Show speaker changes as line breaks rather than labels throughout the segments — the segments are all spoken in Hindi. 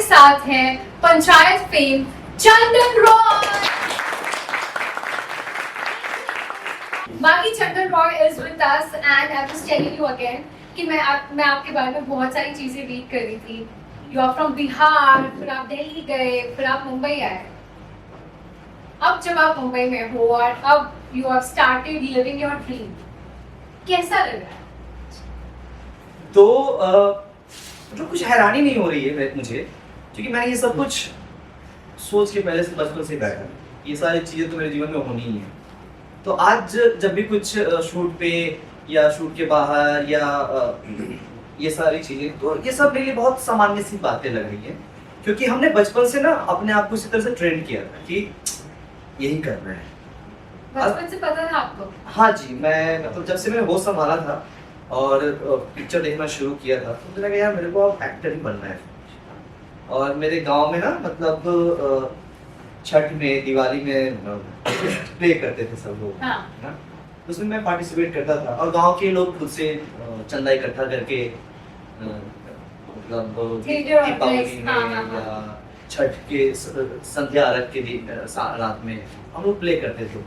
साथ हैं पंचायत फेम चंदन रॉय। बाकी Chandan Roy is with us and I was telling you again कि मैं आपके बारे में बहुत सारी चीजें रीड कर रही थी। यू आर फ्रॉम बिहार, फिर आप दिल्ली गए, फिर आप मुंबई आए। अब जब आप मुंबई में हो और अब you have started living your dream, कैसा लग रहा है?
तो मतलब कुछ हैरानी नहीं हो रही है मुझे, क्योंकि मैंने ये सब कुछ सोच के पहले से बचपन से बैठा, ये सारी चीज़ें तो मेरे जीवन में होनी ही है। तो आज जब भी कुछ शूट पे या शूट के बाहर या ये सारी चीज़ें, तो ये सब मेरे लिए बहुत सामान्य सी बातें लग रही हैं, क्योंकि हमने बचपन से ना अपने आप को इसी तरह से ट्रेन किया था कि यही करना है।
बचपन से पता था आपको?
हाँ जी, मैं मतलब जब से मैंने होश संभाला था और पिक्चर देखना शुरू किया था, तो मुझे लगा यार मेरे को अब एक्टर ही बनना है। और मेरे गांव में ना मतलब छठ में, दिवाली में प्ले करते थे सब लोग,
हाँ।
ना, उसमें मैं पार्टिसिपेट करता था और गांव के लोग खुद से चंदा इकट्ठा करके मतलब दीपावली में या छठ के संध्या आरत के दिन रात में हम लोग प्ले करते थे।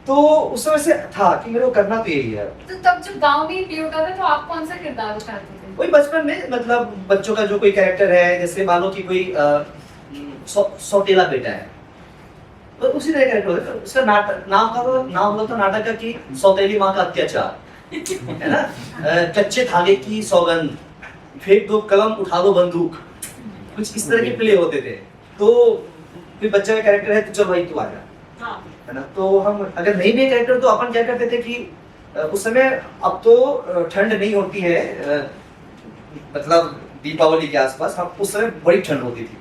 तो उस समय से था कि मेरे को करना तो यही है।
तो तब जब गांव में प्ले होता था तो आप कौन सा किरदार उठाते थे?
वही बचपन में, मतलब बच्चों का जो कोई कैरेक्टर है, जैसे मान लो कि कोई सौतेला बेटा है, तो उसी तरह कैरेक्टर होता है। उसका नाम होता था नाटक का कि सौतेली माँ का अत्याचार, है ना, कच्चे धागे की सौगंध, फेंक दो कलम उठा दो बंदूक, कुछ इस तरह के प्ले होते थे। तो कोई बच्चा का कैरेक्टर है तो चल भाई तू आ जा,
हाँ।
है ना। तो हम अगर नहीं भी कैरेक्टर तो अपन क्या करते थे कि उस समय, अब तो ठंड नहीं होती है, मतलब दीपावली के आसपास, हम उस समय बड़ी ठंड होती थी,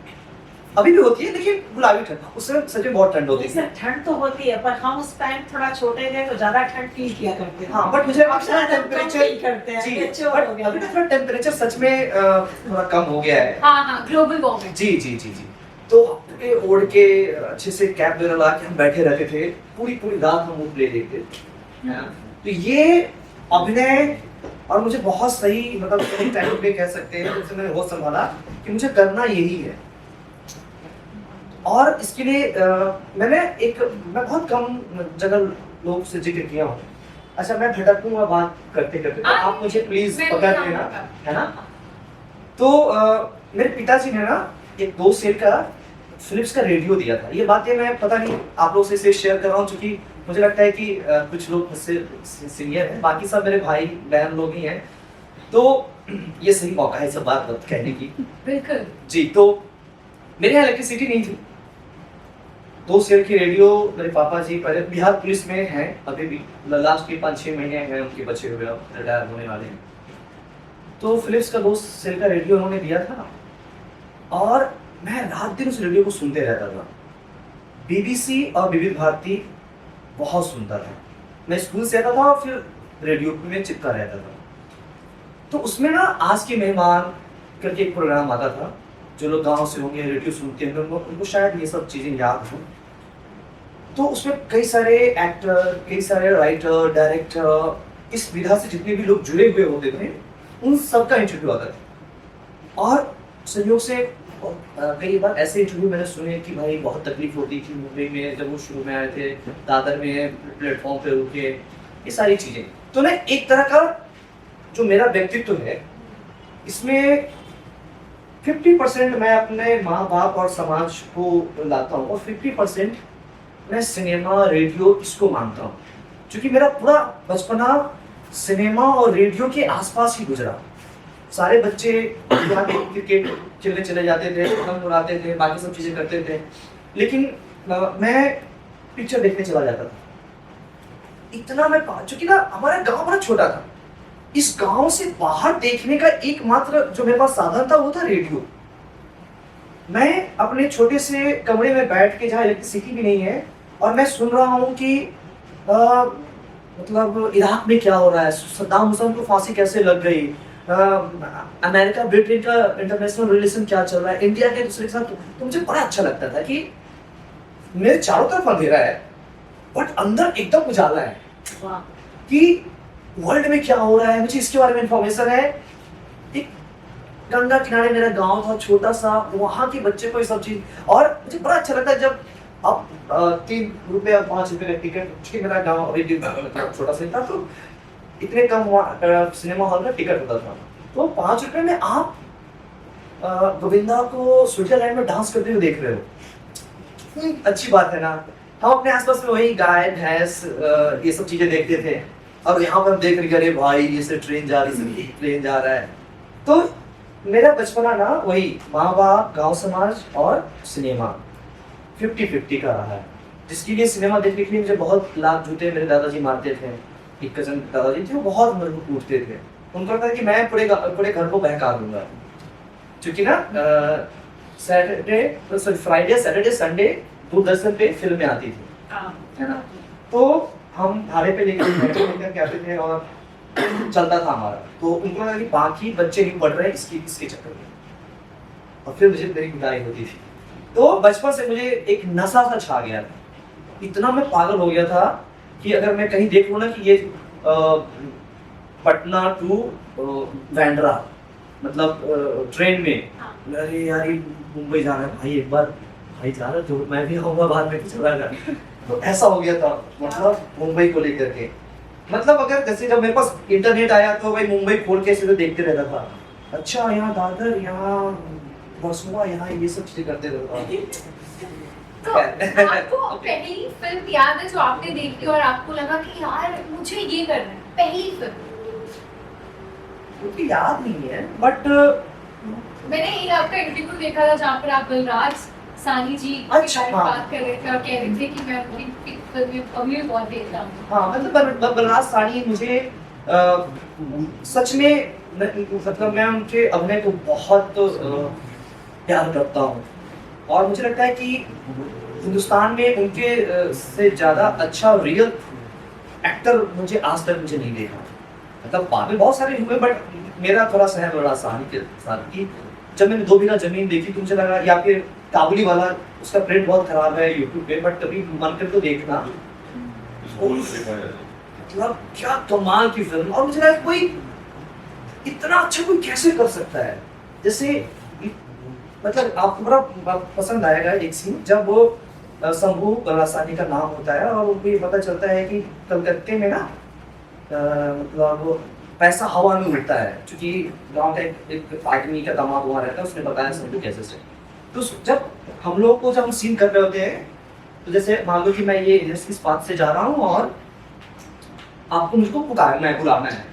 अभी भी होती है लेकिन गुलाबी ठंड, उस समय सच में बहुत ठंड होती थी।
ठंड तो होती है, पर हम उस टाइम थोड़ा छोटे थे तो ज्यादा ठंड फील किया करते थे।
हाँ, बट मुझे
टेम्परेचर करते हैं
जी,
बट
अभी तो थोड़ा टेम्परेचर सच में थोड़ा कम हो गया है।
हाँ, ग्लोबल वार्मिंग।
जी जी जी जी। तो ओढ़ के अच्छे से कैप वगैरह लगा के हम बैठे रहते थे, पूरी रात हम वो प्ले देखते थे, है ना। तो ये अभिनय, और मुझे बहुत सही मतलब सही टाइम पे कह सकते हैं, जैसे मैंने होश संभाला कि मुझे करना यही है। और इसके लिए मैं बहुत कम जगह लोग से जिक्र किया हूँ। अच्छा, मैं भटकूंगा बात करते करते, तो आप मुझे प्लीज पकड़ लेना, है ना। तो मेरे पिताजी ने ना एक 2 सेल का फिलिप्स का रेडियो दिया था। ये बातें मैं पता नहीं आप लोग से शेयर कर रहा हूँ, क्योंकि मुझे लगता है कि कुछ लोग मुझसे सीनियर हैं, बाकी सब मेरे भाई बहन लोग ही हैं, तो ये सही मौका है सब बात कहने की।
बिल्कुल
जी। तो मेरे यहाँ इलेक्ट्रिसिटी नहीं थी, 2 सेल की रेडियो मेरे पापा जी पहले बिहार पुलिस में हैं, अभी भी लास्ट के 5-6 महीने हैं उनके बचे हुए, अब रिटायर होने वाले हैं। तो फिलिप्स का 2 सेल का रेडियो उन्होंने दिया था और मैं रात दिन उस रेडियो को सुनते रहता था। बीबीसी और विविध भारती बहुत सुनता था। मैं स्कूल से आता था और फिर रेडियो में चिपका रहता था। तो उसमें ना आज के मेहमान करके एक प्रोग्राम आता था, जो लोग गांव से होंगे, रेडियो सुनते हैं, उनको शायद ये सब चीज़ें याद हो। तो उसमें कई सारे एक्टर, कई सारे राइटर, डायरेक्टर, इस विधा से जितने भी लोग जुड़े हुए होते थे, उन सबका इंटरव्यू आता था। और संयोग से कई बार ऐसे इंटरव्यू मैंने सुने कि भाई बहुत तकलीफ होती थी मुंबई में, जब वो शुरू में आए थे, दादर में प्लेटफॉर्म पे रुके, ये सारी चीज़ें। तो ना एक तरह का जो मेरा व्यक्तित्व है, इसमें 50% मैं अपने माँ बाप और समाज को लाता हूँ और 50% मैं सिनेमा, रेडियो इसको मानता हूँ, क्योंकि मेरा पूरा बचपना सिनेमा और रेडियो के आसपास ही गुजरा। सारे बच्चे क्रिकेट खेलने चले जाते थे, पतंग उड़ाते थे, बाकी सब चीज़ें करते थे, लेकिन मैं पिक्चर देखने चला जाता था। इतना मैं, चूंकि ना हमारा गांव बड़ा छोटा था, इस गांव से बाहर देखने का एकमात्र जो मेरे पास साधन था वो था रेडियो। मैं अपने छोटे से कमरे में बैठ के, जहाँ इलेक्ट्रिसिटी भी नहीं है, और मैं सुन रहा हूँ कि मतलब इराक में क्या हो रहा है, सद्दाम हुसैन को फांसी कैसे लग गई, अमेरिका ब्रिटेन का इंटरनेशनल रिलेशन क्या चल रहा है, इंडिया के दूसरे के साथ। तो मुझे बड़ा अच्छा लगता था कि मेरे चारों तरफ अंधेरा है बट अंदर एकदम उजाला है, कि वर्ल्ड में क्या हो रहा है, मुझे इसके बारे में इंफॉर्मेशन है। एक गंगा किनारे मेरा गांव था छोटा सा, वहाँ के बच्चे को ये सब चीज, और मुझे बड़ा अच्छा लगता है जब अब 3 रुपए और 5 रुपए का टिकट, क्योंकि मेरा गांव अभी भी मतलब छोटा सा था, तो इतने कम सिनेमा हॉल का टिकट होता था, तो 5 रुपए में आप गोविंदा को स्विट्जरलैंड में डांस करते हुए देख रहे हो, कितनी अच्छी बात है ना। हम अपने आसपास में वही गाय भैंस ये सब चीजें देखते थे, और यहाँ पर हम देख रहे अरे भाई ये से ट्रेन जा रही है, ट्रेन जा रहा है। तो मेरा बचपना ना वही माँ बाप, गांव समाज और सिनेमा 50-50 का रहा है, जिसके लिए सिनेमा देखने के लिए मुझे बहुत लाख जूते मेरे दादाजी मारते थे। एक कजन दादाजी थे, वो बहुत मजबूत उठते थे, उनको लगता था कि मैं पूरे घर को बहका दूंगा, क्योंकि ना फ्राइडे सैटरडे संडे दूरदर्शन पे फिल्में आती थी, है ना, तो हम भाड़े पे लेकर के आते थे और चलता था हमारा, तो उनको लगा कि बाकी बच्चे नहीं पढ़ रहे इसके चक्कर में, और फिर मुझे मेरी पिटाई होती थी। तो बचपन से मुझे एक नशा सा छा गया था, इतना मैं पागल हो गया था कि अगर मैं कहीं देख लूँ ना कि ये पटना टू बैंड्रा मतलब ट्रेन में, अरे यार ये मुंबई जा रहा है भाई, एक बार भाई जा रहा है तो मैं भी आऊँगा बाद में चला गया। तो ऐसा हो गया था, मतलब मुंबई को लेकर के, मतलब अगर जैसे जब मेरे पास इंटरनेट आया तो भाई मुंबई खोल के सीधे देखते रहता था, अच्छा यहाँ दादर, यहाँ बसुआ, यहाँ ये सब चीजें करते रहता था।
तो आपको पहली फिल्म याद है जो आपने देखी और आपको लगा कि यार मुझे ये करना है, पहली फिल्म?
मुझे याद नहीं है, बट
मैंने एक आपका इंटरव्यू देखा था जहाँ पर आप बलराज सानी जी के
अच्छा,
बारे में
हाँ।
बात कर रहे थे और कह रहे थे कि मैं उनकी फिल्में अभी भी बहुत देखता हूँ।
हाँ मतलब बलराज साहनी मुझे सच में मतलब मैं उनके अभिनय को बहुत प्यार करता हूँ, और मुझे लगता है कि हिंदुस्तान में उनके से ज़्यादा अच्छा रियल एक्टर मुझे आज तक मुझे नहीं देखा। मतलब बाद में बहुत सारे हुए, बट मेरा थोड़ा सा है बलराज साहनी के साथ कि जब मैंने 2 बीघा जमीन देखी तो मुझे लगा, या फिर काबुली वाला, उसका प्रिंट बहुत खराब है यूट्यूब पे, बट कभी मन कर तो देखना, मतलब क्या कमाल की फिल्म। और मुझे लगा कोई इतना अच्छा कोई कैसे कर सकता है, जैसे मतलब आपको बड़ा पसंद आएगा एक सीन जब वो शंभू बलराज का नाम होता है और उनको ये पता चलता है कि कलकत्ते में ना मतलब पैसा हवा में उड़ता है, क्योंकि गांव का एक आदमी का दामाद वहाँ रहता है, उसने बताया शंभू कैसे से। तो जब हम लोग को जब हम सीन कर रहे होते हैं, तो जैसे मान लो कि मैं ये इस बात से जा रहा हूँ और आपको मुझको पुकारना है, बुलाना है,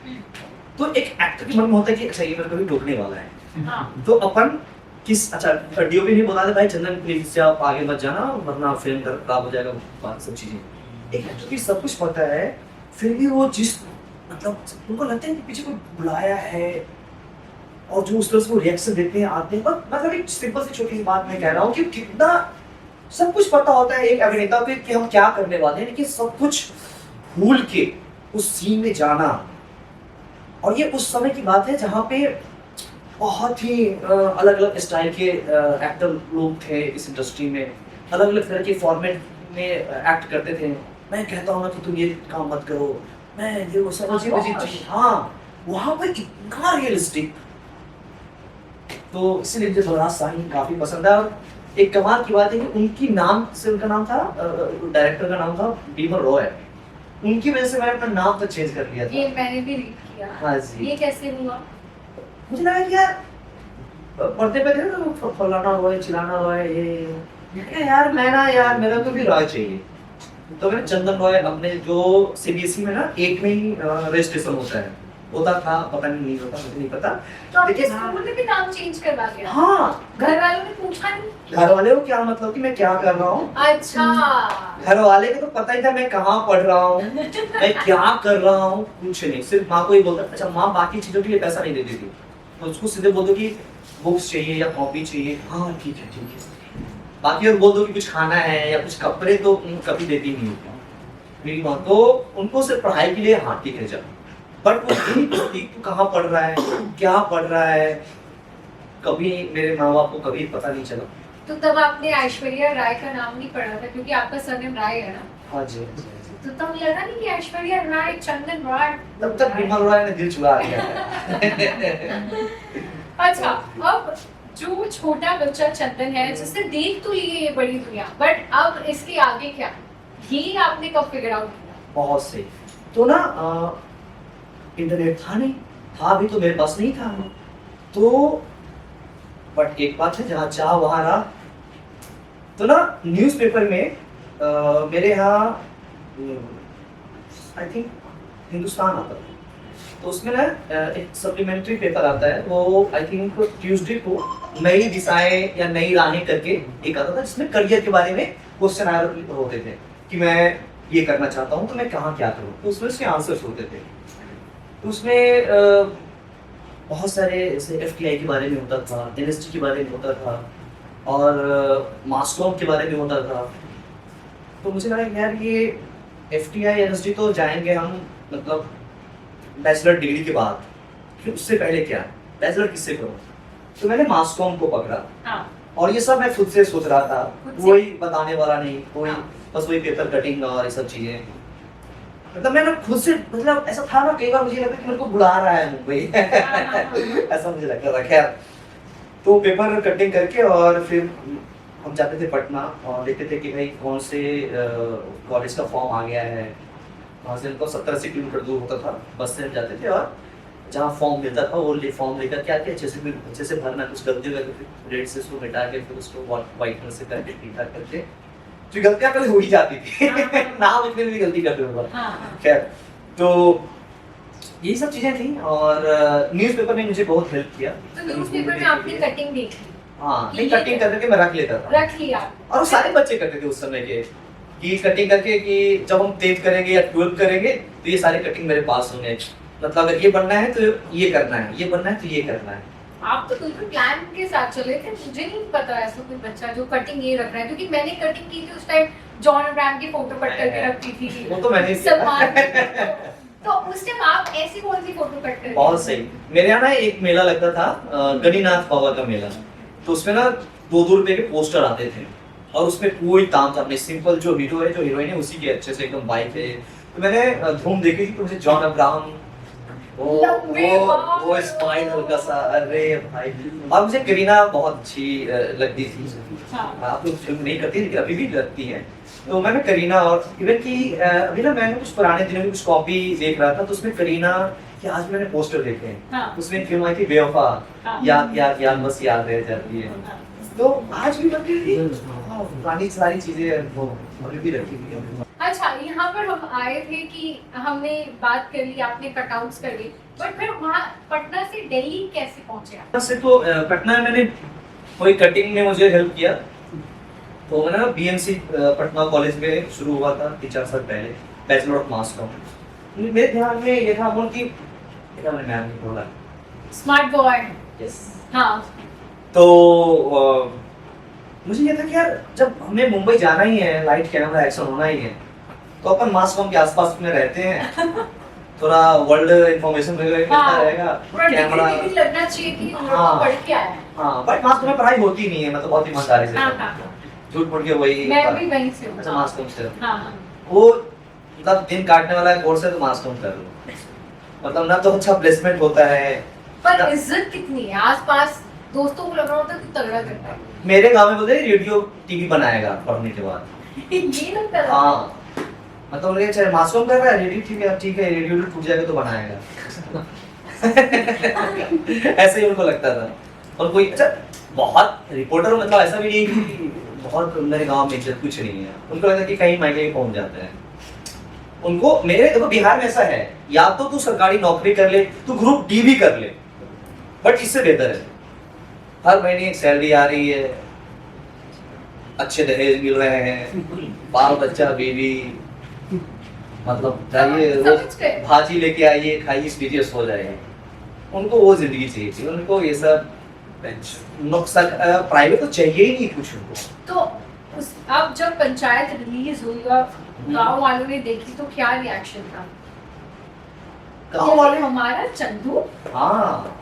तो एक एक्टर के मन में होता है कि अच्छा ये मेरे को भी रोकने वाला है, तो अपन किस अच्छा डीओपी नहीं बता दे भाई चंदन प्लीज से आप आगे मत जाना वरना फिल्म खराब हो जाएगा, बात सब चीजें एक एक्टर की सब कुछ पता है, फिर भी वो जिस मतलब उनको लगता है कि पीछे कोई बुलाया है, और जो उस तरह से वो रिएक्शन देते हैं आते हैं, बस मतलब एक सिंपल सी छोटी सी बात मैं कह रहा हूँ कि कितना सब कुछ पता होता है एक अभिनेता को कि हम क्या करने वाले हैं, लेकिन सब कुछ भूल के उस सीन में जाना। और ये उस समय की बात है जहाँ पे बहुत ही अलग अलग स्टाइल के एक्टर लोग थे इस इंडस्ट्री में, अलग अलग तरह के फॉर्मेट में एक्ट करते थे। मैं कहता हूँ ना कि तुम ये काम मत करो, मैं ये वो सब चीज, हाँ वहाँ पर इतना रियलिस्टिक, तो इसीलिए मुझे बलराज साहनी काफी पसंद है। और एक कमाल की बात है कि उनकी नाम से, उनका नाम था डायरेक्टर का नाम था बीमल रॉय, उनकी वजह से मैंने अपना नाम तो चेंज कर लिया था।
ये मैंने भी रीड किया।
हाँ जी।
ये कैसे हुआ?
मुझे लगा कि यार पढ़ते पे थे ना फलाना रॉय चिलाना रॉय, ये यार मैं ना यार मेरा को भी रॉय चाहिए, तो मैंने चंदन रॉय अपने जो सीबीएसई में ना 8 में ही रजिस्ट्रेशन होता था, पता नहीं होता, मुझे नहीं पता।
तो आपके स्कूल में भी नाम चेंज करवा दिया?
हाँ,
घर वालों ने पूछा नहीं?
घर वाले को क्या मतलब कि मैं क्या कर रहा हूँ,
अच्छा
घर वाले को तो पता ही था मैं कहाँ पढ़ रहा हूँ, मैं क्या कर रहा हूँ, कुछ नहीं, सिर्फ माँ को ही बोलता। अच्छा माँ बाकी चीजों के लिए पैसा नहीं देती थी, तो उसको सीधे बोल दो कि बुक्स चाहिए या कॉपी चाहिए, हाँ ठीक है, बाकी और बोल दो कि कुछ खाना है या कुछ कपड़े, तो कभी देती नहीं मेरी माँ, तो उनको सिर्फ पढ़ाई के लिए हाँ ठीक है जा, बट वो नहीं पूछती तू कहाँ पढ़ रहा है, क्या पढ़ रहा है, कभी मेरे माँ बाप को कभी पता नहीं चला।
तो तब आपने ऐश्वर्या राय का नाम नहीं पढ़ा था क्योंकि आपका सरनेम राय है ना?
हाँ जी।
तो तब लगा नहीं कि ऐश्वर्या राय, चंदन राय?
तब तक बीमल रॉय ने दिल चुरा लिया था।
अच्छा, अब जो छोटा बच्चा चंदन है जिसने देख तो लिए ये बड़ी दुनिया, बट अब इसके आगे क्या, ये आपने कब फिगर आउट किया?
बहुत सही। तो ना इंटरनेट था नहीं, था भी तो मेरे पास नहीं था। तो बट एक बात है, जहाँ चाह वहाँ राह। तो ना न्यूज़पेपर में मेरे यहाँ आई थिंक हिंदुस्तान आता था, तो उसमें ना एक सप्लीमेंट्री पेपर आता है, वो आई थिंक ट्यूसडे को नई दिशाएं या नई राहें करके एक आता था, जिसमें करियर के बारे में क्वेश्चन होते थे कि मैं ये करना चाहता हूँ तो मैं कहाँ क्या करूँ, तो उसमें उसके आंसर्स होते थे। तो उसमें बहुत सारे ऐसे FTI के बारे में होता था, NST के बारे में होता था, और मास्कॉम के बारे में होता था। तो मुझे लगा यार ये FTI NST तो जाएंगे हम, मतलब बैचलर डिग्री के बाद, फिर उससे पहले क्या, बैचलर किससे करूँ। तो मैंने मास्कॉम को पकड़ा,
हाँ।
और ये सब मैं खुद से सोच रहा था,
खुद से?
कोई बताने वाला नहीं, कोई
हाँ।
बस वही पेपर कटिंग और ये सब चीजें। मतलब मैंने खुद से, मतलब ऐसा था ना, कई बार मुझे लगता कि मेरे को बुला रहा है मुंबई ऐसा मुझे लगता था। खैर, तो पेपर कटिंग करके और फिर हम जाते थे पटना और देखते थे कि भाई कौन से कॉलेज का फॉर्म आ गया है। वहाँ से हमको 70-80 किलोमीटर दूर होता था, बस से हम जाते थे, और जहाँ फॉर्म मिलता था वो फॉर्म लेकर के आके अच्छे से भरना, कुछ गलती करके फिर रेड से उसको मिटा के फिर उसको व्हाइटनर से करके ठीक करके, जो गलतियाँ कल हो ही जाती थी नाम लिखने में भी गलती करते हुए। खैर, तो यही सब चीजें थी, और न्यूज़पेपर ने मुझे बहुत हेल्प किया।
तो न्यूज़पेपर में आपने कटिंग देखी,
हाँ, नहीं कटिंग करके मैं रख लेता था,
रख लिया,
और वो सारे बच्चे करते थे उस समय के, कि कटिंग करके कि जब हम 10th करेंगे या 12th करेंगे तो ये सारे कटिंग मेरे पास होंगे। मतलब अगर ये बनना है तो ये करना है, ये बनना है तो ये करना है।
आप तो बिल्कुल प्लान के साथ चले थे। मुझे नहीं पता ऐसा कोई बच्चा जो कटिंग ये रख रहा है, क्योंकि मैंने कटिंग की थी उस टाइम, जॉन अब्राहम की फोटो कट करके रखती थी,
वो तो मैंने
सलमान तो उस टाइम आप ऐसी कौन सी फोटो कट करके?
बहुत सही। मेरे यहाँ ना एक मेला लगता था, गणिनाथ बाबा का मेला, तो उसमें ना 2-2 रुपए के पोस्टर आते थे, और उसमें कोई ताम था, अपने सिंपल जो हीरो है जो हीरोइन है उसी के अच्छे से एकदम बाइक है। तो मैंने धूम देखी थी, तो मुझे जॉन अब्राहम, वो स्माइल हल्का सा, अरे भाई। और मुझे करीना बहुत अच्छी लगती थी। आप लोग फिल्म नहीं करती लेकिन अभी भी लगती है। तो मैंने करीना, और इवन की अभी ना मैंने कुछ पुराने दिनों की कुछ कॉपी देख रहा था, तो उसमें करीना कि आज मैंने पोस्टर देखे हैं।
हाँ।
उसमें एक फिल्म आई थी बेवफा,
हाँ।
याद याद याद बस याद रह जाती है। तो आज भी लगती थी, पुरानी सारी चीजें वो अभी भी रखी हुई है।
अच्छा, यहाँ पर हम आए थे कि हमने बात कर ली, आपने कटआउट्स कर ली, बट फिर वहाँ पटना से दिल्ली कैसे पहुँचे आप?
से तो पटना में मैंने कोई कटिंग ने मुझे हेल्प किया, तो मैंने ना BMC पटना कॉलेज में शुरू हुआ था 3-4 साल पहले, बैचलर ऑफ मास कॉम। मेरे ध्यान में ये था उनकी, क्या मैंने मैम ने बोला,
स्मार्ट बॉय।
यस।
हाँ।
तो मुझे ये था कि यार जब हमें मुंबई जाना ही है, लाइट कैमरा एक्शन होना ही है, तो अपन मास कॉम के आसपास में रहते हैं, थोड़ा वर्ल्ड इंफॉर्मेशन मिलता रहेगा, कैमरा
भी लगना चाहिए कि
हाँ।
पढ़ के आया है।
हाँ, बट मास कॉम में पढ़ाई होती नहीं है, मतलब बहुत ईमानदारी से
हाँ, हाँ।
झूठ बोल के वही।
मैं भी वहीं से हूँ।
अच्छा, मास कॉम से
हाँ, हाँ।
वो मतलब दिन काटने वाला है कोर्स है, तो मास कॉम कर लो, मतलब ना तो अच्छा प्लेसमेंट होता है।
पर इज्जत कितनी है आसपास, दोस्तों को लग रहा होता है कि तगड़ा करता है।
मेरे गांव में बोलते हैं रेडियो TV बनाएगा पढ़ने के बाद।
ये लगता है।
हाँ, मतलब उन्हें चाहे मास कॉम कर रहा है, रेडियो TV, अब ठीक है रेडियो टूट जाएगा तो बनाएगा ऐसे ही उनको लगता था। और कोई अच्छा बहुत रिपोर्टर, मतलब ऐसा भी नहीं कि बहुत मेरे गांव में इज्जत कुछ नहीं है, उनको लगता है कि कहीं मायके में पहुंच जाता है उनको। मेरे देखो बिहार में ऐसा है, या तो तू सरकारी नौकरी कर ले, तू ग्रुप D भी कर ले, बट इससे बेहतर है हर महीने एक सैलरी आ रही है, अच्छे दहेज मिल रहे हैं, बाल बच्चा बीवी, मतलब चाहिए वो
समझ गए।
भाजी लेके आइए खाइए स्पीचियस हो जाएगा। उनको वो जिंदगी चाहिए थी, उनको ये सब नुकसान प्राइवेट तो चाहिए ही नहीं कुछ उनको।
तो अब जब पंचायत रिलीज हुई और गांव वालों ने देखी तो क्या रिएक्शन था?
गाँव वाले
हमारा चंदू।
हाँ,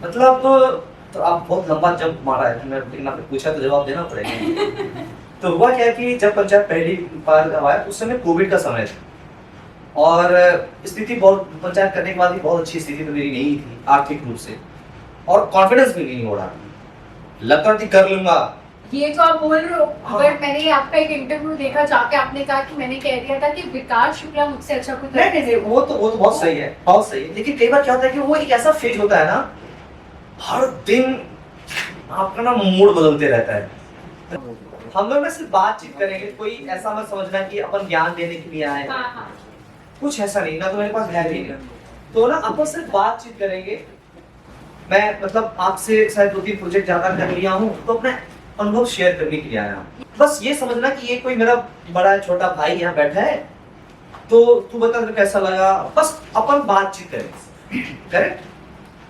मतलब तो आप बहुत लंबा जंप मारा है, लेकिन आपने पूछा तो जवाब देना पड़ेगा। तो हुआ क्या कि जब पंचायत पहली बार आया उस समय कोविड का समय था, और स्थिति बहुत, पंचायत करने के बाद भी बहुत अच्छी स्थिति तो मेरी नहीं थी आर्थिक रूप से। और कॉन्फिडेंस भी नहीं हो रहा, लगता थी कर लूंगा।
ये तो आप बोल रहे हो,
हाँ।
बट मैंने आपका एक इंटरव्यू देखा जाके आपने कहा कि मैंने कह दिया था कि विकास शुक्ला मुझसे अच्छा कोई
नहीं नहीं नहीं, वो तो बहुत सही है, बहुत सही है। लेकिन कई बार क्या होता है कि वो एक ऐसा फेज होता है ना, हर दिन आपका ना मूड बदलते रहता है। हम लोग ना सिर्फ बातचीत करेंगे, कोई ऐसा मत समझना कि अपन ज्ञान देने के लिए आए हैं।
हाँ हाँ
कुछ ऐसा नहीं, ना तो मेरे पास है भी नहीं। तो ना अपन सिर्फ बातचीत करेंगे। मैं मतलब आपसे शायद 2-3 प्रोजेक्ट ज्यादा कर लिया हूँ, तो अपने अनुभव शेयर करने के लिए आया हूँ। बस ये समझना कि ये कोई मेरा बड़ा छोटा भाई यहाँ बैठा है, तो तू बता तुझे कैसा लगा, बस अपन बातचीत करेंगे, करेक्ट?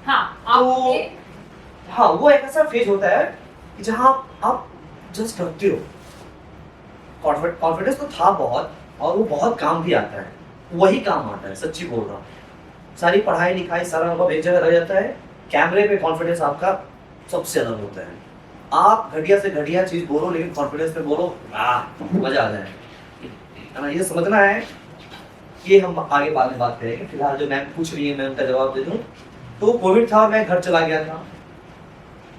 हाँ
तो
आपने
हाँ, वो एक ऐसा फेज होता है कि जहाँ आप जस्ट करते हो। कॉन्फिडेंस तो था बहुत, और वो बहुत काम भी आता है, वही काम आता है, सच्ची बोल रहा हूँ। सारी पढ़ाई लिखाई सारा अनुभव एक जगह रह जाता है, कैमरे पे कॉन्फिडेंस आपका सबसे अलग होता है। आप घटिया से घटिया चीज बोलो, लेकिन कॉन्फिडेंस में बोलो, मजा आ जाए। है ना? ये समझना है। ये हम आगे बाद में बात करेंगे, फिलहाल जो मैम पूछ रही है मैं उनका जवाब दे दूं। तो कोविड था, मैं घर चला गया था।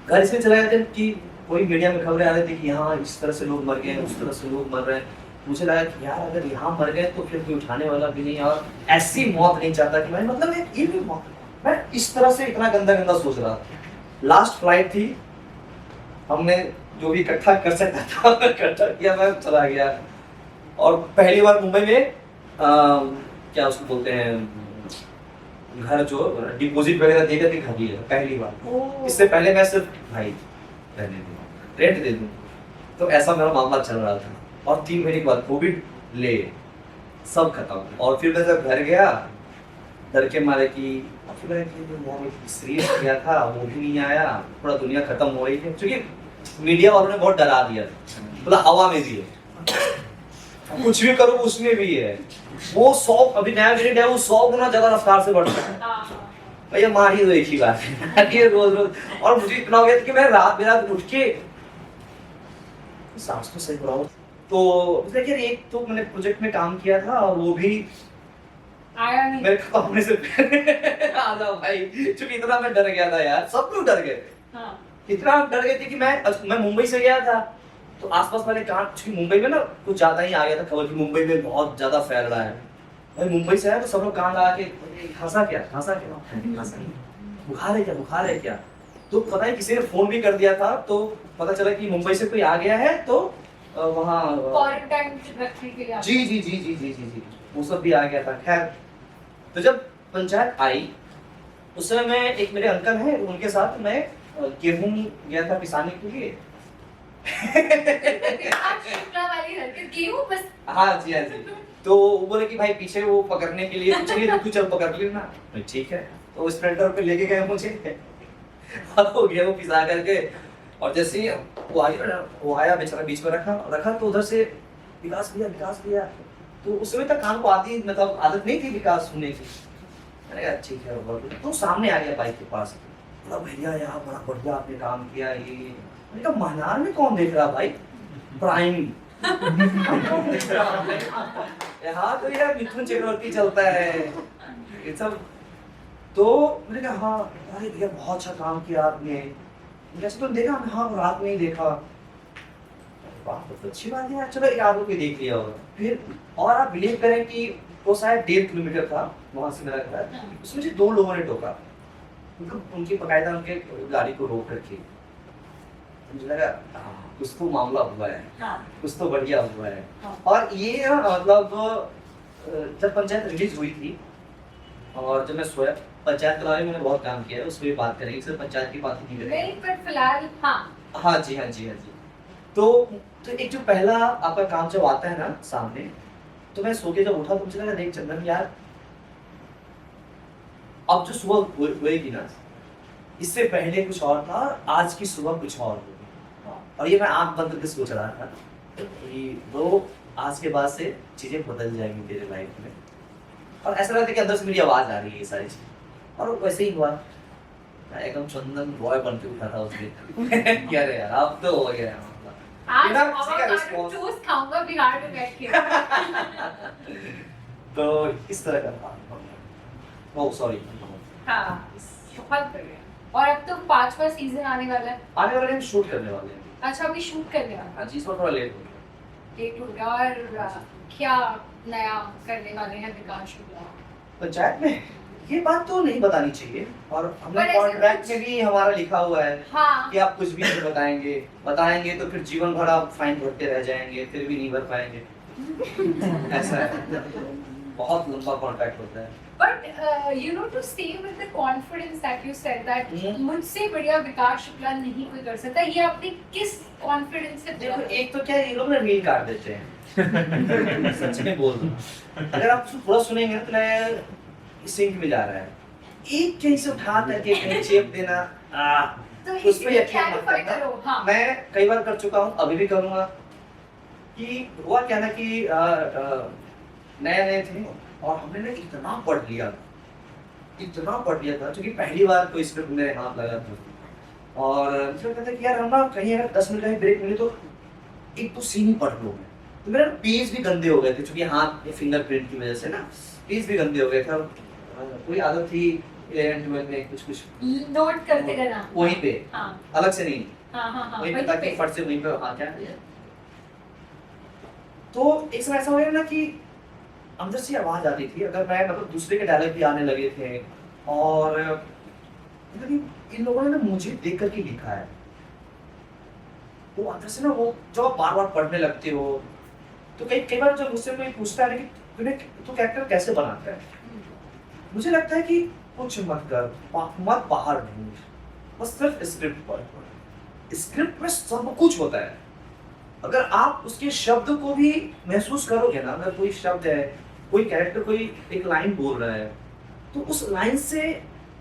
घर इसलिए चला गया था कि कोई मीडिया में खबरें आ रही थी कि यहाँ इस तरह से लोग मर गए, उस तरह से लोग मर रहे हैं। मुझे लगा कि यार अगर यहाँ मर गए तो फिर कोई उठाने वाला भी नहीं, और ऐसी मौत नहीं चाहता कि मैं मतलब ये भी मौत। मैं इस तरह से इतना गंदा गंदा सोच रहा था। लास्ट फ्लाइट थी, हमने जो भी इकट्ठा कर सकता था इकट्ठा किया, मैं चला गया। और पहली बार मुंबई में क्या उसको बोलते हैं, घर जो डिपॉजिट वगैरह देकर के घर लिया पहली बार। इससे पहले मैं सिर्फ भाई रहने दूँ, रेंट दे दूँ, तो ऐसा मेरा मामला चल रहा था। और 3 महीने के बाद कोविड ले, सब खत्म। और फिर मैं जब घर गया, डर के मारे कि सीरियस किया था, वो भी नहीं आया, पूरा दुनिया खत्म हो रही थी। क्योंकि मीडिया वालों ने बहुत डरा दिया, बोला हवा में भी है, कुछ भी करो उसमें भी है। वो 100 अभी नया वेरिएंट है, वो 100 गुना ज्यादा रफ्तार से बढ़ता है। भैया मार ही दो, एक ही बात है ये रोज रोज। और मुझे इतना हो गया था कि मैं रात बेरात उठ के सांस तो सही रहा हूँ। तो देखिए, एक तो मैंने प्रोजेक्ट में काम किया था, और वो भी
आया नहीं।
मेरे कंपनी से पहले आ जाओ भाई, क्योंकि इतना मैं डर गया था यार, सब लोग डर गए थे।
हाँ
इतना डर गए थे कि मैं मुंबई से गया था, तो आसपास वाले कहा, क्योंकि मुंबई में ना कुछ ज्यादा ही आ गया था खबर कि मुंबई में बहुत ज्यादा फैल रहा है। भाई मुंबई से आया तो सब लोग कान लगा के खांसा क्या, बुखार है क्या, बुखार है क्या। तो पता है किसी ने फोन भी कर दिया था, तो पता चला कि मुंबई से कोई आ गया है, तो वहाँ
क्वारंटाइन रखने के लिए
जी जी जी जी जी जी जी वो सब भी आ गया था। खैर, तो जब पंचायत आई उस समय मैं, एक मेरे अंकल हैं, उनके साथ मैं गेहूं गया था पिसाने के लिए।
शुक्ला वाली हरकत, गेहूं बस।
हाँ जी, हाँ जी। तो वो बोले कि भाई पीछे वो पकड़ने के लिए, चलिए तू चल पकड़ लेना। ठीक है, तो स्प्लेंडर पे लेके गए मुझे, और वो गेहूं पिसा करके, और जैसे ही वो आया बेचारा, बीच में रखा तो उधर से विकास भैया। तो उस समय तक कान को आती, मतलब आदत नहीं थी विकास सुनने की। मैंने कहा ठीक है, तो सामने आ गया बाइक के पास, बोला भैया यार बड़ा बढ़िया आपने काम किया। ये मैंने कहा मनार में कौन देख रहा भाई, प्राइम यहाँ तो यार मिथुन चक्रवर्ती चलता है ये सब। तो मैंने कहा हाँ अरे भैया बहुत अच्छा काम किया आपने, जैसे तुम देखा। हाँ रात में ही देखा। वाह तो अच्छी बात है यार, चलो एक आदमी को देख लिया होगा। फिर और आप बिलीव करें कि वो शायद 1.5 किलोमीटर था वहां से मेरा घर, उसमें से 2 लोगों ने टोका, उनकी बकायदा उनके गाड़ी को रोक रखी। मुझे लगा कुछ तो मामला हुआ है, कुछ तो बढ़िया हुआ है। और ये मतलब जब पंचायत रिलीज हुई थी, और जब मैं सोया, पंचायत के बारे में मैंने बहुत काम किया है, उसमें बात करेंगे, सिर्फ पंचायत की बात नहीं करेंगे।
नहीं पर फिलहाल
हाँ जी। तो एक जो पहला आपका काम जब आता है ना सामने, तो मैं सो के जब उठा तो मुझे लगा देख चंदन यार, अब जो सुबह हुएगी ना, इससे पहले कुछ और था, आज की सुबह कुछ और होगी। और ये मैं आंख बंद करके सोच रहा था कि वो आज के बाद से चीजें बदल जाएंगी तेरे लाइफ में। और ऐसा लगता है कि अंदर से मेरी आवाज आ रही है ये सारी चीजें, और वैसे ही हुआ। एकदम चंदन बॉय बन के उठा था उस दिन क्या रे यार, अब तो हो गया
आज
बिना किसी का response।
जूस खाऊंगा बिहार में बैठ के।
तो इस तरह का था। Oh sorry.
हाँ बहुत बढ़िया। और अब तो 5वां सीजन आने वाला है।
आने वाले हम शूट करने वाले हैं।
अच्छा, अभी शूट करने वाला
हाँ जी, इस बार थोड़ा लेट हो गया।
लेट हो गया। और क्या नया करने वाले हैं विकास शुक्ला?
पंचायत में ये बात तो नहीं बतानी चाहिए, और हमने
पर ऐसे
कॉन्ट्रैक्ट
कुछ-
में भी हमारा लिखा हुआ है
हाँ,
कि आप कुछ भी नहीं बताएंगे। बताएंगे तो फिर जीवन भर आप फाइन भरते रह जाएंगे, फिर भी नहीं भर पाएंगे। ऐसा है, बहुत लंबा कॉन्ट्रैक्ट होता है।
but you know, to stay with the confidence that you said that
हम्म।
मुझसे बढ़िया विकास शुक्ला नहीं कोई कर सकता, ये आपने किस कॉन्फिडेंस से
देखो,
बोला?
एक तो क्या है, ये लोग ना रील काट देते हैं। सच में बोल दूं, अगर आप उसको पूरा सुनेंगे तो मैं सिंक में जा रहा है, एक कहीं से उठा करके कहीं चेप देना,
तो
उस पे
इसलिए
यकीन मत
clarify
करना।
करो। हाँ,
मैं कई बार कर चुका हूँ, अभी भी करूँगा। कि हुआ क्या ना कि नए नए थे और हमने ना इतना पढ़ लिया था क्योंकि पहली बार कोई स्क्रिप्ट मेरे हाथ लगा था। और मुझे लगता था कि यार हम ना कहीं अगर 10 मिनट का ही ब्रेक मिले तो एक तो सीन ही पढ़ लो। तो मेरे पेज भी गंदे हो गए थे क्योंकि हाथ फिंगरप्रिंट की वजह से ना पेज भी गंदे हो गए थे। कोई आदत थी 11-12 में कुछ
नोट करते रहना।
वहीं पे,
हाँ
अलग से नहीं,
हाँ हाँ हाँ,
वहीं पे
वहीं
ताकि
पे।
फट से वहीं पे आ जाए। तो एक समय ऐसा हो गया ना कि अंदर से आवाज आती थी, अगर मैं मतलब दूसरे के डायलॉग भी आने लगे थे और मतलब इन लोगों ने ना मुझे देख करके लिखा है, वो अंदर से ना वो जब आप बार बार पढ़ने लगते हो तो कई बार जब मुझसे कोई पूछता है कि तू कैरेक्टर कैसे बनाता है, मुझे लगता है कि कुछ मत कर, मत बाहर ढूंढ, बस सिर्फ स्क्रिप्ट पढ़। स्क्रिप्ट में सब कुछ होता है, अगर आप उसके शब्द को भी महसूस करोगे ना, अगर कोई शब्द है, कोई कैरेक्टर कोई एक लाइन बोल रहा है तो उस लाइन से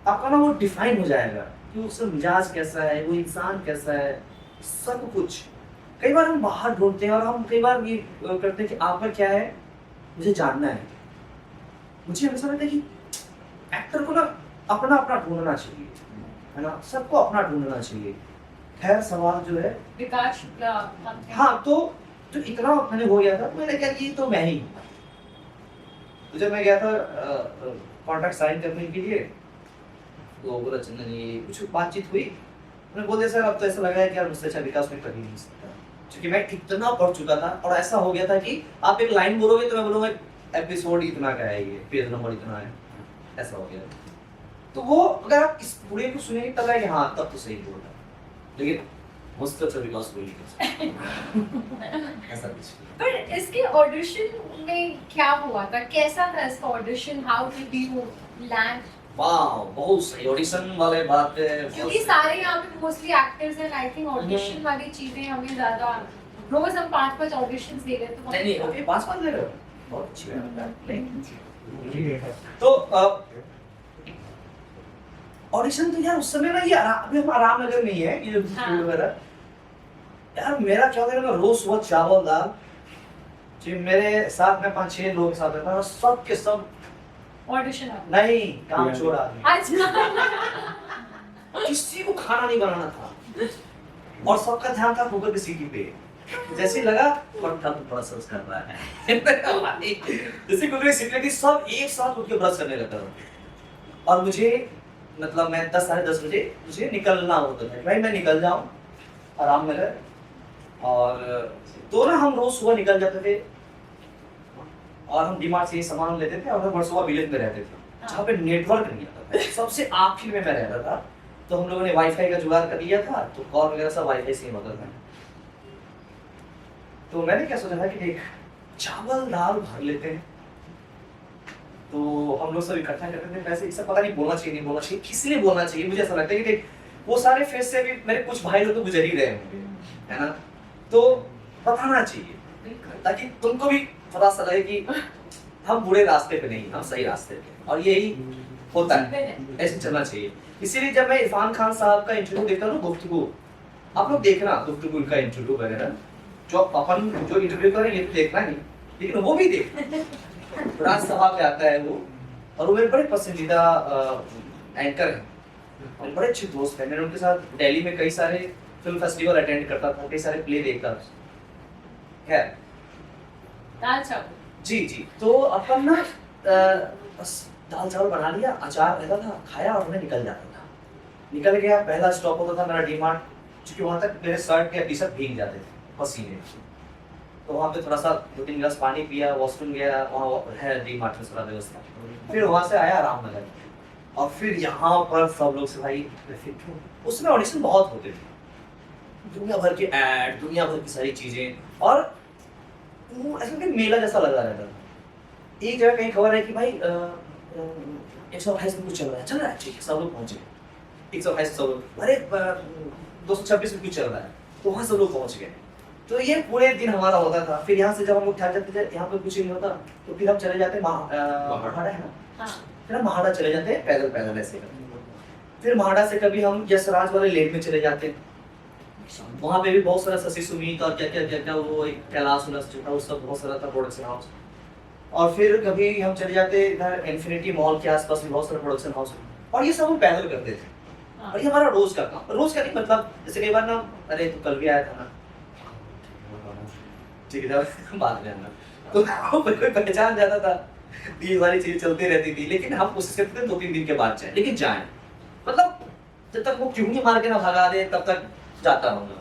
आपका ना वो डिफाइन हो जाएगा कि उसका मिजाज कैसा है, वो इंसान कैसा है, सब कुछ। कई बार हम बाहर ढूंढते हैं और हम कई बार ये करते हैं कि आपका क्या है, मुझे जानना है। मुझे हमेशा लगता है कि एक्टर को ना अपना अपना ढूंढना चाहिए, है ना, सबको अपना ढूंढना चाहिए। खैर सवाल जो है,
विकास शुक्ला।
हाँ, तो जो इतना मैंने हो गया था तो मैंने कहा कि ये तो मैं ही हूँ। तो जब मैं गया था कॉन्ट्रैक्ट साइन करने के लिए तो बोला चंदन ये कुछ बातचीत हुई, मैंने बोल दिया सर अब तो ऐसा लगा है कि यार मुझसे अच्छा विकास में कर ही नहीं सकता, क्योंकि मैं इतना पढ़ चुका था और ऐसा हो गया था कि आप एक लाइन बोलोगे तो मैं बोलूँगा एपिसोड इतना का है, ये पेज नंबर इतना है, ऐसा हो गया। तो वो अगर आप इस पूरे को सुनेंगे तब लगेगा हाँ तब तो सही बोल रहा है, लेकिन मुझसे अच्छा विकास कोई नहीं कर सकता। ऐसा कुछ
पर इसके ऑडिशन में क्या हुआ था, कैसा था इसका audition, how did you land?
वाह, बहुत सही ऑडिशन वाले बात है।
क्योंकि सारे यहाँ पे मोस्टली एक्टर्स हैं, आई थिंक ऑडिशन वाली चीजें हमें ज्यादा, रोज हम 5-5 ऑडिशंस दे रहे हैं तो
नहीं ओके, पास ले रहे हो, बहुत अच्छी बात है। तो ऑडिशन तो यार उस समय ना ये अभी हम आराम नगर में ही है, ये
हाँ।
वगैरह यार मेरा क्या होता है ना, रोज सुबह चावल दाल जी, मेरे साथ में 5-6 लोग के साथ रहता था, सब के सब
ऑडिशन
नहीं काम छोड़ आदमी,
अच्छा।
किसी को खाना नहीं बनाना था और सबका ध्यान था कुकर की सीटी पे। जैसे लगा पट्टा तो ब्रश कर रहा है जैसे कुकर की सीटी लगी, सब एक साथ उठ के ब्रश करने लगा और मुझे मतलब मैं 10-10:30 बजे मुझे निकलना होता था, भाई मैं निकल जाऊं आराम नगर। और तो ना हम रोज सुबह निकल जाते थे और हम डीमार्ट से सामान लेते थे और हम वर्सोवा विलेज में रहते थे जहाँ पे नेटवर्क नहीं आता था, सबसे आखिर में मैं रहता था। तो हम लोगों ने वाईफाई का जुगाड़ कर लिया था, तो कॉल वगैरह सब वाईफाई से ही होता था। तो मैंने क्या सोचा था कि देख चावल दाल भर लेते हैं, तो हम लोग सब इकट्ठा करते थे पैसे, इससे पता नहीं बोलना चाहिए नहीं बोलना चाहिए, किस लिए बोलना चाहिए, मुझे ऐसा लगता है कि देख वो सारे फेस से भी मेरे कुछ भाई लोग तो गुजर ही रहे होंगे, है ना, तो बताना चाहिए ताकि तुमको भी पता सा लगे कि हम बुरे रास्ते पे नहीं, हम सही रास्ते पे, और यही होता है, ऐसे चलना चाहिए। इसीलिए जब मैं इरफान खान साहब का इंटरव्यू देखता हूँ, गुफ्तगू आप लोग देखना, गुफ्तगू का इंटरव्यू वगैरह जो अपन जो इंटरव्यू करें ये तो देखना नहीं, लेकिन वो भी देख, राज्यसभा पे आता है वो, और वो मेरे बड़े पसंदीदा एंकर हैं, मेरे बड़े अच्छे दोस्त हैं। मैंने उनके साथ दिल्ली में कई सारे फिल्म फेस्टिवल अटेंड करता था, कई सारे प्ले देखता था। खैर
दाल चावल,
जी जी, तो अपन ना बस दाल चावल बना लिया, अचार रहता था, खाया और मैं निकल जाता था। निकल गया, पहला स्टॉप होता था मेरा डीमार्ट, क्योंकि वहाँ तक मेरे शर्ट या टी शर्ट भीग जाते थे पसीने। तो वहाँ पे थोड़ा सा 2-3 गिलास पानी पिया, वॉशरूम गया, वहाँ है डीमार्ट में सारा व्यवस्था। फिर वहाँ से आया रामनगर, और फिर यहाँ पर सब लोग से भाई उसमें ऑडिशन बहुत होते थे, दुनिया भर के ऐड, दुनिया भर की सारी चीजें, और वो ऐसा कि मेला जैसा लगा रहता था। एक जगह कहीं खबर है कि भाई 128 में कुछ चल रहा है, ठीक है, सब लोग पहुंचे। 128 सब लोग, अरे 226 में कुछ चल रहा है, तो वहाँ सब लोग पहुंच गए। तो ये पूरे दिन हमारा होता था। फिर यहाँ से जब हम लोग थक जाते थे, यहाँ पे कुछ नहीं होता, तो फिर हम चले जाते महाड़ा है ना,
हाँ।
फिर हम महाड़ा चले जाते पैदल पैदल ऐसे करके। फिर महाड़ा से कभी हम यशराज वाले लेक में चले जाते, वहाँ पे भी बहुत सारा शशि सुमित और क्या वो एक कैलाश उलास जो था, वो सब बहुत सारा था प्रोडक्शन हाउस। और फिर कभी हम चले जाते इधर इन्फिनिटी मॉल के आसपास भी बहुत सारा प्रोडक्शन हाउस, और ये सब हम पैदल करते थे। और ये हमारा रोज का काम, रोज का नहीं मतलब जैसे कई बार ना, अरे तू कल भी आया था ना, ठीक है बात में आना, तो कोई पहचान जाता था, ये सारी चीजें चलती रहती थी। लेकिन हम कोशिश करते थे 2-3 दिन के बाद जाए, लेकिन जाए मतलब जब तक वो क्यों नहीं मार के ना भगा दे तब तक जाता रहूंगा,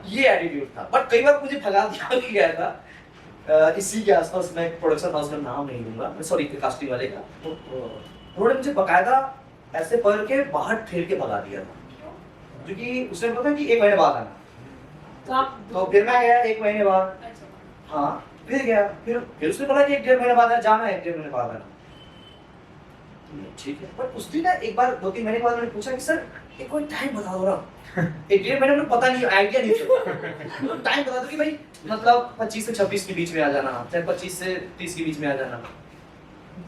ये एटीट्यूड था। बट कई बार मुझे भगा दिया भी गया था। इसी के आसपास मैं प्रोडक्शन हाउस का नाम नहीं लूंगा, मैं सॉरी कास्टिंग वाले का, तो उन्होंने मुझे बकायदा ऐसे पकड़ के बाहर ठेल के भगा दिया था, क्योंकि उसने पता कि 1 महीने बाद आना। तो फिर मैं गया 1 महीने बाद, हाँ फिर गया, फिर उसने बोला कि 1-1.5 महीने बाद जाना है, 1-1.5 महीने बाद आना। ठीक है, पर उस दिन ना एक बार 2-3 महीने बाद मैंने पूछा कि सर एक कोई टाइम बता दो ना। 1-1.5 महीने में पता नहीं, आइडिया नहीं चलता, टाइम बता दो कि भाई मतलब 25 से 26 के बीच में आ जाना, चाहे 25 से 30 के बीच में आ जाना।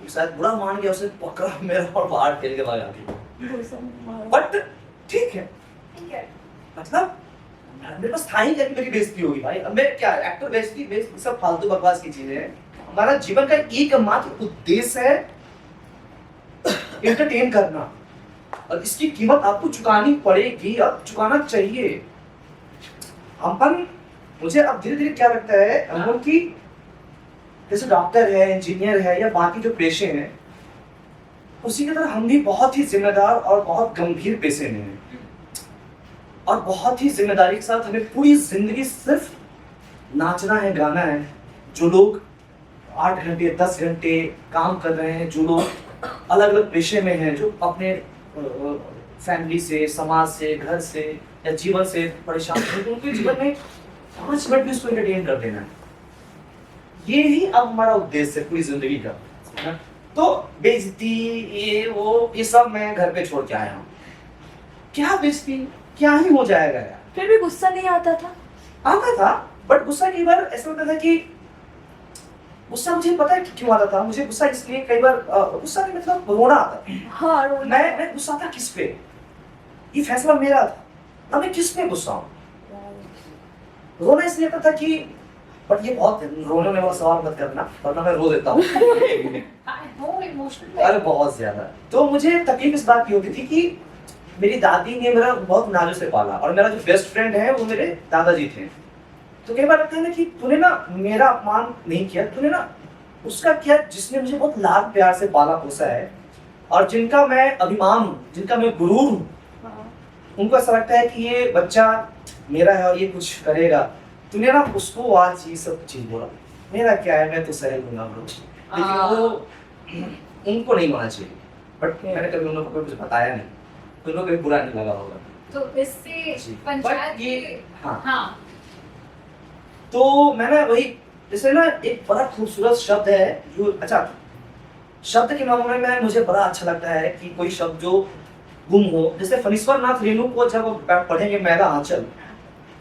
शायद बुरा मान गया, उसने पकड़ा मेरा और बाहर खेल के भागा दिया। बट ठीक है, मतलब मेरे पास था ही क्या कि मेरी बेइज्जती होगी भाई। अब मैं क्या एक्टर बेइज्जती सब फालतू बकवास की चीजें हैं। हमारा जीवन का एकमात्र उद्देश्य है एंटरटेन करना, और इसकी कीमत आपको चुकानी पड़ेगी, अब चुकाना चाहिए। मुझे अब धीरे धीरे क्या लगता है हम लोग की, जैसे डॉक्टर है, इंजीनियर है, या बाकी जो पेशे हैं, उसी की तरह हम भी बहुत ही जिम्मेदार और बहुत गंभीर पेशे में हैं, और बहुत ही जिम्मेदारी के साथ हमें पूरी जिंदगी सिर्फ नाचना है, गाना है। जो लोग 8 घंटे 10 घंटे काम कर रहे हैं, जो लोग अलग अलग पेशे में हैं, जो अपने फैमिली से, समाज से, घर से या जीवन से परेशान हैं, उनके जीवन में 5 मिनट भी उसको एंटरटेन कर देना है। ये ही अब हमारा उद्देश्य है पूरी जिंदगी का। तो बेइज्जती ये सब मैं घर पे छोड़ के आया हूँ। क्या बेइज्जती, क्या ही हो जाएगा यार।
फिर भी गुस्सा नहीं आता था?
आता था, बट गुस्सा कई बार ऐसा होता था कि गुस्सा मुझे पता है क्यों आता था। मुझे गुस्सा इसलिए कई बार गुस्सा नहीं मतलब रोना आता।
हाँ, रोना।
मैं गुस्सा था किस पे, ये फैसला मेरा था, अब मैं किस पे गुस्सा हूँ। रोना इसलिए आता था कि, बट ये बहुत रोने में वाला सवाल मत करना वरना मैं रो देता हूँ। अरे बहुत ज्यादा। तो मुझे तकलीफ इस बात की होती थी कि मेरी दादी ने मेरा बहुत नाजुक से पाला, और मेरा जो बेस्ट फ्रेंड है वो मेरे दादाजी थे। तो कई बार लगता है ना कि तूने ना मेरा अपमान नहीं किया, तूने ना उसका किया जिसने मुझे बहुत लाड प्यार से पाला पोसा है, और जिनका मैं अभिमान हूँ, जिनका मैं गुरूर हूँ। उनको ऐसा लगता है कि ये बच्चा मेरा है और ये कुछ करेगा। तूने ना उसको आज ये सब चीज बोला, मेरा क्या है, मैं तो सह लूंगा ब्रो। लेकिन वो उनको नहीं होना चाहिए, बट मैंने कभी उन लोगों को कुछ बताया नहीं, तो उन लोगों को बुरा नहीं लगा होगा।
तो इससे पंचायत
ये हाँ,
हाँ
तो मैंने वही जैसे ना एक बड़ा खूबसूरत शब्द है जो, अच्छा शब्द के मामले में मुझे बड़ा अच्छा लगता है कि कोई शब्द जो गुम हो, जैसे फणीश्वर नाथ रेणु को जब पढ़ेंगे मैला आंचल,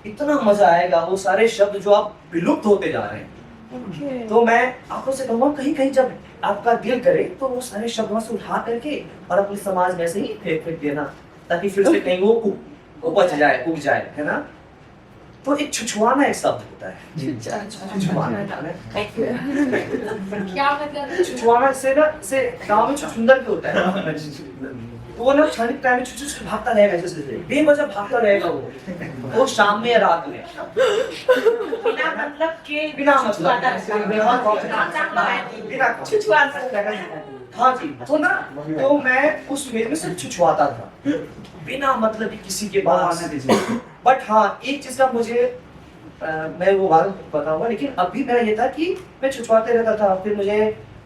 इतना मजा आएगा। वो सारे शब्द जो आप विलुप्त होते जा रहे हैं, तो मैं आपको से कहूँगा कहीं कहीं जब आपका दिल करे तो वो सारे शब्द वहां से उठा करके और अपने समाज में से ही फेंक देना, ताकि फिर से कहीं वो उपज जाए, उग जाए, है ना। तो एक छुछुआना एक शब्द होता है, छुछुआना।
क्या मतलब?
छुछुआना से ना से गाँव में छुछुंदर भी होता है, तो वो ना छानी टाइम में छुछुछ भागता रहेगा, जैसे बेवजह भागता रहेगा वो शाम में या रात में,
बिना मतलब के
बिना मतलब
छुछुआना।
बिना हाँ जी, तो ना तो मैं उस इमेज में सिर्फ छुछुआता था बिना मतलब कि किसी के पास। बट हाँ एक चीज का मुझे मैं वो बात बताऊंगा, लेकिन अभी मेरा ये था कि मैं छुछुआते रहता था। फिर मुझे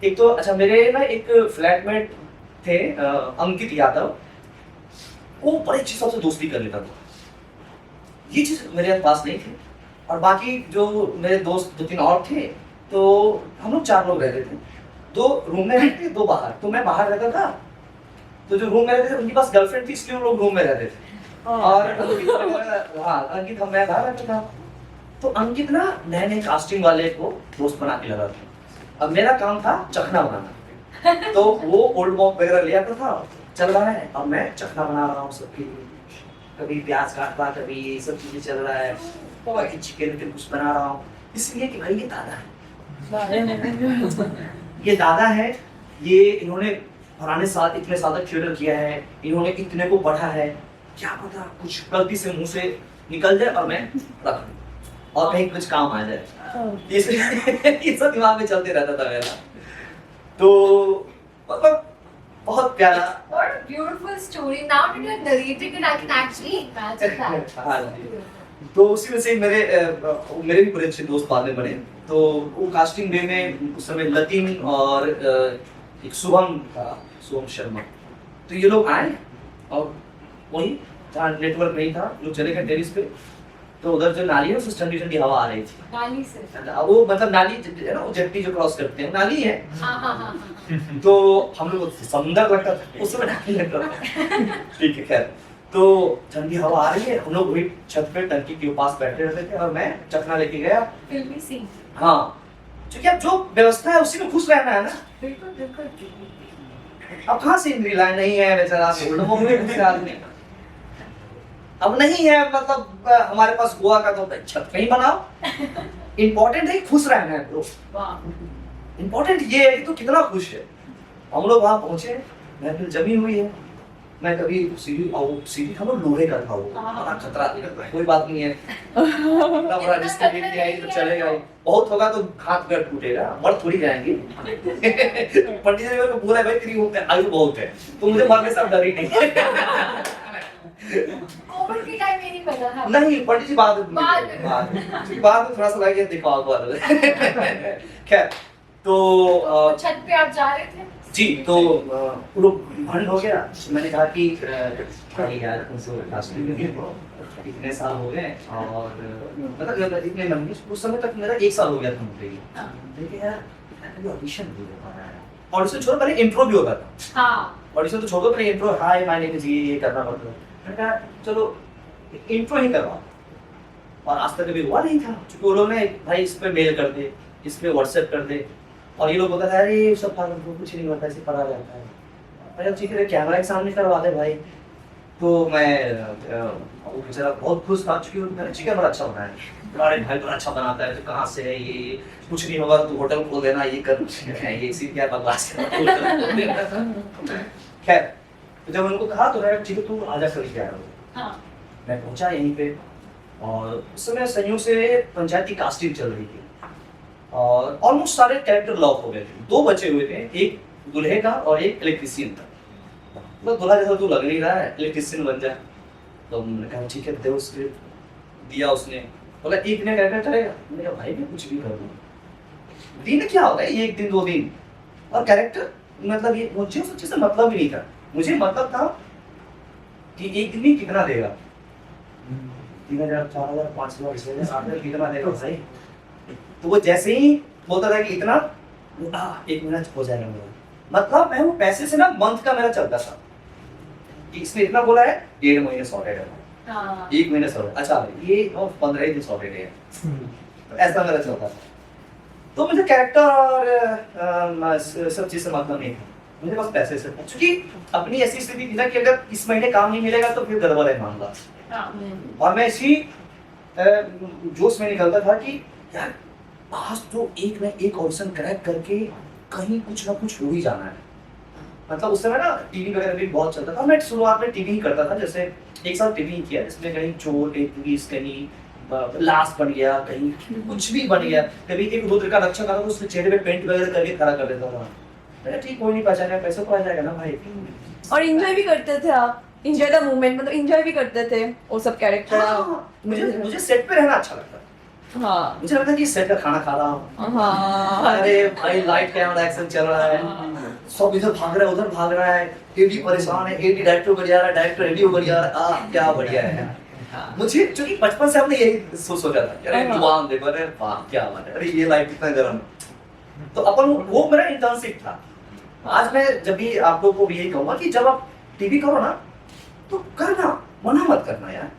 एक तो अच्छा मेरे ना एक फ्लैटमेट थे अंकित यादव, वो बड़े अच्छे सबसे दोस्ती कर लेता था, ये चीज मेरे पास नहीं थी। और बाकी जो मेरे दोस्त 2-3 और थे, तो हम लोग 4 लोग रहते थे, 2 रूम में रहते थे 2 बाहर। तो मैं बाहर रहता था, तो जो रूम में रहते थे उनके पास गर्लफ्रेंड थी, इसलिए वो लोग रूम में रहते थे। और हाँ अंकित हम मैं बाहर रहता था। तो अंकित ना नए नए कास्टिंग वाले को दोस्त बना के लगा था। अब मेरा काम था चखना बनाना, तो वो ओल्ड बॉम्ब वगैरह ले आता था, चल रहा है, अब मैं चखना बना रहा हूँ सबके लिए। कभी प्याज काटता, कभी ये सब चीजें चल रहा है, बाकी चिकन के कुछ बना रहा हूँ, इसलिए कि भाई ये दादा है, ये दादा है, ये इन्होंने पुराने साल इतने साल तक थिएटर किया है, इन्होंने इतने को पढ़ा है, क्या पता कुछ गलती से मुंह से निकल जाए और मैं रख दूं और कहीं कुछ काम आ जाए। ये सब दिमाग में चलते रहता था मेरा। तो मतलब बहुत प्यारा।
What a beautiful story. Now that you're narrating it, I can actually imagine that.
हाँ जी। तो उसी में से मेरे भी बड़े अच्छे दोस्त बाद में बने। तो वो कास्टिंग डे में उस समय लतीन और एक शुभम था, शुभम शर्मा, तो ये लोग आए और वही जहाँ नेटवर्क नहीं था, लोग चले गए टेरिस पे। तो उधर जो नाली है उससे ठंडी ठंडी हवा आ रही थी।
नाली से।
वो मतलब नाली है ना, वो जट्टी जो क्रॉस करते हैं नाली है।
हाँ।
तो हम लोग समुंदर लगता था उस समय, नाली लगता था। ठीक है खैर, तो ठंडी हवा आ रही है, हम लोग वही छत पे टंकी के पास बैठे रहते थे और मैं चखना लेके गया।
फिल्मी सीन।
हाँ, क्योंकि अब जो व्यवस्था है उसी में खुश रहना है ना।
बिल्कुल बिल्कुल।
अब कहाँ से इंद्री लाइन नहीं है बेचारा, आदमी अब नहीं है, मतलब हमारे पास गोवा का तो छत कहीं बनाओ। इम्पोर्टेंट है खुश रहना है ब्रो, इम्पोर्टेंट ये है कि तू कितना खुश है। हम लोग वहाँ पहुंचे, महफिल जमी हुई है, मैं कभी सीढ़ी था वो लोहे का था, वो बड़ा खतरा, कोई बात नहीं है, इतना बड़ा रिस्क ले लिया है तो चलेगा ही, बहुत होगा तो हाथ पैर टूटेगा, मर थोड़ी जाएंगे। पंडित जी ने मेरे को बोला भाई तेरी आयु बहुत है, तो मुझे मरने से डर ही नहीं।
कोविड के टाइम में नहीं बना है।
नहीं पंडित जी बाद में थोड़ा सा लगे दिखाओ बाद। खैर तो
छत पे आप जा रहे थे?
जी, तो वो लोग भंड हो गया। मैंने कहा कि भाई यार इतने साल हो गए और मतलब इतने लंबे, उस समय तक मेरा 1 साल हो गया था मुझे। देखिए यार ऑडिशन भी हो रहा है, ऑडिशन छोड़ो पहले इंट्रो भी होता था।
हाँ,
ऑडिशन तो छोड़ो पहले intro, hi my name is ये करना पड़ता था। मैंने कहा चलो इंट्रो ही करवाओ, और आज तक कभी हुआ नहीं था, क्योंकि वो लोग ने भाई इस पे मेल कर दे, इस पे व्हाट्सएप कर दे, और ये लोग बोलता था अरे सब फालतू कुछ नहीं होता, ऐसे पढ़ा जाता है। अरे ठीक है कैमरा के सामने करवा दे भाई। तो मैं वो बेचारा बहुत खुश था, क्योंकि मैंने चिकन बड़ा अच्छा बनाया है, अरे भाई बड़ा अच्छा बनाता है, तो कहाँ से है ये, कुछ नहीं होगा तो होटल खोल देना, ये कर ये इसी क्या बकवास। खैर तो जब उनको कहा तो मैं ठीक है तू आजा करके आया।
हाँ।
मैं पहुंचा यहीं पे, और उस समय संयोग से पंचायत की कास्टिंग चल रही थी, और ऑलमोस्ट सारे कैरेक्टर लॉक हो गए थे। 2 बचे हुए थे, एक दूल्हे का और एक इलेक्ट्रिशियन का। मतलब दूल्हा जैसा तू लग नहीं रहा है, इलेक्ट्रिशियन बन जाए। तो मैंने कहा ठीक है दे, उसके दिया उसने, बोला एक ने कैरेक्टर चलेगा। मैंने कहा भाई मैं कुछ भी कर दूँ, दिन क्या होगा ये 1 दिन 2 दिन, और कैरेक्टर मतलब ये मुझे उस चीज से मतलब ही नहीं था। मुझे मतलब था कि एक दिन में कितना देगा, 3000 4000 5000 6000 कितना देगा भाई। तो वो जैसे ही बोलता था कि इतना, 1 मिनट हो जाएगा मेरा, मतलब मैं वो पैसे से ना मंथ का मेरा चलता था कि इसने इतना बोला है 1.5 महीने सॉर्टेड है, 1 महीने सॉर्टेड, अच्छा ये 15 दिन सॉर्टेड है, तो ऐसा मेरा चलता था। तो मुझे कैरेक्टर और सब चीज से मतलब नहीं था, मुझे बस पैसे से, क्योंकि अपनी ऐसी स्थिति थी ना कि अगर इस महीने काम नहीं मिलेगा तो फिर गड़बड़ है मामला। और मैं इसी जोश में निकलता था कि यार आज तो एक ऑडिशन क्रैक करके कहीं कुछ ना कुछ हो ही जाना है। मतलब उस समय ना टीवी वगैरह भी बहुत चलता था, मैं शुरुआत में टीवी ही करता था, जैसे 1 साल टीवी ही किया, जिसमें कहीं चोर एक पुलिस, कहीं लाश बन गया, कहीं कुछ भी बन गया। कभी एक रुद्र का रक्षा करा तो उसके चेहरे पे पेंट वगैरह करके खड़ा कर देता था, मैंने ठीक कोई नहीं पहचाना, पैसे तो आ जाएगा ना भाई।
और एंजॉय भी करते थे आप, एंजॉय द मोमेंट, मतलब एंजॉय भी करते थे वो सब कैरेक्टर।
हाँ, मुझे सेट पे रहना अच्छा लगता है।
हाँ
मुझे लगता है कि सेट का खाना खा रहा हूँ,
हाँ
अरे भाई लाइट कैमरा एक्शन चल रहा है, सब इधर भाग रहा है उधर भाग रहा है, एडी परेशान है, एडी डायरेक्टर को जा रहा है, डायरेक्टर एडी को जा रहा है, क्या बढ़िया है। मुझे क्योंकि बचपन से हमने यही सोचा था कि अरे जुबान देखो, अरे वाह क्या बात है, अरे ये लाइफ कितना गर्म है। तो अपन वो मेरा इंटर्नशिप था। आज मैं जब भी आप लोगों को यही कहूंगा कि जब आप टीवी करो ना तो करना, मना मत करना यार,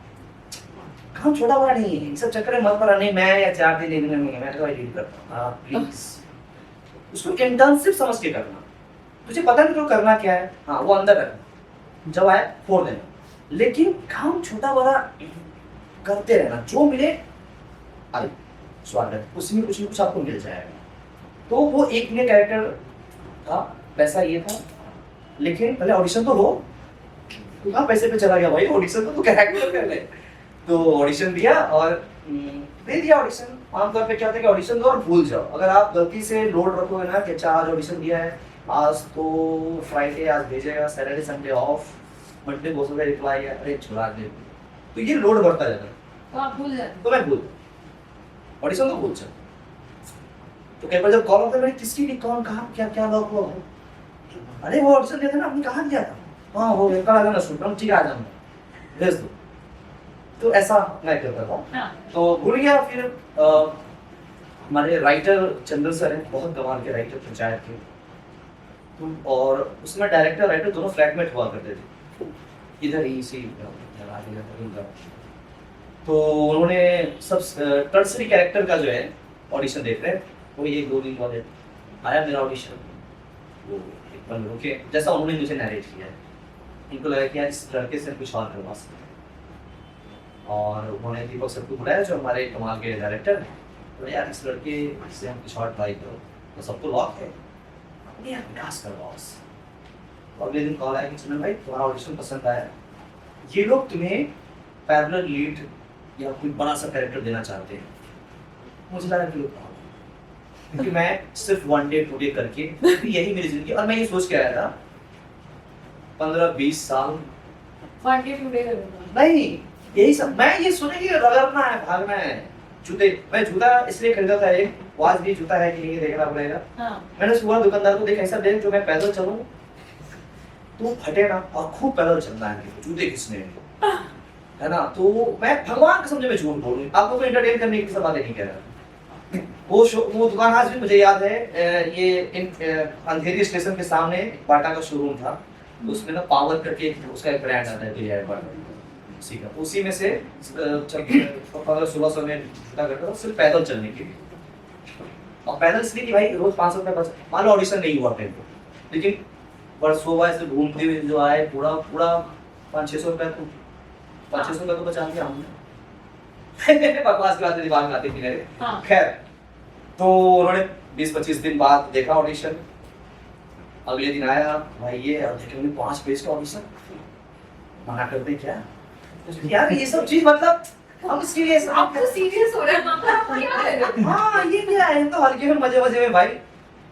काम छोटा बड़ा नहीं है, सब चक्कर में मत पड़ा। नहीं मैं या 4 दिन देखने में मैं तो एडिट करता हूँ, प्लीज उसको इंटर्नशिप समझ के करना। तुझे पता नहीं तो करना क्या है, हाँ वो अंदर है, जब आए फोड़ देना, लेकिन काम छोटा बड़ा करते रहना, जो मिले अरे स्वागत, उसमें कुछ न कुछ आपको मिल जाएगा। तो वो एक ने कैरेक्टर था, वैसा ये था, लेकिन पहले ऑडिशन तो हो। कहाँ पैसे पे चला गया भाई, ऑडिशन तो कैरेक्टर कर ले। तो ऑडिशन दिया और दे दिया ऑडिशन। आमतौर पे क्या होता है कि ऑडिशन दो और भूल जाओ। अगर आप गलती से लोड रखोगे ना कि अच्छा आज ऑडिशन दिया है, आज तो फ्राइडे आज भेजेगा, सैटरडे संडे ऑफ, मंडे को सुबह रिप्लाई है, अरे छुड़ा दे, तो ये लोड बढ़ता जाता है।
तो आप भूल जाते।
तो मैं भूल ऑडिशन तो भूल जाओ। तो कई बार जब कॉल होता है किसकी भी कौन कहा क्या क्या लॉक हुआ, अरे वो ऑडिशन दिया था ना आपने, कहाँ दिया था, हाँ हो गया, कल आ जाना शूट, हम ठीक आ जाऊंगा, भेज दो। तो ऐसा मैं करता था।
हाँ।
तो भूल गया। फिर हमारे राइटर चंदन सर हैं, बहुत कमाल के राइटर पंचायत के, और उसमें डायरेक्टर राइटर दोनों फ्लैटमेट हुआ करते थे, इधर ही इसी उनका। तो उन्होंने सब टर्सरी कैरेक्टर का जो है ऑडिशन देख रहे हैं, वही 1-2 दिन बाद आया मेरा ऑडिशन। वो एक पल रुके, जैसा उन्होंने मुझे नरेट किया है, इनको लगा कि यार इस लड़के से कुछ और करवा सकते हैं, और उन्होंने दीपक सर को बुलाया जो हमारे कमाल के डायरेक्टर हैं। तो यार इस लड़के से हम कुछ और ट्राई करो, तो सबको लॉक है, अपने आप विकास करवाओ। और अगले दिन कॉल आया कि सुनील भाई तुम्हारा ऑडिशन पसंद आया, ये लोग तुम्हें पैरेलल लीड या कोई बड़ा सा कैरेक्टर देना चाहते हैं। मुझे लगा कि लोग क्योंकि मैं सिर्फ 1 डे 2 डे करके यही मेरी जिंदगी, और मैं ये सोच के आया था 15-20 साल
1 day 2 day करूँगा।
नहीं, यही सब मैं ये सोचा कि रगड़ना है, भागना है। जूते, मैं जूता इसलिए खरीदा था, एक वाज भी जूता है कि नहीं देखना पड़ेगा।
हाँ।
मैंने सुबह दुकानदार को देखा ऐसा देख जो मैं पैदल चलूं तो फटे ना, और खूब पैदल चलना है, जूते घिसने है ना। तो मैं भगवान कसम से मैं झूठ बोलूं, आप लोगों को एंटरटेन करने की सब बातें नहीं कह रहा। वो दुकान आज भी मुझे याद है, ये अंधेरी स्टेशन के सामने बाटा का शोरूम था, तो उसमें ना पावर करके उसका एक ब्रांड आता है, बिलियर बाटा, उसी का, उसी में से सुबह समय जूता करता था सिर्फ पैदल चलने के लिए। और पैदल इसलिए कि भाई रोज 500 रुपये बच, मान लो ऑडिशन नहीं हुआ टाइम को, लेकिन बरसों से घूमते हुए जो आए पूरा 500-600 रुपये तो 500 रुपये तो बचा लिया हमने। बकवास की बातें दिमाग में आती थी मेरे।
हाँ।
खैर, तो उन्होंने 20-25 दिन बाद देखा ऑडिशन, अगले दिन आया भाई ये, और देखे उन्हें 5 पेज का ऑडिशन, मना करते क्या यार, ये सब चीज मतलब हम सीरियस,
आप तो सीरियस हो रहे हैं, आप क्या कर रहे हो?
हाँ ये क्या है, तो हल्के में मजे में भाई।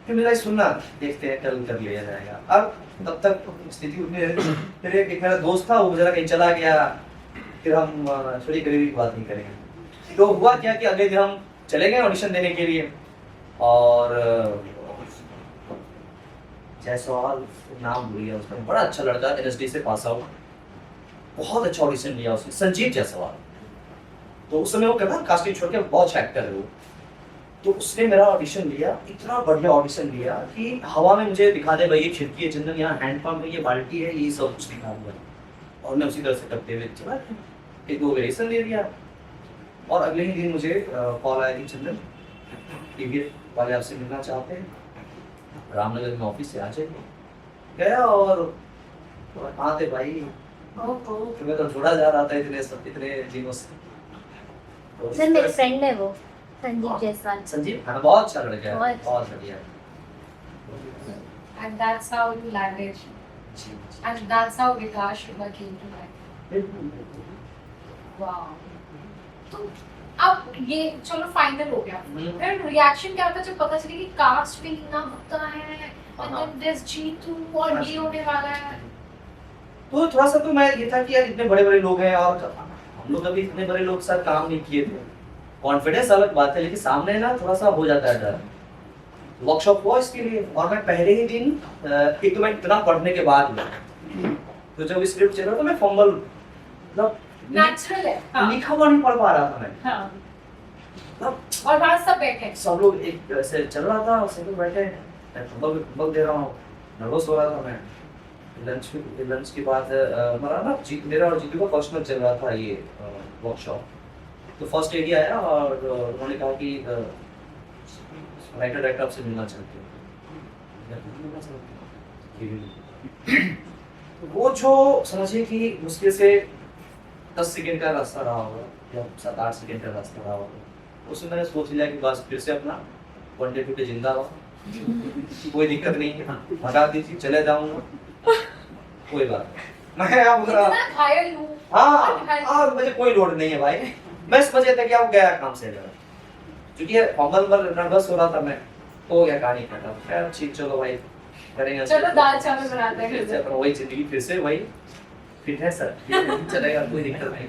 फिर मेरा सुनना, देखते हैं कल कर लिया जाएगा। अब तब तक स्थिति उतनी रही। फिर एक मेरा दोस्त था, वो जरा कहीं चला गया, फिर हम थोड़ी गरीबी की बात नहीं करेंगे। तो हुआ क्या कि अगले दिन हम चले गए ऑडिशन देने के लिए, और जायसवाल नाम भूल गया उसका, बड़ा अच्छा लड़का, NSD से पास आउट, बहुत अच्छा ऑडिशन लिया उसने, संजीव जायसवाल। तो उस समय वो कहता कास्टिंग छोड़ के बहुत अच्छा एक्टर है वो। तो उसने मेरा ऑडिशन लिया, इतना बढ़िया ऑडिशन लिया कि हवा में मुझे दिखा दे भाई ये खिड़की है चंदन, यहाँ हैंडपम्प है, ये बाल्टी है, ये सब कुछ दिखा दिया, और मैं उसी तरह से करते हुए चला, 1-2 वेरिएशन दे दिया। और अगले ही दिन मुझे कॉल आया कि चंदन टीवी वाले आपसे मिलना चाहते हैं, रामनगर में ऑफिस से आ जाइए। गया और कहाँ थे भाई, मैं तो छोड़ा जा रहा था इतने दिनों से। तो
सर मेरे फ्रेंड है वो संजीव जायसवाल।
संजीव हाँ बहुत अच्छा लड़का है,
बहुत।
बहुत बढ़िया।
And that's how you landed. And that's how Vikas Sharma came to life. Wow. तो अब ये चलो फाइनल हो गया, फिर रिएक्शन क्या होता है जब पता चले कि कास्ट भी ना होता है एंड
हाँ।
देन दिस जीतू और ये होने वाला है।
तो थोड़ा सा तो मैं ये था कि यार इतने बड़े बड़े लोग हैं और हम लोग कभी इतने बड़े लोग के साथ काम नहीं किए थे। कॉन्फिडेंस अलग बात है, लेकिन सामने ना थोड़ा सा हो जाता है डर। वर्कशॉप हुआ इसके लिए और मैं पहले ही दिन एक तो मैं इतना पढ़ने के बाद में तो जब स्क्रिप्ट चल रहा था मैं फंबल मतलब
नेचुरल है। हाँ।
लिखा हुआ नहीं पढ़ पा रहा था मैं।
हाँ।
मतलब
और वहाँ सब बैठे
सब लोग एक ऐसे चल रहा था और सब लोग बैठे मैं फंबल दे रहा हूँ, नर्वस हो रहा था मैं। लंच के बाद हमारा ना मेरा और जीतू का पर्सनल चल रहा था ये वर्कशॉप। तो फर्स्ट एडी आया और उन्होंने कहा कि राइटर डायरेक्टर आपसे मिलना चाहते हैं। तो वो जो समझिए कि मुश्किल से 10 सेकेंड का रास्ता रहा होगा या 7-8 सेकेंड का रास्ता रहा होगा, उसमें मैंने सोच लिया कि बस फिर से अपना वनडे टू डे जिंदा हुआ, कोई दिक्कत नहीं है, हटा दीजिए, चले जाऊंगा, कोई बात नहीं। मैं अब
इतना घायल हूँ।
हाँ मुझे कोई लोड नहीं है भाई, मैं समझ गया था कि आप गया काम से जरा, क्योंकि फंबल पर नर्वस हो रहा था मैं, तो क्या कहानी करता खैर ठीक, चलो भाई करेंगे,
चलो दाल चावल बनाते हैं
फिर से अपना वही जिंदगी, फिर से वही फिटनेस सर चलेगा, कोई दिक्कत नहीं।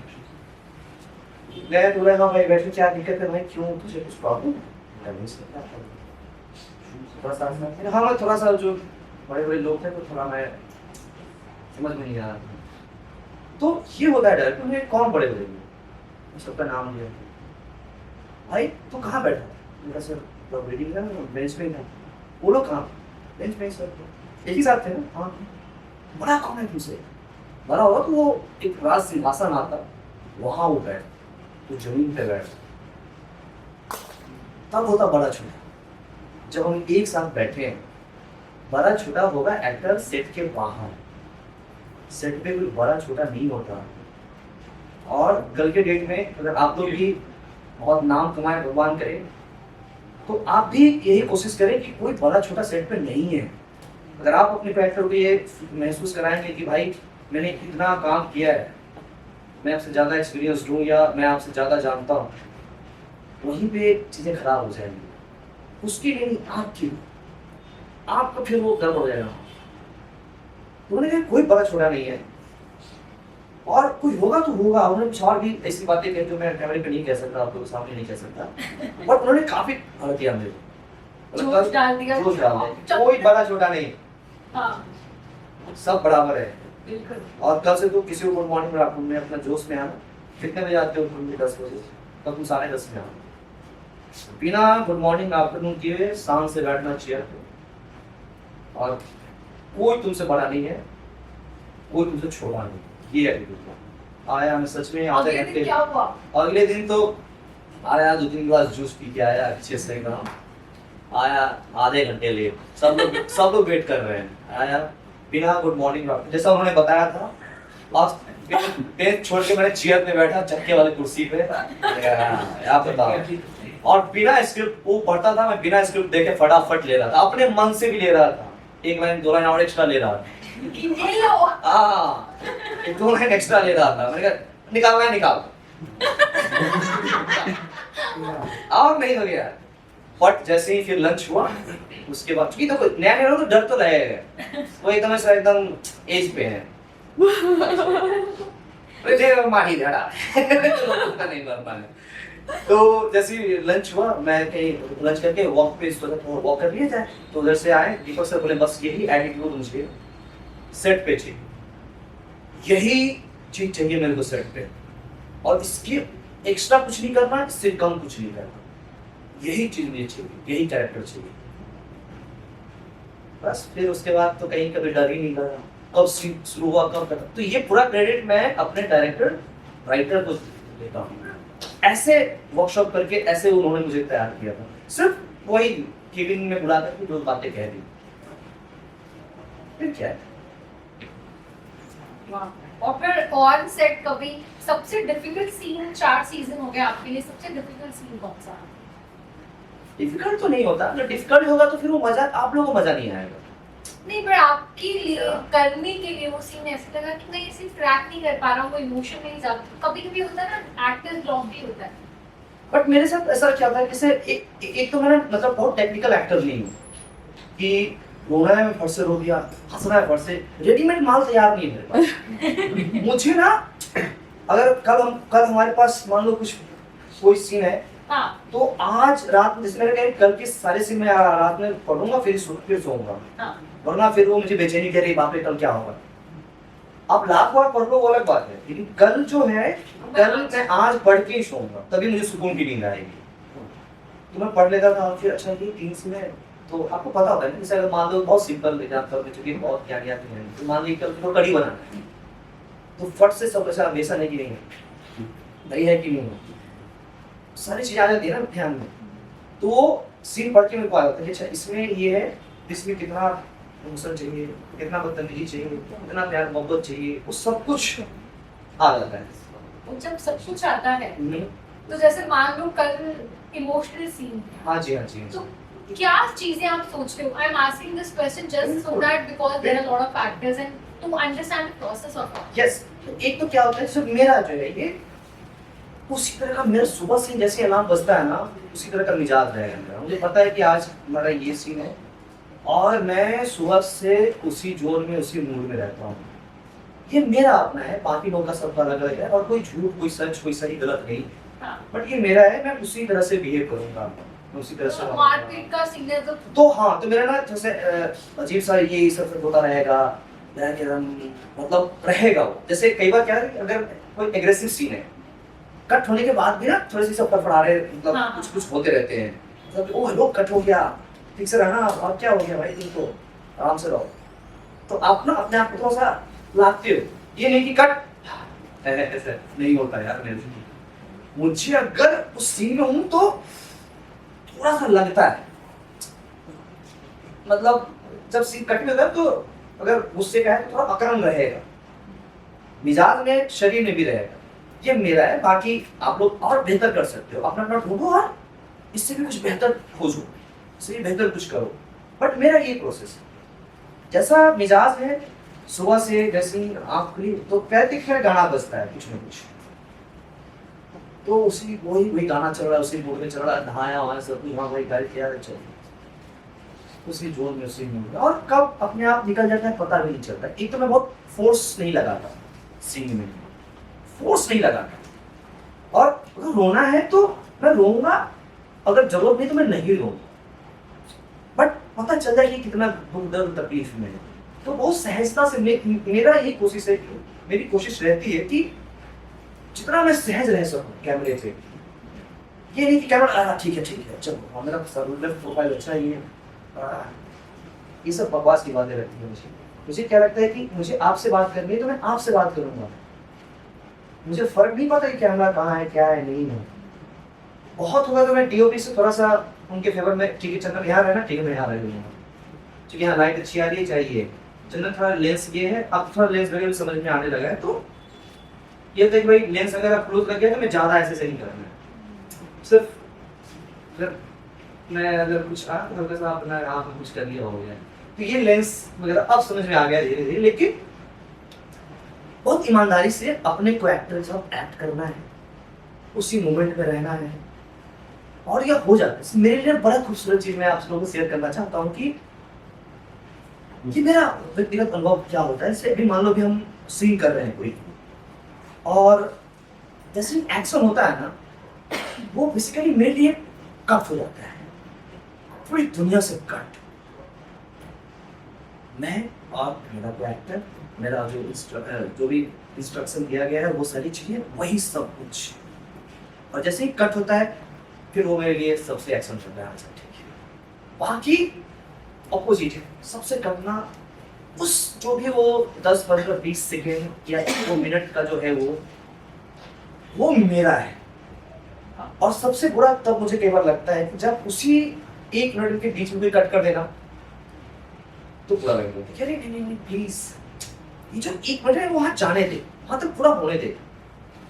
गए तो हाँ भाई बैठे, क्या दिक्कत है भाई, क्यों तुझे कुछ प्रॉब्लम? थोड़ा सा हाँ मैं थोड़ा सा जो बड़े बड़े लोग थे तो थोड़ा मैं समझ में नहीं आ रहा था। तो ये होता है डर, तुमने कौन बड़े बड़े लोग, सबका नाम लिया भाई, तू कहाँ बैठा? मेरा सर रीडिंग था, बेंच पे ही था। वो लोग कहाँ? बेंच पे ही सर, एक ही साथ थे ना। हाँ बड़ा कौन है तुझसे? बड़ा होगा तो वो एक राज सिंहासन आता, वहाँ वो बैठ, तो जमीन पे बैठ, तब होता बड़ा छोटा। जब हम एक साथ बैठे हैं, बड़ा छोटा होगा एक्टर सेट के बाहर, सेट पे कोई बड़ा छोटा नहीं होता। और कल के डेट में अगर आप लोग भी बहुत नाम कमाए, भगवान करे, तो आप भी यही कोशिश करें कि कोई बड़ा छोटा सेट पे नहीं है। अगर आप अपने एक्टर को ये महसूस कराएंगे कि भाई मैंने इतना काम किया है, मैं आपसे ज़्यादा एक्सपीरियंस दूँ या मैं आपसे ज़्यादा जानता हूँ, वहीं पे चीज़ें खराब हो जाएंगी। उसके लिए नहीं, आपका फिर वो गड़बड़ हो जाएगा। तो उन्होंने कहा कोई बड़ा छोटा नहीं है, और कुछ होगा तो होगा। उन्होंने कुछ और भी ऐसी बातें कही जो मैं कैमरे पे नहीं कह सकता, आप लोगों के सामने नहीं कह सकता, बट उन्होंने काफी भर दिया मेरे को,
जोश डाल दिया।
जोश डाल दिया। कोई बड़ा छोटा नहीं,
हाँ
सब बराबर है।
बिल्कुल।
और कल से तो किसी को गुड मॉर्निंग में आपको में अपना जोश में आना। कितने बजे आते हो तुम? 10 बजे, तब तुम 10:30 में आना, बिना गुड मॉर्निंग आफ्टरनून किए शाम से बैठना चेयर पे, और कोई तुमसे बड़ा नहीं है, कोई तुमसे छोटा नहीं। ये एटीट्यूड आया, मैं सच में आधे
अगले
घंटे,
दिन क्या हुआ?
अगले दिन तो आया 2-3 ग्लास जूस पी के आया अच्छे से एकदम, आया आधे घंटे लेट, सब लोग वेट कर रहे हैं, आया बिना गुड मॉर्निंग जैसा उन्होंने बताया था। और बेंच छोड़ के मैंने चेयर पे बैठा, चक्के वाली कुर्सी पे, आप बताओ, और बिना स्क्रिप्ट वो पढ़ता था, मैं बिना स्क्रिप्ट देखे फटाफट ले रहा था, अपने मन से भी ले रहा था, 1 लाइन 2 लाइन और एक्स्ट्रा ले रहा था। हाँ 1-2 लाइन एक्स्ट्रा ले रहा था। मैंने कहा निकालना है निकाल, और नहीं हो गया। बट जैसे ही फिर लंच हुआ, उसके बाद क्योंकि तो नया नया तो डर तो लगेगा, वो एकदम ऐसा एकदम एज पे है, माही धड़ा नहीं कर पाए। तो जैसे ही लंच हुआ, मैं कहीं लंच करके वॉक पे वॉक कर लिया जाए, तो उधर से आए दीपक सर बोले बस यही एटीट्यूड मुझे सेट पे चाहिए, यही चीज चाहिए मेरे को सेट पे, और इसकी एक्स्ट्रा कुछ नहीं करना, इससे कम कुछ नहीं करना, यही चीज मुझे चाहिए, यही कैरेक्टर चाहिए। बस फिर उसके बाद तो कहीं कभी डर ही नहीं लगा, कब शुरू हुआ कब खत्म। तो ये पूरा क्रेडिट मैं अपने डायरेक्टर राइटर को देता हूँ। ऐसे वर्कशॉप करके ऐसे उन्होंने मुझे तैयार किया था, सिर्फ वही केबिन में बुला करके 2 बातें कह दी, फिर क्या है।
और फिर ऑन सेट कभी सबसे डिफिकल्ट सीन, 4 सीजन हो गए आपके लिए, सबसे डिफिकल्ट सीन कौन सा?
डिफिकल्ट तो नहीं होता, अगर डिफिकल्ट होगा तो फिर वो मजा आप लोगों को मजा नहीं आएगा।
नहीं पर आपके लिए करने के लिए वो सीन ऐसा लगा कि मैं इसे ट्रैक नहीं कर पा रहा हूँ, वो इमोशन नहीं जा, कभी कभी होता है ना, एक्टर्स ब्लॉक भी होता है,
बट मेरे साथ ऐसा क्या था, जैसे एक तो मैंने मतलब बहुत टेक्निकल एक्टर नहीं हूँ कि रोना है मैं फट से रो दिया, हंसना है फट से, रेडीमेड माल तैयार नहीं है मेरे पास। मुझे ना अगर कल हमारे पास मान लो कुछ कोई सीन है,
हाँ
तो आज रात जैसे मैंने कहा कल के सारे सीन मैं रात में पढ़ूंगा फिर सोऊंगा,
हाँ
वरना फिर वो मुझे बेचैनी कह रही बाप रे कल क्या होगा। आप लाख बार पढ़ लो वो अलग बात है, लेकिन कल जो है कल मैं आज पढ़ के ही सोऊंगा तभी मुझे सुकून की नींद आएगी। तो मैं पढ़ लेता था, फिर अच्छा ये 3 सीन है तो आपको पता होता है ना, जैसे अगर मान लो बहुत सिंपल एग्जांपल में चूंकि बहुत क्या क्या है, तो मान लीजिए कल तो कड़ी बनाना है तो फट से सब ऐसा बेसन है कि नहीं है, दही है कि नहीं है, सारी चीजें आ जाती है ना ध्यान में। तो सीन पढ़ के मेरे को आ जाता है कि अच्छा इसमें ये है, इसमें कितना इमोशन चाहिए, कितना बदतमीजी चाहिए, कितना प्यार मोहब्बत चाहिए, वो सब कुछ आ जाता है।
और जब सब कुछ आता है
हम्म,
तो जैसे मान लो कल इमोशनल सीन है,
हाँ जी हाँ जी हाँ जी।
तो क्या चीजें आप सोचते हो? I am asking this question just so that because there are lot of factors and to understand the process of it.
Yes, एक तो क्या होता है सिर्फ मेरा जो है ये उसी तरह का, मेरा सुबह से जैसे अलार्म बजता है ना उसी तरह का मिजाज रहेगा मेरा। मुझे पता है कि आज हमारा ये सीन है और मैं सुबह से उसी जोर में उसी मूड में रहता हूँ। ये मेरा अपना है, बाकी लोगों का सबका अलग अलग है और कोई झूठ कोई सच कोई सही गलत नहीं, बट ये मेरा है, मैं उसी तरह से बिहेव करूंगा, मैं उसी तरह से रहूंगा।
मारपीट का सीन
तो हाँ, तो मेरा ना जैसे अजीब सा ये सब होता रहेगा, मेरा एकदम मतलब रहेगा वो। जैसे कई बार क्या है अगर कोई एग्रेसिव सीन है कट होने के बाद भी ना थोड़ी सी सब फड़फड़ारे मतलब
हाँ।
कुछ कुछ होते रहते हैं, मतलब ओ हेलो कट हो गया, ठीक से रहना, और क्या हो गया भाई तुमको, आराम से रहो। तो आप ना अपने आप को थोड़ा सा लाते हो, ये नहीं कि कट ऐसे नहीं होता यार मेरे से। मुझे अगर उस सीन में हूं तो थोड़ा सा लगता है, मतलब जब सीन कट में होता है तो अगर गुस्से का है तो थोड़ा अकरम रहेगा, मिजाज में शरीर में भी रहेगा। ये मेरा है, बाकी आप लोग और बेहतर कर सकते हो, अपना अपना ढूंढो और इससे भी कुछ बेहतर खोजो, इससे भी बेहतर कुछ करो। बट मेरा ये प्रोसेस है, जैसा मिजाज है सुबह से जैसे ही आँख खुली तो पैर में गाना बजता है कुछ ना कुछ, तो उसी वही गाना चल रहा है, उसी मूड में चल रहा है, नहाया वहां सब कुछ वहाँ वही गाड़ी किया चल उसी जोर में उसी मूड में, और कब अपने आप निकल जाता है पता भी नहीं चलता। एक तो मैं बहुत फोर्स नहीं लगाता सीन में, फोर्स नहीं लगाता, और अगर रोना है तो मैं रोऊंगा, अगर जरूरत नहीं तो मैं नहीं रोऊंगा, बट पता चल जाए कि कितना दुख दर्द तकलीफ में है। तो बहुत सहजता से मेरा यही कोशिश है, मेरी कोशिश रहती है कि जितना मैं सहज रह सकूं कैमरे पे। ये नहीं कि कैमरा ठीक है चलो मेरा प्रोफाइल अच्छा ही है, ये सब बकवास की बातें रहती है। मुझे क्या लगता है कि मुझे आपसे बात करनी है तो मैं आपसे बात करूंगा, मुझे फर्क नहीं पता कि कैमरा कहाँ है क्या है नहीं है। बहुत होगा तो मैं डीओपी से थोड़ा सा उनके फेवर में, ठीक है चंदन यहाँ रहना, ठीक है मैं यहाँ रह लूँगा, क्योंकि यहाँ लाइट अच्छी आ रही है चाहिए, चंदन थोड़ा लेंस ये है, अब थोड़ा लेंस वगैरह समझ में आने लगा है, तो ये तो भाई लेंस वगैरह क्लोज लग गया तो मैं ज़्यादा ऐसे से नहीं करना है, सिर्फ मैं अगर कुछ हल्का सा अपना आँख में कुछ कर लिया हो गया, तो ये लेंस वगैरह अब समझ में आ गया धीरे धीरे। लेकिन बहुत ईमानदारी से अपने को एक्टर के साथ एक्ट करना है, उसी मोमेंट में रहना है, और यह हो जाता है। मेरे लिए बड़ा खूबसूरत चीज मैं आप लोगों को शेयर करना चाहता हूँ कि मेरा व्यक्तिगत अनुभव क्या होता है। जैसे अभी मान लो कि हम सीन कर रहे हैं कोई, और जैसे एक्शन होता है ना, वो बेसिकली मेरे लिए कट हो जाता है, पूरी दुनिया से कट। मैं और मेरा को एक्टर, मेरा जो भी इंस्ट्रक्शन दिया गया है वो सारी चीजें वही सब कुछ, और जैसे ही कट होता है फिर वो मेरे लिए सबसे एक्शन करता है, अच्छा ठीक है। बाकी ऑपोजिट है, सबसे करना उस जो भी वो 10, 15, 20 सेकेंड या 1 मिनट का जो है वो मेरा है। और सबसे बुरा तब मुझे कई बार लगता है कि जब उसी 1 मिनट के बीच में भी कट कर देना तो बुरा लगेगा, अरे नहीं प्लीज, ये जो 1 मिनट है वहां जाने दे, वहां तक पूरा होने दे।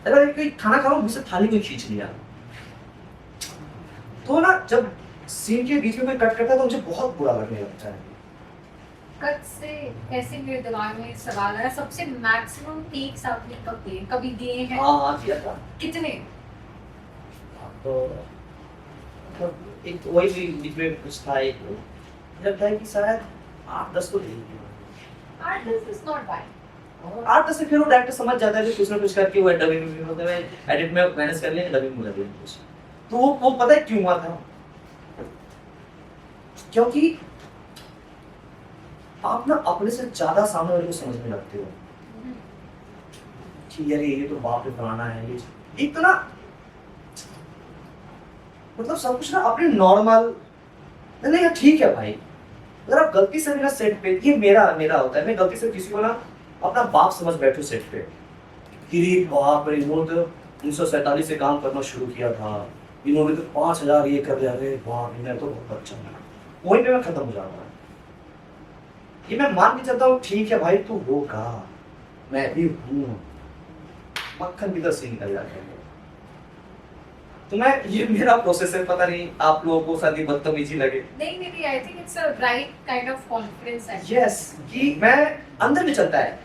अगर कोई खाना खा रहा हूँ मुझसे थाली कोई खींच लिया तो ना, जब सीन के बीच में कोई कट करता है तो मुझे बहुत बुरा लगने लगता है।
कट से ऐसे मेरे दिमाग में सवाल आया, सबसे मैक्सिमम टेक्स आपने कब दिए, कभी दिए हैं?
हाँ किया था।
कितने?
तो मतलब एक वही भी बीच में कुछ था, एक जब था कि शायद 8-10 तो नहीं,
Artist is not bad.
8-10 से फिर वो डायरेक्टर समझ जाता है कि कुछ ना कुछ करके वो डबिंग में मतलब एडिट में मैनेज कर लेंगे, डबिंग में लगे कुछ। तो वो पता है क्यों हुआ था? क्योंकि आप ना अपने से ज्यादा सामने वाले को समझने लगते हो कि यार ये तो बाप रे फलाना है, ये एक तो ना मतलब सब कुछ ना अपने नॉर्मल नहीं यार ठीक है भाई। अगर आप गलती से भी ना सेट पे, ये मेरा होता है, मैं गलती से किसी को ना अपना बाप समझ बैठू सेट पे, कि बाप रे इन्होंने तो 1947 से काम करना शुरू किया था, इन्होंने तो 5000 ये कर लिया, अरे बाप रे मैं तो बहुत अच्छा हूँ, वहीं पे मैं खत्म हो जाता हूँ। ये मैं मान के चलता हूँ ठीक है भाई तू होगा, मैं भी हूँ, मक्खन भी तो सीन निकल जाता है। तो मैं ये मेरा प्रोसेस है, पता नहीं आप लोगों को शायद बदतमीजी लगे।
नहीं, I think it's a right kind of confidence.
Yes कि मैं अंदर में चलता है,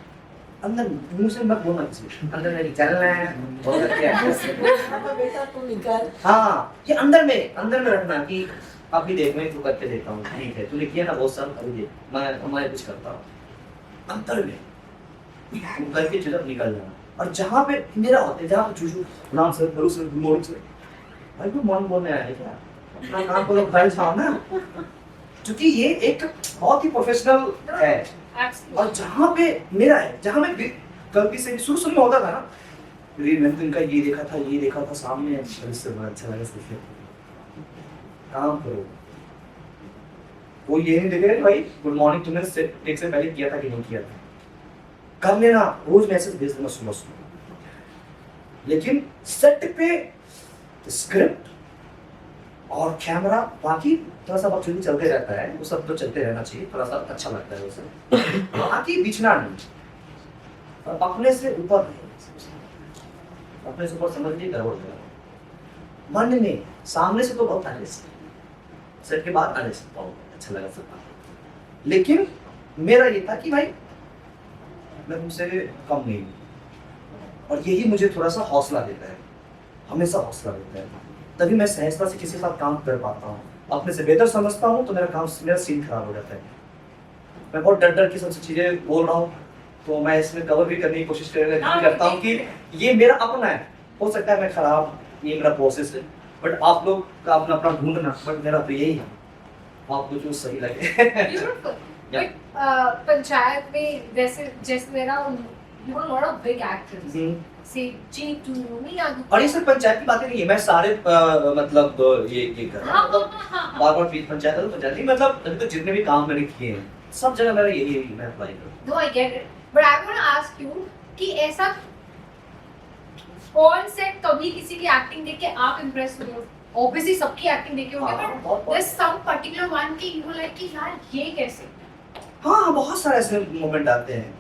अंदर मुंह से मत बोलना किसी, अंदर में चलना है और क्या
अब बेटा तू निकल।
हाँ ये अंदर में रखना कि अभी देख मैं तू करके देता हूँ, ठीक है तूने किया ना बहुत सारा, अभी देख मैं कुछ करता हूँ, अंदर में करके चुप निकल जाना। और जहाँ पे मेरा होता है, जहाँ पे चूचू नाम सर करो सर गुड मॉर्निंग सर, भाई तू मॉर्निंग बोलने आया है क्या, अपना काम करो फाइल छाओ ना, क्योंकि ये एक बहुत ही प्रोफेशनल है।
Absolutely.
और जहाँ पे मेरा है, जहाँ मैं गलती से शुरू में होता था ना, मैंने तो इनका ये देखा था सामने, इससे बड़ा अच्छा लगा सोचे काम करो, वो ये नहीं देखे भाई गुड मॉर्निंग तुमने एक से पहले किया था कि नहीं किया था, कर लेना, रोज मैसेज भेज देना सुबह। लेकिन सेट पे स्क्रिप्ट और कैमरा बाकी थोड़ा सा बकचोदी चलते रहता है, वो सब तो चलते रहना चाहिए, थोड़ा सा अच्छा लगता है वैसे, बाकी बिछना नहीं, और अपने से ऊपर नहीं, अपने से ऊपर समझ लीजिए गड़बड़ हो जाएगा। मन में सामने से तो बहुत आने से, सेट के बाद आने से बहुत अच्छा लगा सकता, लेकिन मेरा ये था कि भाई मैं तुमसे कम नहीं हूँ, और यही मुझे थोड़ा सा हौसला देता है, हमेशा हौसला देता है, तभी मैं सहजता से किसी के साथ काम कर पाता हूँ। अपने से बेहतर समझता हूँ तो मेरा सीन खराब हो जाता है। मैं बहुत डर की सबसे चीज़ें बोल रहा हूँ, तो मैं इसमें कवर भी करने की कोशिश करता हूँ कि ये मेरा अपना है, हो सकता है मैं खराब, ये मेरा प्रोसेस है, बट आप लोग का अपना अपना ढूंढना, बट मेरा तो यही है, आपको जो सही लगे।
Beautiful. But पंचायत में जैसे मेरा you know a lot of big actors. Say Jeetu, Miyagi.
और ये सिर्फ पंचायत की बातें नहीं है, मैं सारे मतलब ये कर रहा हूँ,
हाँ.
बार बीच पंचायत है तो पंचायत नहीं, मतलब अभी तो जितने भी काम मैंने किए हैं सब जगह मेरा यही है, मैं अप्लाई करूँ।
No, I get it. But I want to ask you कि ऐसा कौन से कभी किसी की एक्टिंग देख के आप इम्प्रेस हुए हो? Obviously सबकी एक्टिंग देखे होंगे, but there's some particular one कि you like कि यार ये कैसे?
हाँ बहुत सारे ऐसे मोमेंट आते हैं,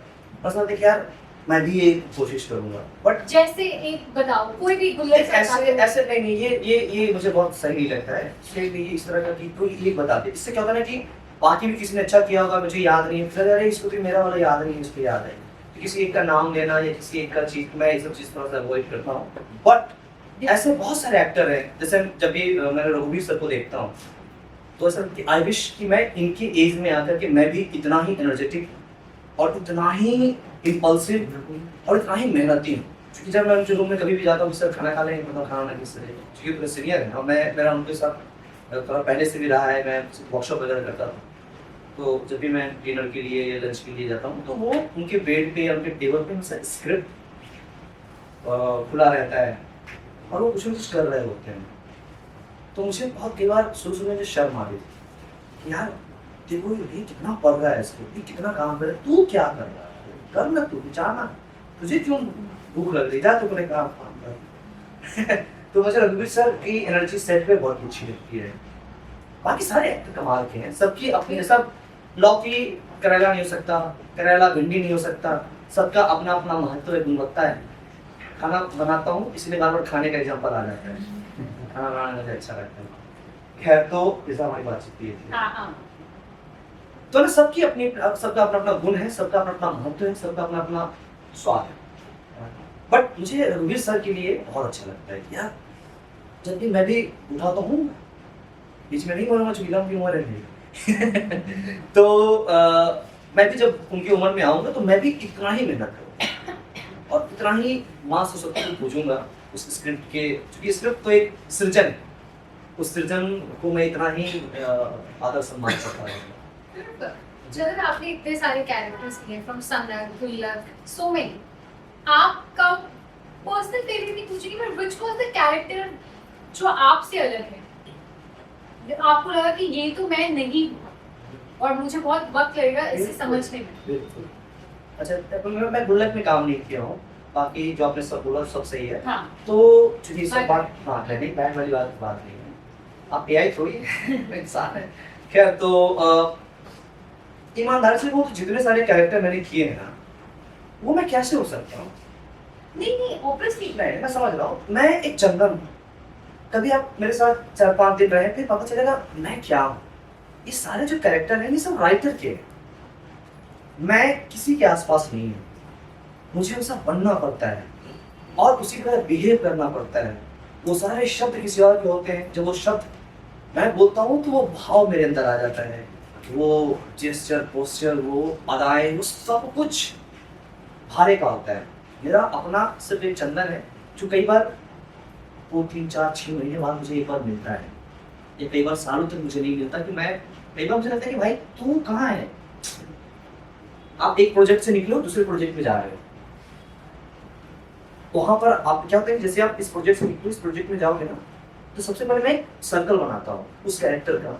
बस मैं देखिए यार मैं भी ये कोशिश करूंगा, बट
जैसे एक बताओ, कोई भी गुल्ले से
ऐसे नहीं, ये मुझे बहुत सही नहीं लगता है, इसलिए इस तरह का कि कोई ये बता दे, इससे क्या होता है ना कि बाकी भी किसी ने अच्छा किया होगा, मुझे याद नहीं है, फिर अरे इसको तो मेरा वाला याद नहीं है, इसको याद है, तो किसी एक का नाम लेना या किसी एक का चीज, मैं ये सब चीज थोड़ा सा अवॉइड करता हूँ। बट ऐसे बहुत सारे एक्टर हैं, जैसे जब भी मैं रघुवीर सर को देखता हूँ तो ऐसा आई विश कि मैं इनकी एज में आकर के मैं भी इतना ही एनर्जेटिक और इतना ही इम्पल्सिव और इतना ही मेहनती हूँ, क्योंकि जब मैं उनके रूम में कभी भी जाता हूँ सर खाना खा लेंगे, मतलब खाना ना किस तरह, क्योंकि पूरे सीनियर है और मेरा उनके साथ थोड़ा पहले से भी रहा है, मैं वर्कशॉप वगैरह करता हूँ, तो जब भी मैं डिनर के लिए या लंच के लिए जाता हूँ तो वो उनके बेड पे या उनके टेबल पे स्क्रिप्ट खुला रहता है और वो कुछ न कुछ कर रहे होते हैं, तो मुझे बहुत कई बार शुरू में जो शर्म आ रही थी, यार देखो ये कितना पढ़ रहा है, इसको ये कितना काम कर रहा है, तू क्या कर रहा है, कर ना तू जाना, तुझे क्यों भूख लग रही, जा तू अपने काम कर। तो मुझे रघुवीर सर की एनर्जी सेट पे बहुत अच्छी लगती है। बाकी सारे एक्टर कमाल के हैं, सबकी अपनी, सब लौकी करेला नहीं हो सकता, करेला भिंडी नहीं हो सकता, सबका अपना अपना महत्व है, गुणवत्ता है। खाना बनाता हूँ इसलिए बार बार खाने का एग्जाम्पल आ जाता है, खाना बनाना मुझे अच्छा लगता है। खैर तो जैसा हमारी बातचीत हुई थी, तो ना सबकी अपनी, सबका अपना अपना गुण है, सबका अपना अपना महत्व है, सबका अपना अपना स्वाद है। बट मुझे रघुवीर सर के लिए बहुत अच्छा लगता है कि यार जब भी मैं भी उठा तो हूँ, बीच में नहीं बोलूँगा चुकीला की उम्र है मेरी। तो मैं भी जब उनकी उम्र में आऊँगा तो मैं भी इतना ही मेहनत करूँगा और इतना ही माँ सरस्वती को पूजूंगा उस स्क्रिप्ट के, क्योंकि स्क्रिप्ट तो एक सृजन है, उस सृजन को मैं इतना ही आदर सम्मान करता हूँ।
जब आपने इतने सारे कैरेक्टर्स किए फ्रॉम सनर गुल्लक सो मेनी, आपका पर्सनल फेवरेट नहीं पूछेगी but which was the character जो आपसे अलग है, आपको लगा कि ये तो मैं नहीं हूँ और मुझे बहुत वक्त लगेगा इसे समझने में?
बिल्कुल। अच्छा, तो मैं गुल्लक में काम नहीं किया हूँ, बाकी जो आपने सब बोला सब सही है।
हाँ।
तो चूंकि सब बात हाँ नहीं बैड वाली बात नहीं है, आप एआई थोड़ी हैं, इंसान है। खैर, तो ईमानदारी से वो जितने सारे कैरेक्टर मैंने किए हैं ना, वो मैं कैसे हो सकता हूँ?
नहीं ऑब्वियसली
नहीं, मैं समझ रहा हूँ, मैं एक चंदन हूँ। कभी आप मेरे साथ 4-5 दिन रहे, फिर पता चलेगा मैं क्या हूँ। ये सारे जो कैरेक्टर हैं ये सब राइटर के हैं, मैं किसी के आसपास नहीं हूँ। मुझे वैसा बनना पड़ता है और उसी तरह बिहेव करना पड़ता है। वो सारे शब्द किसी और के होते हैं, जब वो शब्द मैं बोलता हूँ तो वो भाव मेरे अंदर आ जाता है, वो जेस्चर, पोस्चर, वो अदाएं, वो सब कुछ भारे का होता है। मेरा अपना सिर्फ एक चंदन है जो कई बार 2, 3, 4, 6 महीने बाद मुझे एक बार मिलता है, या कई बार सालों तक मुझे नहीं मिलता। कि मैं कई बार मुझे लगता है कि भाई तू कहाँ है? आप एक प्रोजेक्ट से निकलो दूसरे प्रोजेक्ट में जा रहे हो, वहां पर आप क्या होता है, जैसे आप इस प्रोजेक्ट से निकलो इस प्रोजेक्ट में जाओगे ना, तो सबसे पहले मैं एक सर्कल बनाता हूँ उस कैरेक्टर का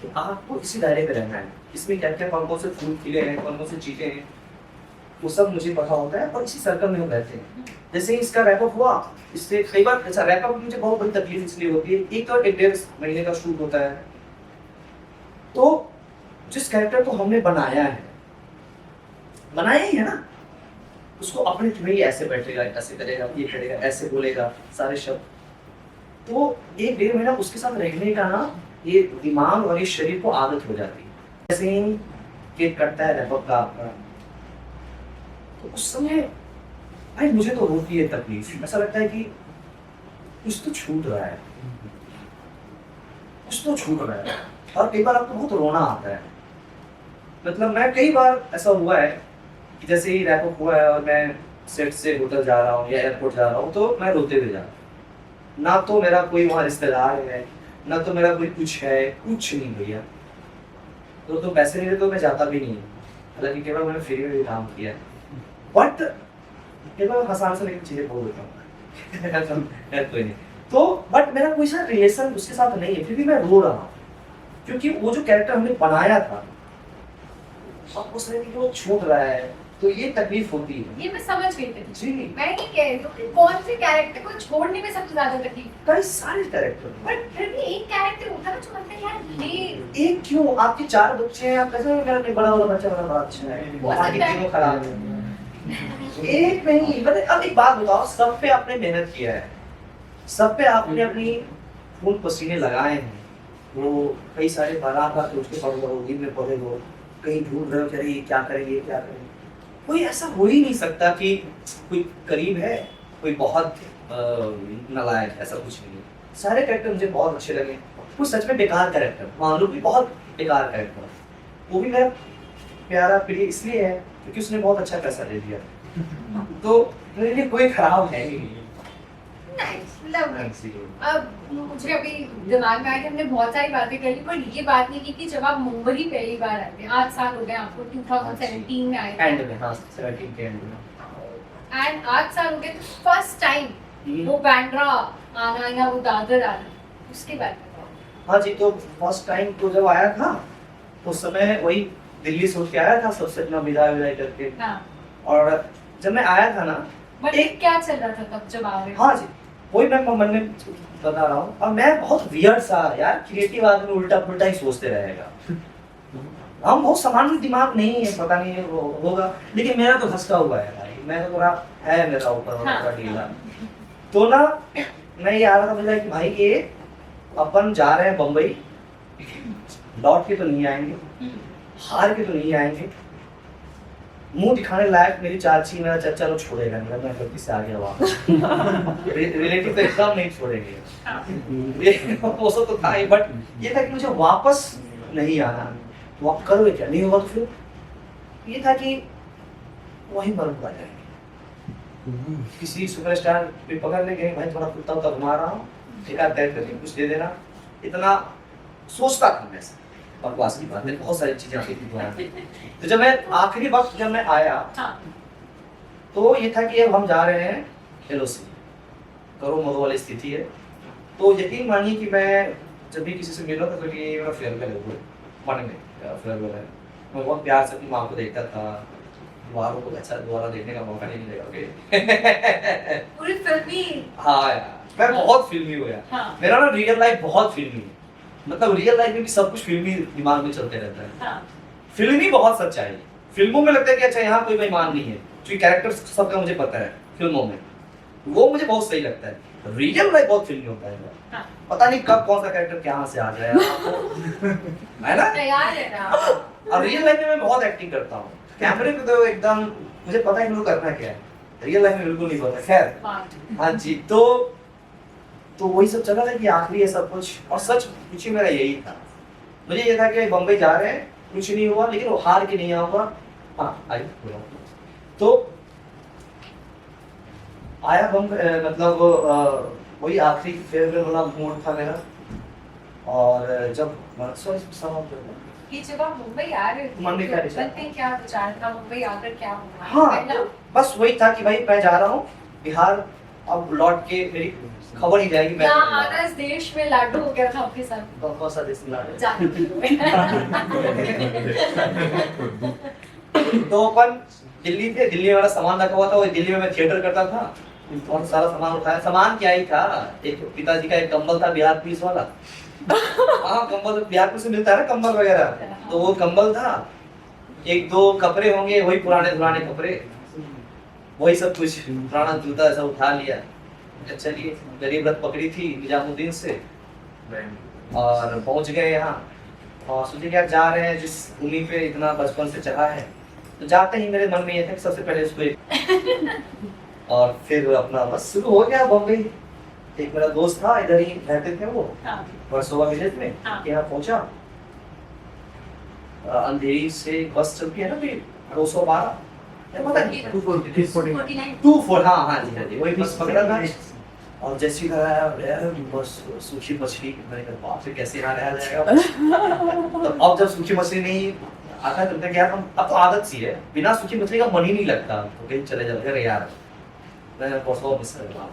कि आपको इसी दायरे में रहना है, इसमें क्या क्या कौन कौन से फूल खिले हैं, कौन कौन से चीजें हैं, वो सब मुझे पता होता है और इसी सर्कल में हम रहते हैं। जैसे ही इसका रैपअप हुआ, इससे कई बार अच्छा रैपअप मुझे बहुत बड़ी तकलीफ इसलिए होती है, एक तो 1.5 महीने का शूट होता है, तो जिस कैरेक्टर को हमने बनाया ही है ना, उसको अपने में ही ऐसे बैठेगा, ऐसे करेगा, ये करेगा, ऐसे बोलेगा, सारे शब्द, तो 1-1.5 महीना उसके साथ रहने का ना, ये दिमाग और ये शरीर को आदत हो जाती है। जैसे ही केक कटता है रैपअप का आपका, तो उस समय भाई मुझे तो होती है तकलीफ, ऐसा लगता है कि कुछ तो छूट रहा है, और कई बार आपको बहुत रोना आता है। मतलब मैं कई बार ऐसा हुआ है कि जैसे ही रैपअप हुआ है और मैं सेट से होटल जा रहा हूँ या एयरपोर्ट जा रहा हूँ, तो मैं रोते हुए जा रहा हूँ। ना तो मेरा कोई वहाँ रिश्तेदार है, ना तो मेरा कोई कुछ है, कुछ नहीं भैया। तो पैसे नहीं देते तो मैं जाता भी नहीं, हालांकि कई बार मैंने फ्री में भी काम किया, बट कई बार आसान से लेकर चीजें बोल देता हूँ कोई नहीं। तो बट मेरा कोई सा रिलेशन उसके साथ नहीं है, फिर भी मैं रो रहा हूँ, क्योंकि वो जो कैरेक्टर हमने बनाया था अब उस तरह की वो छूट रहा है, तो ये तकलीफ होती है।
ये मैं समझ गई थी
जी,
मैं नहीं कह रही हूँ कि कौन से कैरेक्टर को छोड़ने में सबसे ज्यादा तकलीफ,
कई सारे कैरेक्टर,
बट फिर भी एक कैरेक्टर होता है ना जो लगता है यार ये
एक क्यों, आपके 4 बच्चे हैं, आप कैसे मेरा बड़ा वाला बच्चा बड़ा अच्छा है,
हो
आगे
सकता है।
तीनों खराब है। एक नहीं, मतलब अब एक बात बताओ, सब पे आपने मेहनत किया है, सब पे आपने अपनी खून पसीने लगाए हैं, वो कई सारे बारात आके उसके पढ़ लो, दिन में पढ़े लो, कहीं ढूंढ रहे हो कि ये क्या करेंगे, ये क्या करेंगे। कोई ऐसा हो ही नहीं सकता कि कोई करीब है, कोई बहुत नालायक, ऐसा कुछ नहीं है। सारे कैरेक्टर मुझे बहुत अच्छे लगे। कुछ सच में बेकार कैरेक्टर, मानू भी बहुत बेकार कैरेक्टर, वो भी मेरा प्यारा प्रिय इसलिए है क्योंकि उसने बहुत अच्छा पैसा दे दिया, तो मेरे लिए कोई खराब है ही नहीं।
Nice, lovely. अब मुझे अभी दिमाग में आया कि हमने बहुत सारी बातें कर ली, पर ये बात नहीं की कि जब आप मुंबई पहली बार आए थे, 8 साल हो गए आपको, 2017 में आए थे,
एंड में, हाँ 17 के एंड में,
एंड 8 साल हो गए, तो फर्स्ट टाइम वो बैंड्रा आना या वो दादर आना, उसके बारे में बताओ।
हाँ जी, तो फर्स्ट टाइम तो जब आया था उस समय वही दिल्ली से उठ के आया था, सबसे अपना विदाई करके,
हाँ,
और जब मैं आया था ना,
बट क्या चल रहा था तब जब आ रहे थे?
हाँ जी, वही मैं मन में बता रहा हूँ, और मैं बहुत वियर्ड सा यार, क्रिएटिव आदमी उल्टा पुल्टा ही सोचते रहेगा, हम बहुत सामान्य दिमाग नहीं है, पता नहीं होगा, लेकिन मेरा तो हंसता हुआ है भाई, मैं तो थोड़ा है मेरा ऊपर थोड़ा ढीला, तो ना मैं ये आ रहा था मुझे कि भाई ये अपन जा रहे हैं बम्बई, लौट के तो नहीं आएंगे, हार के तो नहीं आएंगे, मुंह दिखाने लायक मेरी चाची मेरा चाचा लोग छोड़ेगा नहीं, मैं गलती से आ गया वापस। रिलेटिव तो एकदम नहीं छोड़ेंगे, ये वो सब तो था ही, बट ये था कि मुझे वापस नहीं आना। तो आप करोगे क्या, नहीं होगा तो फिर ये था कि वही मर पा जाएंगे। किसी सुपरस्टार पे पकड़ ले गए, भाई थोड़ा कुत्ता उतना घुमा रहा हूँ, ठेका तय करके कुछ दे देना, इतना सोचता था मैं। बकवास की बात है, बहुत सारी चीजें आती थी। तो जब मैं आखिरी वक्त जब मैं आया तो ये था कि अब हम जा रहे हैं एलओसी, करो मरो वाली स्थिति है। तो यकीन मानिए कि मैं जब भी किसी से मिला था तो ये मेरा फेयरवेल है, मन में फेयरवेल है। मैं बहुत प्यार से अपनी माँ को देखता था, दोबारा को अच्छा दोबारा देखने का मौका नहीं मिलेगा। ओके
पूरी फिल्मी।
हाँ यार, मैं बहुत फिल्मी हो गया।
हाँ।
मेरा ना रियल लाइफ बहुत फिल्मी है, मतलब रियल लाइफ में भी सब कुछ फिल्मी दिमाग में चलते रहता है।
हाँ।
फिल्मी बहुत सच्चाई है। फिल्मों में लगता है कि अच्छा यहाँ कोई बेईमान नहीं है, क्योंकि कैरेक्टर सबका मुझे पता है फिल्मों में, वो मुझे बहुत सही लगता है। रियल लाइफ बहुत फिल्मी होता है।
हाँ।
पता नहीं कब कौन सा कैरेक्टर कहाँ से आ जाए है ना।
तैयार है ना।
अब रियल लाइफ में मैं बहुत एक्टिंग करता हूँ, कैमरे पे तो एकदम मुझे पता ही नहीं करना क्या है, रियल लाइफ में बिल्कुल नहीं पता। खैर हाँ जी, तो वही सब चला था कि आखिरी है सब कुछ। और सच पूछिए मेरा यही था, मुझे ये था कि बम्बई जा रहे हैं, कुछ नहीं हुआ, लेकिन वो हार के नहीं आऊंगा। हाँ आई तो आया बम्बई, मतलब वही आखिरी फेयरवेल वाला मूड था मेरा। और जब
ये जब आप मुंबई आ रहे थे
मन में क्या
तो
विचार?
मन में क्या विचार था, मुंबई आकर क्या हुआ?
हाँ
पहला
बस वही था कि भाई मैं जा रहा हूँ बिहार, अब लौट के मेरी खबर ही जाएगी मैं
यहाँ आना इस देश में लाडू हो गया था आपके साथ।
कौन सा देश मिला है? तो अपन दिल्ली थे, दिल्ली में मेरा सामान रखा हुआ था, वो दिल्ली में मैं थिएटर करता था, बहुत सारा सामान उठाया। सामान क्या ही था, एक पिताजी का एक कंबल था बिहार पुलिस वाला। हाँ कंबल बिहार पुलिस में मिलता है ना कंबल वगैरह, तो वो कंबल था, एक दो कपड़े होंगे वही पुराने पुराने कपड़े, वही सब कुछ पुराना जूता ऐसा उठा लिया। चलिए गरीब रथ पकड़ी थी निजामुद्दीन से और पहुंच गए यहाँ। और सोचे कि यार जा रहे हैं जिस भूमि पे इतना बचपन से चढ़ा है, तो जाते ही मेरे मन में ये था कि सबसे पहले उसको और फिर अपना बस शुरू हो गया बॉम्बे। एक मेरा दोस्त था इधर ही रहते थे वो वर्सोवा विलेज में, यहाँ पहुंचा। अंधेरी से बस चलती है ना फिर 212 पता नहीं 249 हाँ जी वही बस पकड़ा था। और जैसे ही बस सूखी मछली, मैंने कहा बाप रे कैसे यहाँ रहा जाएगा। तो अब जब सूखी मछली नहीं आता तो क्या, हम अब तो आदत सी है, बिना सूखी मछली का मन ही नहीं लगता, तो कहीं चले जाते हैं यार, मैं परसों मिस कर रहा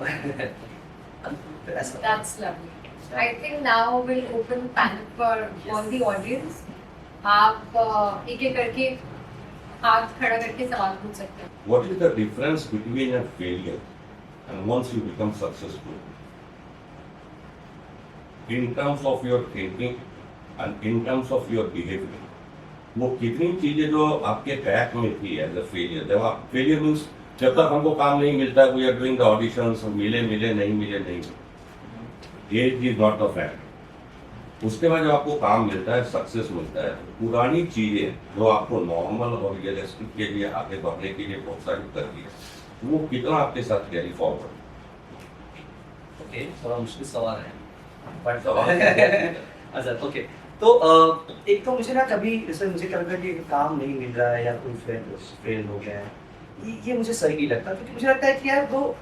That's lovely. I think now we'll open panel for all the audience. आप एक एक करके हाथ खड़ा करके सवाल पूछ सकते हैं।
What is the difference between a failure and once you become successful? In terms of your thinking and in terms of your behavior. वो कितनी चीजें जो आपके ट्रैक में थी एज अ फेलियर, जब आप फेलियर मीन्स जब तक हमको काम नहीं मिलता, we are doing the auditions, मिले नहीं मिले, as is not the fact. उसके बाद जब आपको काम मिलता है, सक्सेस मिलता है, पुरानी चीजें जो आपको नॉर्मल और रियलिस्टिक के लिए आगे बढ़ने के लिए प्रोत्साहित करती है, वो कितना आपके साथ कैरी फॉरवर्ड।
ओके थोड़ा मुश्किल सवाल है बट
सवाल
अच्छा ओके। तो एक तो मुझे ना कभी जैसे मुझे कभी कि काम नहीं मिल रहा है या कोई फेल हो गया है, ये मुझे सही नहीं लगता, क्योंकि मुझे लगता है कि यार वो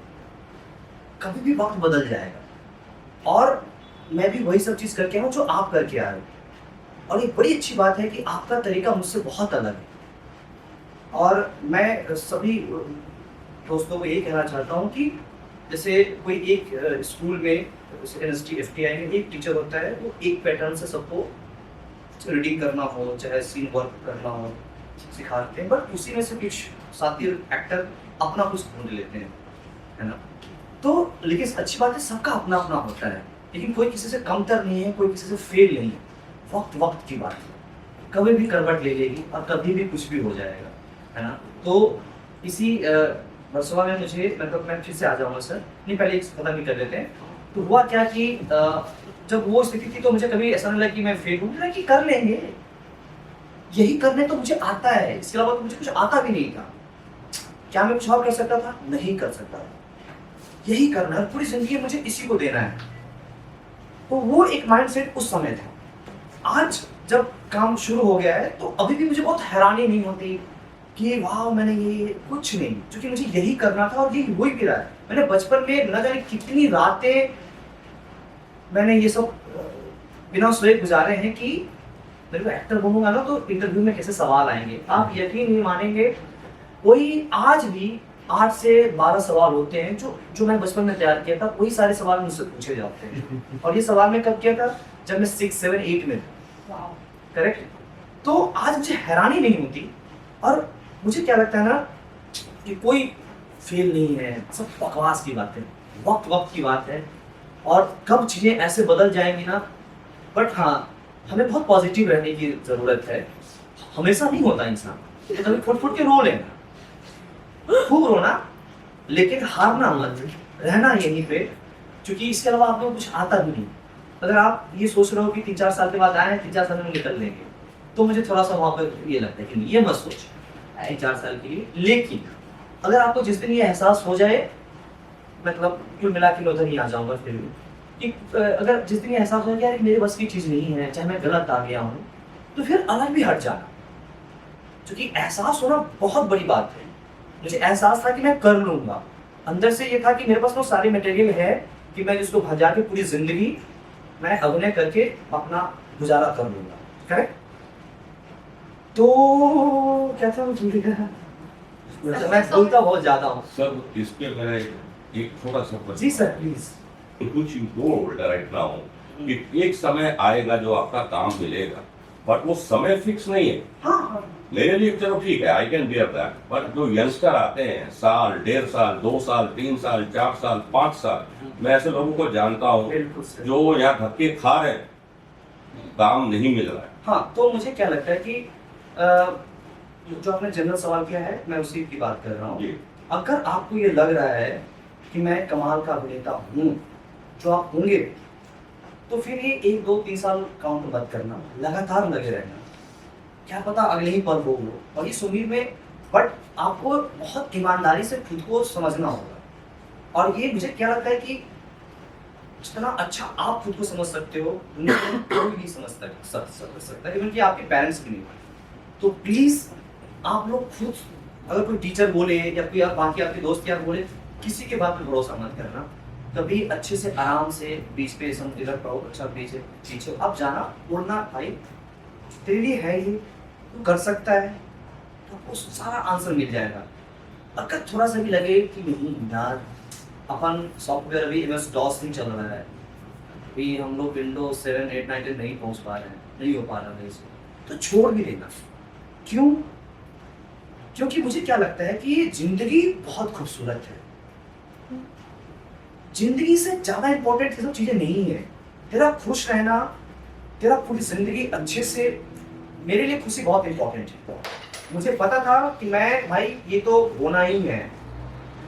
कभी भी वक्त बदल जाएगा और मैं भी वही सब चीज़ करके आऊँ जो आप करके आ रहे हो। और एक बड़ी अच्छी बात है कि आपका तरीका मुझसे बहुत अलग है। और मैं सभी दोस्तों को यही कहना चाहता हूँ कि जैसे कोई एक स्कूल में FTI में एक टीचर होता है, वो एक पैटर्न से सबको रीडिंग करना हो चाहे सीन वर्क करना हो सिखाते हैं, बट उसी में से कुछ साथी एक्टर अपना कुछ ढूंढ लेते हैं, है ना। तो लेकिन अच्छी बात है सबका अपना अपना होता है, लेकिन कोई किसी से कमतर नहीं है, कोई किसी से फेल नहीं है। वक्त की बात है, कभी भी करवट ले लेगी और कभी भी कुछ भी हो जाएगा, है ना। तो इसी वर्सोवा में मुझे मतलब मैं फिर से आ जाऊँगा सर, नहीं पहले एक पता नहीं कर लेते हैं। तो हुआ क्या कि जब वो स्थिति थी तो मुझे कभी ऐसा नहीं लगा कि मैं फेल हूँ, कि कर लेंगे, यही करने तो मुझे आता है, इसके अलावा तो मुझे कुछ आता भी नहीं था। क्या मैं कुछ और कर सकता था? नहीं कर सकता था। यही करना है, पूरी जिंदगी मुझे इसी को देना है। तो वो एक माइंडसेट उस समय था। आज जब काम शुरू हो गया है तो अभी भी मुझे बहुत हैरानी नहीं होती कि वाह मैंने ये कुछ नहीं, क्योंकि मुझे यही करना था और ये हो ही रहा है। मैंने बचपन में न जाने कितनी रातें मैंने ये सब बिना सोए गुजारे हैं कि मेरे को एक्टर बनूंगा ना तो इंटरव्यू में कैसे सवाल आएंगे, आप यकीन नहीं मानेंगे। वही आज भी 8 से 12 सवाल होते हैं जो मैं बचपन में तैयार किया था, वही सारे सवाल मुझसे पूछे जाते हैं। और ये सवाल मैं कब किया था? जब मैं 6, 7, 8 में था। करेक्ट। तो आज मुझे हैरानी नहीं होती। और मुझे क्या लगता है ना कि कोई फेल नहीं है, सब बकवास की बात है, वक्त की बात है। और कब चीज़ें ऐसे बदल जाएंगी ना, बट हाँ हमें बहुत पॉजिटिव रहने की ज़रूरत है। हमेशा नहीं होता इंसान, तो कभी फुट के रो लेना, खूब रोना, लेकिन हारना मत, रहना यहीं पे, क्योंकि इसके अलावा आपको कुछ आता भी नहीं। अगर आप ये सोच रहे हो कि 3-4 साल के बाद आए हैं, 3-4 साल में निकल लेंगे, तो मुझे थोड़ा सा वहाँ पर ये लगता है कि ये मत सोच 3-4 साल के लिए। लेकिन अगर आपको जिस दिन ये एहसास हो जाए, मतलब क्यों मिला के मैं उधर ही आ जाऊँगा फिर भी, कि अगर जिस दिन ये एहसास हो गया कि मेरे बस की चीज़ नहीं है, चाहे मैं गलत आ गया हूँ, तो फिर अलग भी हट जाना। क्योंकि एहसास होना बहुत बड़ी बात है। मुझे एहसास था कि मैं कर लूँगा, अंदर से ये था कि मेरे पास वो सारे मटेरियल है कि मैं जिसको भजा के पूरी जिंदगी मैं अभिनय करके अपना गुजारा कर लूँगा। करेक्ट। तो क्या था, मैं भूल गया। मैं बोलता बहुत ज़्यादा हूँ।
सर इस पे मेरा एक छोटा सा प्रश्न।
जी सर प्लीज।
कुछ यू टोल्ड राइट नाउ कि एक समय आएगा जो आपका काम मिलेगा, बट वो समय फिक्स नहीं है।
हाँ
मेरे लिए चलो ठीक है, I can bear that, but जो यंगस्टर आते हैं साल, 1.5 साल, 2 साल, 3 साल, 4 साल, 5 साल, मैं ऐसे लोगों को जानता हूँ
बिल्कुल सर।
जो यहाँ धक्के खा रहे हैं, काम नहीं मिल रहा है।
हाँ, तो मुझे क्या लगता है कि जो आपने जनरल सवाल किया है, मैं उसी की बात कर रहा हूँ।
जी।
अगर आपको ये लग रहा है कि मैं कमाल का अभिनेता हूँ, जो आप होंगे, तो फिर ये 1, 2, 3 साल काउंट मत करना, लगातार लगे रहना। क्या पता अगले ही पल हो और इस उम्मीद में, बट आपको बहुत ईमानदारी से खुद को समझना होगा। और ये मुझे क्या लगता है कि जितना अच्छा आप खुद को समझ सकते हो, दुनिया में कोई नहीं समझ सकता, इवन कि आपके पेरेंट्स भी नहीं। तो प्लीज आप लोग खुद, अगर कोई टीचर बोले या कोई बाकी आपके दोस्त यार बोले, किसी के बात पे भरोसा मत करना। कभी अच्छे से आराम से बीच पे इधर पाओ, अच्छा पीछे आप जाना, बोलना भाई तेरे लिए है ये, तू कर सकता है, तो आपको सारा आंसर मिल जाएगा। अगर थोड़ा सा भी लगे कि नहीं यार, अपन सॉफ्टवेयर अभी MS DOS नहीं चल रहा है, अभी हम लोग विंडोज 7, 8, 9, 10 नहीं पहुंच पा रहे हैं, नहीं हो पा रहा है इसमें, तो छोड़ भी देना। क्यों? क्योंकि मुझे क्या लगता है कि जिंदगी बहुत खूबसूरत है। जिंदगी से ज्यादा इंपॉर्टेंट ये सब चीजें नहीं है। तेरा खुश रहना, तेरा पूरी जिंदगी अच्छे से, मेरे लिए खुशी बहुत इंपॉर्टेंट है। मुझे पता था कि मैं भाई ये तो होना ही है,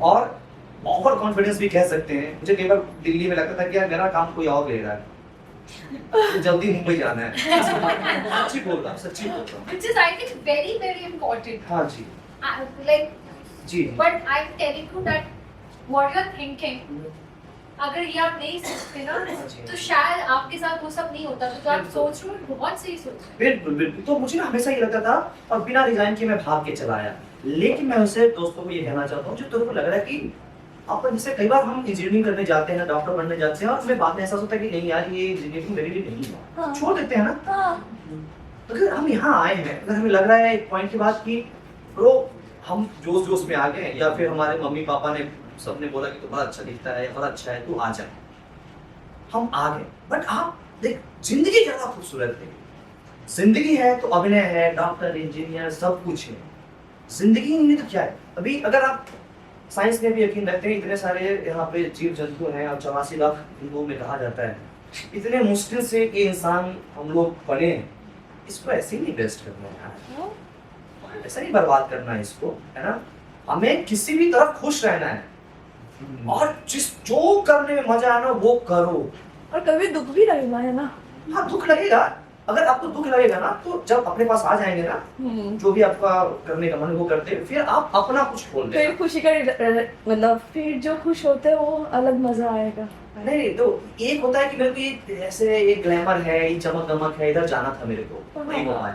और ओवर कॉन्फिडेंस भी कह सकते हैं। मुझे कई बार दिल्ली में लगता था कि यार मेरा काम कोई और ले रहा है, तो जल्दी मुंबई जाना है। सच्ची बोल रहा हूँ।
Which is I think very very important.
हाँ जी
Like,
ji.
but I'm telling you that what you're thinking, अगर ये आप नहीं सोचते ना, तो शायद आपके साथ वो सब नहीं होता। तो जो आप सोच रहे हो बहुत सही सोच रहे हो।
बिल्कुल बिल्कुल। तो मुझे ना हमेशा ये लगता था, और बिना रिजाइन के मैं भाग के चला आया। लेकिन मैं उसे दोस्तों को ये कहना चाहता हूँ, जो तेरे को लग रहा है कि अपन जैसे कई बार हम इंजीनियरिंग करने जाते हैं ना, डॉक्टर बनने जाते हैं, और हमें बाद में एहसास होता है कि नहीं यार ये इंजीनियरिंग मेरे लिए नहीं है,
हाँ।
छोड़ देते हैं ना।
हाँ।
अगर हम यहाँ आए हैं, अगर हमें लग रहा है एक पॉइंट के बाद कि ब्रो हम जोश में आ गए, या फिर हमारे मम्मी पापा ने सबने बोला कि तू बड़ा अच्छा दिखता है, बड़ा अच्छा है, तू आ जाए, हम आ गए। बट आप देख, जिंदगी ज्यादा खूबसूरत है। जिंदगी है तो अभिनय है, डॉक्टर, इंजीनियर, सब कुछ है। जिंदगी नहीं है तो क्या है? अभी अगर आप साइंस में भी यकीन रखते हैं, इतने सारे यहाँ पे जीव जंतु हैं, और 84 लाख हिंदुओं में कहा जाता है, इतने मुश्किल से ये इंसान हम लोग बने हैं, इसको ऐसे ही नहीं वेस्ट करना है, ऐसा नहीं बर्बाद करना है इसको, है ना। हमें किसी भी तरफ खुश रहना है, और जो करने में मजा है ना वो करो।
और कभी दुख भी लगेगा, है ना।
हाँ दुख लगेगा, अगर आपको दुख लगेगा ना तो जब अपने पास आ जाएंगे ना जो भी आपका करने का मन है वो करते हैं, फिर आप अपना कुछ खोल
फिर
देना।
खुशी का मतलब फिर जो खुश होते हैं वो अलग मजा आएगा।
नहीं तो एक होता है कि मेरे को ये ऐसे ये ग्लैमर है, ये चमक दमक है, इधर जाना था मेरे को, नहीं हो पाया,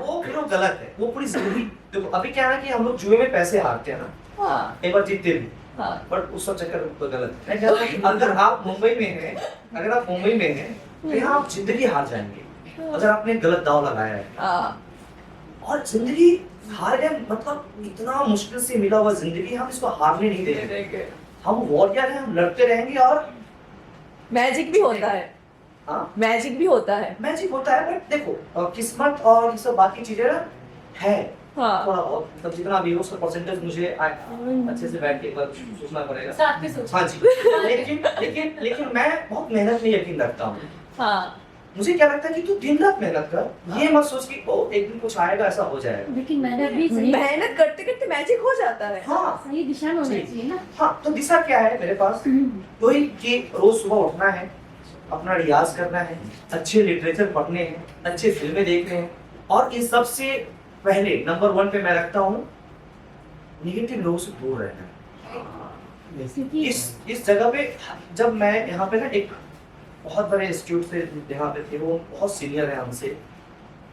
वो फिर वो गलत है, वो पूरी जिंदगी। देखो अभी क्या है ना कि हम लोग जुए में पैसे हारते हैं ना,
हाँ
एक बार जीतते भी,
हाँ
बट उस सब चक्कर तो गलत है। मैं कहता हूँ कि अगर आप मुंबई में हैं, अगर आप मुंबई में हैं तो यहाँ आप जिंदगी हार जाएंगे अगर आपने गलत दाव लगाया है।
हाँ
और जिंदगी हार गए मतलब इतना मुश्किल से मिला हुआ जिंदगी, हम इसको हारने नहीं देंगे। हम वॉरियर हैं, हम लड़ते रहेंगे। और
मैजिक भी होता है,
हाँ
मैजिक भी होता है।
मैजिक होता है, बट देखो किस्मत और ये सब बाकी चीजें ना है
हाँ
थोड़ा बहुत, मतलब जितना भी हो उसका परसेंटेज मुझे अच्छे से बैठ के एक बार सोचना पड़ेगा।
साथ में सोचो।
हाँ जी, लेकिन मैं बहुत मेहनत में यकीन रखता हूँ।
हाँ
मुझे क्या लगता है कि तू दिन रात मेहनत कर, ये मत सोच कि ओ एक दिन कुछ आएगा ऐसा हो जाएगा।
लेकिन मैंने भी सही
मेहनत करते करते मैजिक हो जाता है।
हाँ
सही दिशा में होनी चाहिए ना।
हाँ, तो दिशा क्या है मेरे पास, वही कि रोज सुबह उठना है, अपना रियाज करना है, अच्छे लिटरेचर पढ़ने हैं, अच्छे फिल्में देखने हैं, और इन सबसे पहले नंबर 1 पे मैं रखता हूँ निगेटिव लोगों से दूर रहना। इस जगह पे जब मैं यहाँ पे ना एक बहुत बड़े इंस्टीट्यूट से यहाँ पे थे, वो बहुत सीनियर है हमसे,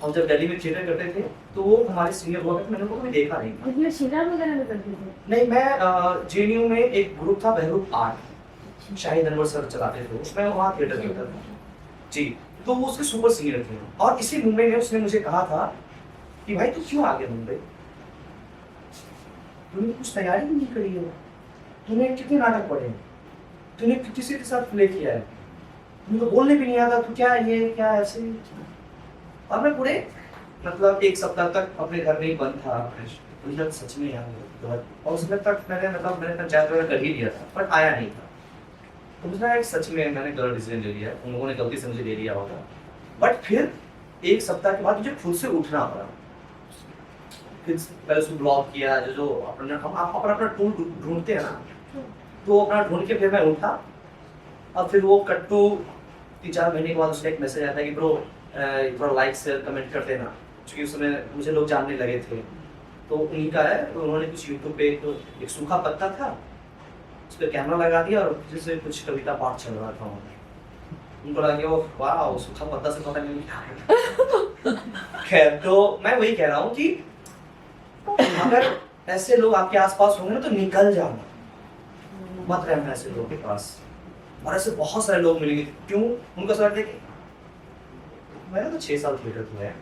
हम जब दिल्ली में थिएटर करते थे तो वो हमारे सीनियर हुआ करते, मैंने उनको कभी देखा नहीं था।
उसमें शिकार वगैरह में करते थे।
नहीं, मैं जेएनयू में एक ग्रुप था बहरूप आर्ट, शाहिद अनवर सर चलाते थे, उसमें वहाँ थिएटर करता था जी। तो वो उसके सुपर सीनियर थे, और इसी मुंबई में उसने मुझे कहा था कि भाई तू क्यों आ गया मुंबई, तूने कुछ तैयारी नहीं करी है, तूने कितने नाटक पढ़े हैं, तूने किसी के साथ प्ले किया है, तुमको तो बोलने भी नहीं आता, तू क्या ये क्या ऐसे। और मैं पूरे मतलब 1 सप्ताह तक अपने घर में ही बंद था, मुझे सच में यार, और उसमें तक मैंने पंचायत वगैरह कर ही लिया था, बट आया नहीं था। तो मुझे सच में मैंने गलत डिसीजन ले लिया, उन लोगों ने गलती से मुझे ले लिया होगा। बट फिर 1 सप्ताह के बाद मुझे खुद से उठना पड़ा, फिर पहले उसको ब्लॉक किया, जो हम अपना टूल ढूंढते हैं ना, तो अपना ढूंढ के फिर मैं उठा। और फिर वो कट्टू 3-4 महीने के बाद उसका एक मैसेज आता है कि ब्रो थोड़ा लाइक शेयर कमेंट कर देना, क्योंकि उस समय मुझे लोग जानने लगे थे। तो उन्हीं का है, तो उन्होंने कुछ यूट्यूब पे एक सूखा पत्ता था, उस पर कैमरा लगा दिया और जैसे कुछ कविता पाठ चल रहा था, उनको लगा कि वो वाह सूखा पत्ता से पता नहीं। खैर, तो मैं वही कह रहा हूँ कि अगर ऐसे लोग आपके आसपास होंगे ना तो निकल जाना, मत रहना ऐसे लोगों के पास। और ऐसे बहुत सारे लोग मिलेंगे, क्यों उनका सवाल है कि मैंने तो 6 साल थिएटर किया है,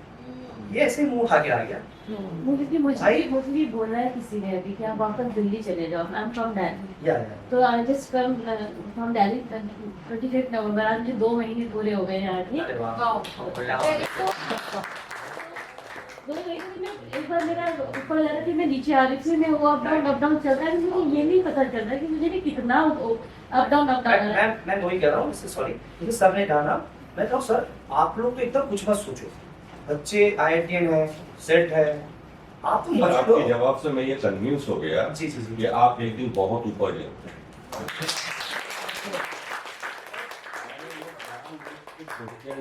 ये ऐसे ही मुंह उठा के आ गया।
मुझे भी बोला है किसी ने अभी कि आप वापस दिल्ली चले जाओ। आई एम फ्रॉम दिल्ली,
या
तो आई जस्ट फ्रॉम दिल्ली 28 नवंबर, आज मुझे 2 महीने पूरे हो गए यहाँ के।
अरे वाह, बढ़िया।
2 महीने में एक बार मेरा ऊपर लगा कि मैं नीचे आ रही थी, मैं वो अप डाउन चलता है, मुझे ये नहीं पता चल रहा कि मुझे भी कितना अप डाउन
मैं वही कह रहा हूँ, सॉरी सर ने कहा ना, मैं कहूँ सर आप लोग तो एकदम कुछ मत सोचो, बच्चे IITian है, सेट है, आप तो मत
आपके
लो।
जवाब से मैं ये कन्फ्यूज हो गया
जी जी जी
कि आप एक दिन बहुत ऊपर जाएंगे।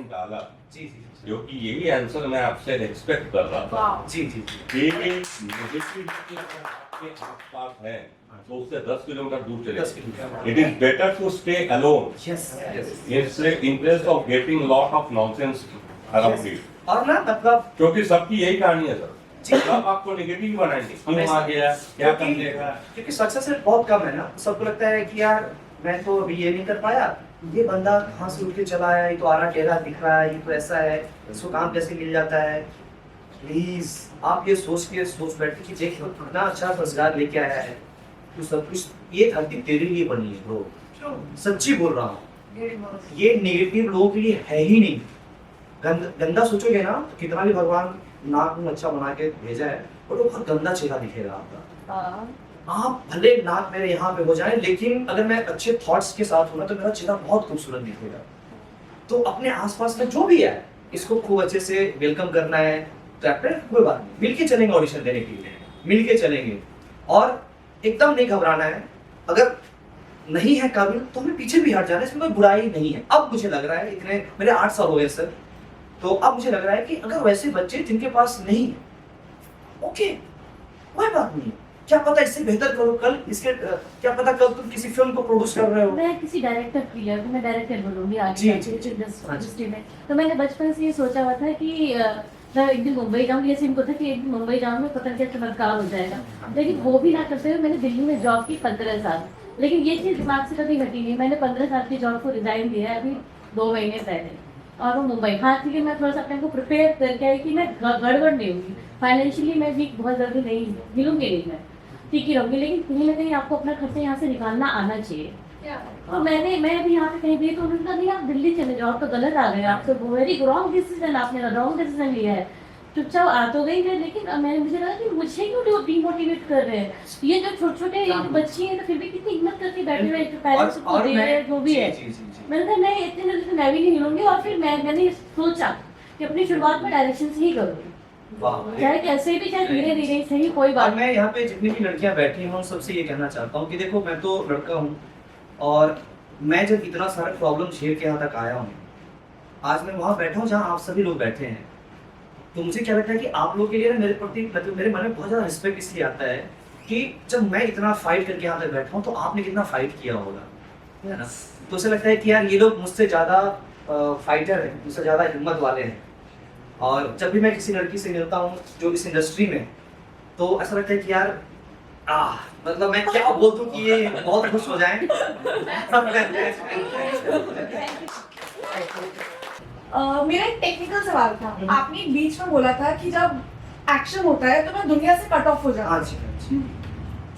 डाला
जी जी जी
जो कि यही आंसर मैं आपसे एक्सपेक्ट कर रहा था
जी जी
कि नेगेटिव आपके आसपास है तो उससे 10 किलोमीटर दूर चले
10 kilometre.
It is better to stay alone
yes yes.
Instead in place of getting lot of nonsense around it.
और ना मतलब
क्योंकि सबकी यही कहानी है
जी।
सर, सब आपको नेगेटिव बनाएंगे, क्यों आ गया, क्या कर देगा।
क्योंकि सक्सेस रेट बहुत कम है ना, सबको लगता है कि यार मैं तो अभी ये नहीं कर पाया, ये बंदा कहाँ से उठ के चला है, ये तो आरा टेढ़ा दिख रहा है, ये तो ऐसा है, इसको काम कैसे मिल जाता है। प्लीज आप ये सोच बैठे कि देख कितना अच्छा रोजगार लेके आया है, तो सब कुछ ये धरती तेरे लिए बनी है ब्रो, सच्ची बोल रहा हूँ। ये नेगेटिव लोगों के लिए है ही नहीं। गंदा सोचोगे ना तो कितना भी भगवान नाक में अच्छा बना के भेजा है, और वो बहुत गंदा चेहरा दिखेगा आपका। आप भले नाक मेरे यहाँ पे हो जाए, लेकिन अगर मैं अच्छे थॉट्स के साथ हूँ ना तो मेरा चेहरा बहुत खूबसूरत दिखेगा। तो अपने आसपास में जो भी है इसको खूब अच्छे से वेलकम करना है। तो कोई बात नहीं, मिलके चलेंगे ऑडिशन देने के लिए, मिलके चलेंगे, और एकदम नहीं घबराना है। अगर नहीं है काबिल तो हमें पीछे भी हट जाना है, इसमें कोई बुराई नहीं है। अब मुझे लग रहा है इतने मेरे 8 साल हो गए सर, तो अब मुझे लग रहा है कि अगर वैसे बच्चे जिनके पास नहीं है, ओके कोई बात नहीं, क्या पता इससे बेहतर करो कल, इसके क्या पता कल तुम किसी फिल्म को प्रोड्यूस कर रहे हो।
मैं किसी डायरेक्टर की है, मैं डायरेक्टर बनूंगी
जी,
आगे
जी,
जाके
जी,
इंडस्ट्री में। तो मैंने बचपन से ये सोचा हुआ था कि मैं एक दिन मुंबई जाऊँ, जैसे इनको था कि एक दिन मुंबई जाऊँ मैं, पता नहीं क्या चमत्कार हो जाएगा। लेकिन वो भी ना करते हुए मैंने दिल्ली में जॉब की 15 साल, लेकिन ये चीज़ दिमाग से कभी हटी नहीं। मैंने 15 साल की जॉब को रिजाइन दिया है अभी 2 महीने पहले, और वो मुंबई। हाँ ठीक है, मैं थोड़ा सा अपने को प्रिपेयर करके आई कि मैं गड़बड़ नहीं होगी, फाइनेंशियली मैं वीक बहुत जल्दी नहीं मिलूंगी, नहीं मैं ठीक ही रहूंगी, लेकिन कहीं ना कहीं आपको अपना खर्चा यहाँ से निकालना आना चाहिए। तो मैं अभी यहाँ पे कहीं गई तो उन्होंने कहा नहीं आप दिल्ली चले जाओ, तो गलत आ गए आप, तो वेरी रॉन्ग डिसीजन, आपने रॉन्ग डिसीजन लिया है। चुपचाप आ तो गई है, लेकिन मुझे लगा कि मुझे क्यों डिमोटिवेट कर रहे हैं ये जो छोटे छोटे बच्ची हैं, तो फिर भी कितनी हिम्मत करके बैठे हुए पेरेंट्स को दे रहे हैं जो भी है। मैंने कहा नहीं इतने जल्दी तो मैं भी नहीं हिलूंगी, और फिर मैंने सोचा कि अपनी शुरुआत में डायरेक्शन से ही करूँगी, चाहे कैसे भी, चाहे धीरे धीरे ही सही, कोई
और
बात
मैं यहाँ पे जितनी भी लड़कियां बैठी हैं उन सबसे ये कहना चाहता हूँ कि देखो मैं तो लड़का हूँ, और मैं जब इतना सारा प्रॉब्लम झेल के यहाँ तक आया हूँ, आज मैं वहाँ बैठा हूँ जहाँ आप सभी लोग बैठे हैं, तो मुझे क्या लगता है कि आप लोग के लिए ना मेरे प्रति मतलब मेरे मन में बहुत ज़्यादा रिस्पेक्ट इसलिए आता है कि जब मैं इतना फाइट करके यहाँ तक बैठा हूँ तो आपने कितना फाइट किया होगा, है ना। तो उसे लगता है कि यार ये लोग मुझसे ज़्यादा फाइटर हैं, मुझसे ज़्यादा हिम्मत वाले हैं, और जब भी मैं किसी लड़की से मिलता हूँ जो इस इंडस्ट्री में, तो ऐसा लगता है कि यार मतलब मैं क्या बोल दूं कि ये बहुत खुश हो जाएं।
मेरा एक टेक्निकल सवाल था। आपने बीच में बोला था कि जब एक्शन होता है तो मैं दुनिया से कट ऑफ हो जाता
हाँ
हूँ।
जी, हाँ जी।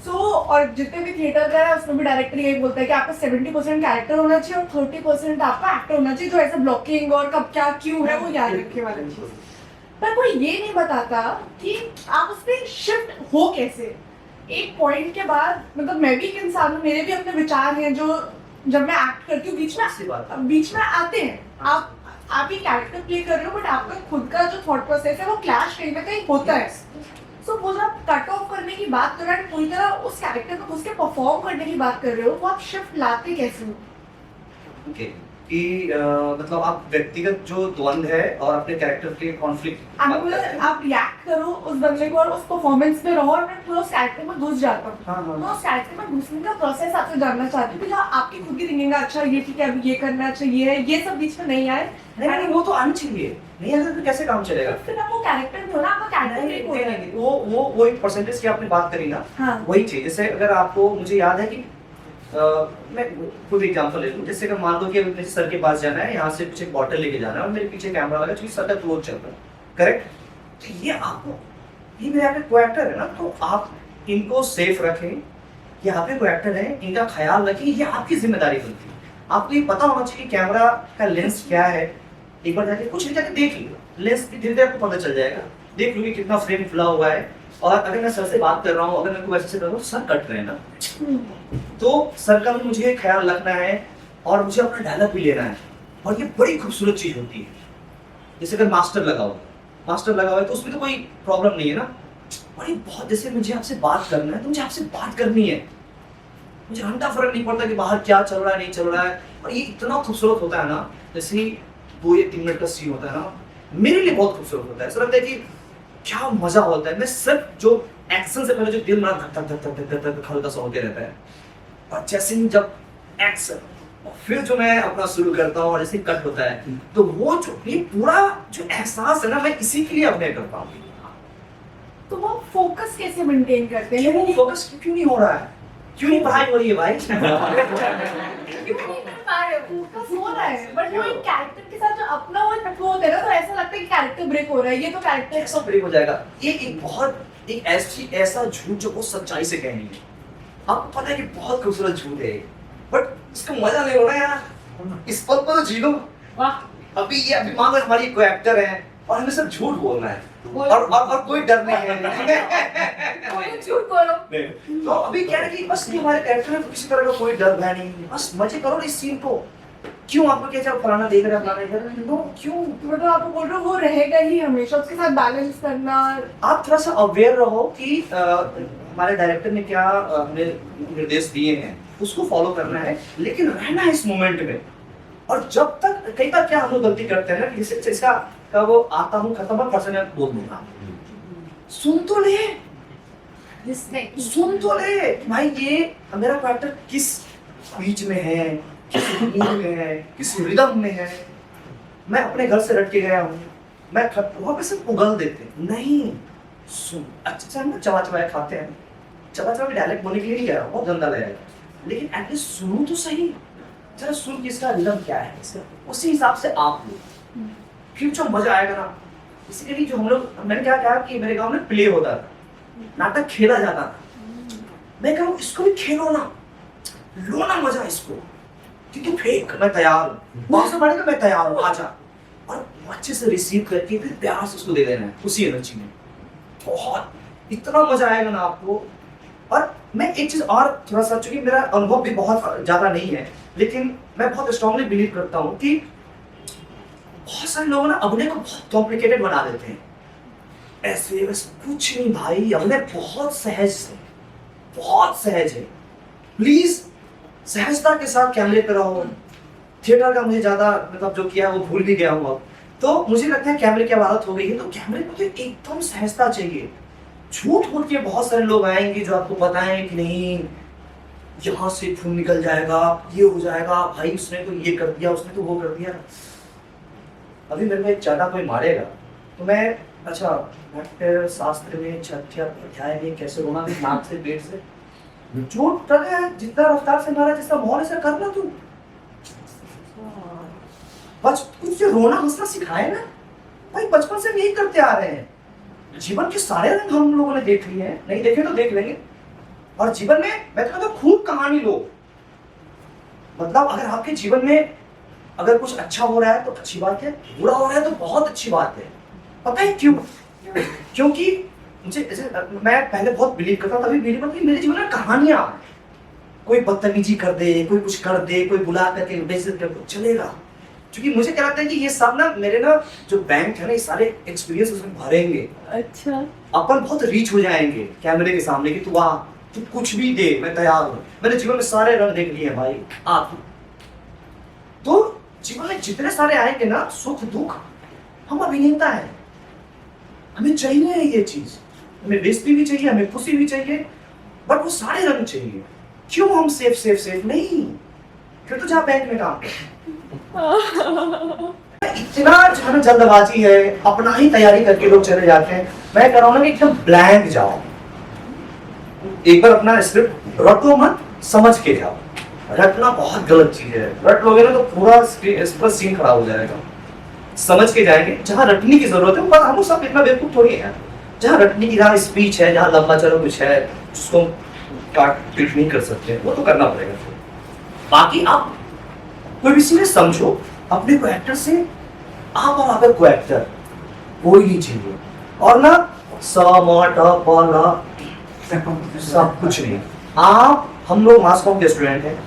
और जितने भी थिएटर का है उसमें भी डायरेक्टर यही बोलता है कि आपका 70% कैरेक्टर होना चाहिए और 30% आपका एक्टर होना चाहिए, जो ऐसा ब्लॉकिंग और कब क्या क्यों है वो याद रखे वाला चीज। पर कोई ये नहीं बताता कि आप उस पर शिफ्ट हो कैसे। एक पॉइंट के बाद मतलब मैं भी एक इंसान हूँ, मेरे भी अपने विचार हैं जो जब मैं एक्ट करती हूँ बीच में आते हैं। आप ही कैरेक्टर प्ले कर रहे हो, बट आपका खुद का जो थॉट प्रोसेस है वो क्लैश कहीं ना कहीं होता है। सो वो जब कट ऑफ करने की बात कर रहे हैं, पूरी तरह उस कैरेक्टर को उसके परफॉर्म करने की बात कर रहे हो, वो आप शिफ्ट लाते कैसे हो?
ओके, कि मतलब आप व्यक्तिगत जो द्वंद है और अपने कैरेक्टर के कॉन्फ्लिक्ट
आप रिएक्ट करो उस बंदे को और उस परफॉर्मेंस में रहो, और मैं पूरा उस कैरेक्टर में घुस जाता हूँ।
हाँ, हाँ।
तो उस कैरेक्टर में घुसने का प्रोसेस आपसे जानना चाहती हूँ कि जहाँ आपकी खुद की थिंकिंग अच्छा ये ठीक है अभी ये करना चाहिए, ये सब बीच में नहीं आए।
नहीं, वो तो आनी चाहिए, नहीं आने तो कैसे काम चलेगा।
फिर आप वो कैरेक्टर में हो ना, आपका कैरेक्टर
नहीं,
नहीं हो रहा है।
वो एक परसेंटेज की आपने बात करी ना,
हाँ।
वही चाहिए। जैसे अगर आपको, मुझे याद है कि मैं खुद एग्जांपल ले लूं, जैसे अगर मान लो कि मुझे सर के पास जाना है, यहाँ से कुछ एक बॉटल लेके जाना है और मेरे पीछे कैमरा लगा क्योंकि सर का क्लोज चल रहा है, करेक्ट। तो ये आपको, ये मेरे यहाँ पे को एक्टर है ना, तो आप इनको सेफ रखें, ये आप को एक्टर है, इनका ख्याल रखें, ये आपकी जिम्मेदारी बनती है। आपको ये पता होना चाहिए कि कैमरा का लेंस क्या है। एक बार जाके कुछ नहीं जाके देख लो, लेंस धीरे धीरे आपको पता चल जाएगा, देख लो कि कितना फ्रेम खुला हुआ है। और अगर मैं सर से बात कर रहा हूँ, अगर मैं वैसे से कर रहा हूँ, सर कट रहे हैं ना, तो सर का भी मुझे ख्याल रखना है और मुझे अपना डायलॉग भी लेना है। और ये बड़ी खूबसूरत चीज होती है। जैसे अगर मास्टर लगा हुआ है तो उसमें तो कोई प्रॉब्लम नहीं है ना। और ये बहुत, जैसे मुझे आपसे बात करना है तो मुझे आपसे बात करनी है, मुझे घंटा फर्क नहीं पड़ता कि बाहर क्या चल रहा है नहीं चल रहा है। और ये इतना खूबसूरत होता है ना, जैसे 2 या 3 मिनट का सीन होता है ना, मेरे लिए बहुत खूबसूरत होता है। ऐसा लगता है कि क्या मजा होता है। मैं सिर्फ जो एक्शन से पहले जो दिल मेरा धक धक धक धक धक धक हल्का सा होते रहता है, और जैसे ही जब एक्शन फिर जो मैं अपना शुरू करता हूँ और जैसे कट होता है, तो वो जो ये पूरा जो एहसास है ना, मैं इसी के लिए अभिनय करता हूँ।
तो वो फोकस कैसे मेंटेन करते हैं?
क्यों फोकस क्यों नहीं हो रहा है? क्यों नहीं पढ़ाई हो रही है भाई?
क्यों नहीं कर पा रहे हो? फोकस हो रहा है, बट वो एक कैरेक्टर के साथ जो अपना वो फ्लो होता है ना, तो ऐसा लगता है कि कैरेक्टर ब्रेक हो रहा है। ये तो कैरेक्टर
कैसा ब्रेक हो जाएगा? ये एक बहुत एक ऐसा झूठ जो बहुत सच्चाई से कहनी है। आपको पता है कि बहुत खूबसूरत झूठ है, बट इसका मजा नहीं हो रहा है यार। इस पल को तो जी लो। अभी ये अभी मान लो हमारी कोई एक्टर है और हमें सब झूठ बोलना है, और कोई डर नहीं है।
कोई झूठ बोलो।
तो अभी क्या है कि बस ये हमारे कैरेक्टर में किसी तरह का कोई डर है नहीं, बस मजे करो इस सीन को। क्यों आपको क्या चल फलाना देख रहे हैं फलाना देख रहे हैं? नो, क्यों?
मतलब आपको बोल रहे हो वो रहेगा ही हमेशा, उसके साथ बैलेंस करना।
आप थोड़ा सा अवेयर रहो कि हमारे डायरेक्टर ने क्या हमें निर्देश दिए हैं, उसको फॉलो करना है, लेकिन रहना है इस मोमेंट में। और जब तक, कई बार क्या हम लोग गलती करते हैं ना, जैसे इसका कब वो आता हूँ खत्म है पर्सन बोल दूंगा। सुन तो ले,
Respect.
सुन तो ले कि भाई ये मेरा कैरेक्टर किस बीच में है, किस मूड में है, किस रिदम में है। मैं अपने घर से रट के गया हूँ, मैं वहाँ पे सिर्फ उगल देते नहीं, सुन अच्छे से हम ना चबा चबाए खाते हैं, चबा चबा के डायलेक्ट बोलने के लिए नहीं गया, बहुत गंदा लगेगा, लेकिन एटलीस्ट सुनो तो सही, जरा सुन कि इसका रिदम क्या है, इसका उसी हिसाब से आप लो, फिर जो मजा आएगा ना। बेसिकली जो हम लोग, मैंने क्या कहा कि मेरे गांव में प्ले होता था, नाटक खेला जाता था, मैं कहूँ इसको भी खेलो ना, लो ना मजा इसको, क्योंकि फेक मैं तैयार हूँ, वहां से बढ़ेगा मैं तैयार हूँ, आजा, और अच्छे से रिसीव करके फिर प्यार से उसको दे देना है उसी एनर्जी में, बहुत इतना मजा आएगा ना आपको। और मैं एक चीज और थोड़ा सा, चूंकि मेरा अनुभव भी बहुत ज्यादा नहीं है, लेकिन मैं बहुत स्ट्रांगली बिलीव करता हूँ कि बहुत सारे लोग ना अभिनय को बहुत कॉम्प्लिकेटेड बना देते हैं, ऐसे बस कुछ नहीं भाई, अभिनय बहुत सहज है। प्लीज सहजता के साथ कैमरे पे रहो। थिएटर का मुझे ज्यादा मतलब जो किया वो भूल भी गया हूँ अब, तो मुझे लगता है कैमरे की आदत हो गई है, तो कैमरे को तो एकदम सहजता चाहिए। झूठ मूठ के बहुत सारे लोग आएंगे जो आपको बताएं कि नहीं यहाँ से खून निकल जाएगा, ये हो जाएगा, भाई उसने तो ये कर दिया, उसने तो वो कर दिया। अभी मेरे में ज्यादा कोई मारेगा तो मैं, अच्छा नाट्य शास्त्र में छठ्य अध्याय में कैसे रोना भी नाक से पेट से, चोट लगा है, जितना रफ्तार से मारा, जितना माहौल ऐसा करना तू, बस कुछ जो रोना हंसना सिखाए ना भाई, बचपन से हम यही करते आ रहे हैं। जीवन के सारे रंग हम लोगों ने देख लिए हैं, नहीं देखे तो देख लेंगे। और जीवन में मैं कहता हूँ खूब कहानी लो, मतलब अगर आपके जीवन में अगर कुछ अच्छा हो रहा है तो अच्छी बात है, बुरा हो रहा है तो बहुत अच्छी बात है। पता है क्यों? क्योंकि मुझे जैसे मैं पहले बहुत बिलीव करता था, तभी बिलीव करता कि मेरे जीवन में कहानियां, कोई बदतमीजी कर दे, कोई कुछ कर दे, कोई बुला करके बेइज्जत कर दे, चलेगा। क्योंकि मुझे क्या लगता है कि ये सब ना मेरे ना जो बैंक है ना, ये सारे एक्सपीरियंस उसमें भरेंगे।
अच्छा,
अपन बहुत रीच हो जाएंगे कैमरे के सामने कि तू वाह, तू कुछ भी दे, मैं तैयार हूँ। मैंने जीवन में सारे रंग देख लिए हैं भाई। आप तो जीवन में जितने सारे आएंगे ना, सुख दुख, हम अभिनेता है, हमें चाहिए ये चीज, हमें बेइज्जती भी चाहिए, हमें खुशी भी चाहिए, बट वो सारे रंग चाहिए। क्यों हम सेफ नहीं, फिर तो जा बैंक में काम कर। इतना जो जल्दबाजी है, अपना ही तैयारी करके लोग चले जाते हैं। मैं कह रहा हूँ ना कि एकदम ब्लैंक जाओ, एक बार अपना स्क्रिप्ट रटो मत, समझ के जाओ। रटना बहुत गलत चीज है, रट लोगे ना तो पूरा सीन खराब हो जाएगा। समझ के जाएंगे, जहाँ रटने की जरूरत है, पर हम सब इतना बेवकूफ थोड़ी है। जहाँ रटने की, जहाँ स्पीच है, जहाँ लंबा चलो कुछ है, जिसको काट पीट नहीं कर सकते, वो तो करना पड़ेगा। बाकी आप कोई भी चीज समझो, अपने को एक्टर से आप और आपका को एक्टर कोई नहीं चाहिए, और ना सब कुछ नहीं। आप, हम लोग मास कॉम के स्टूडेंट हैं,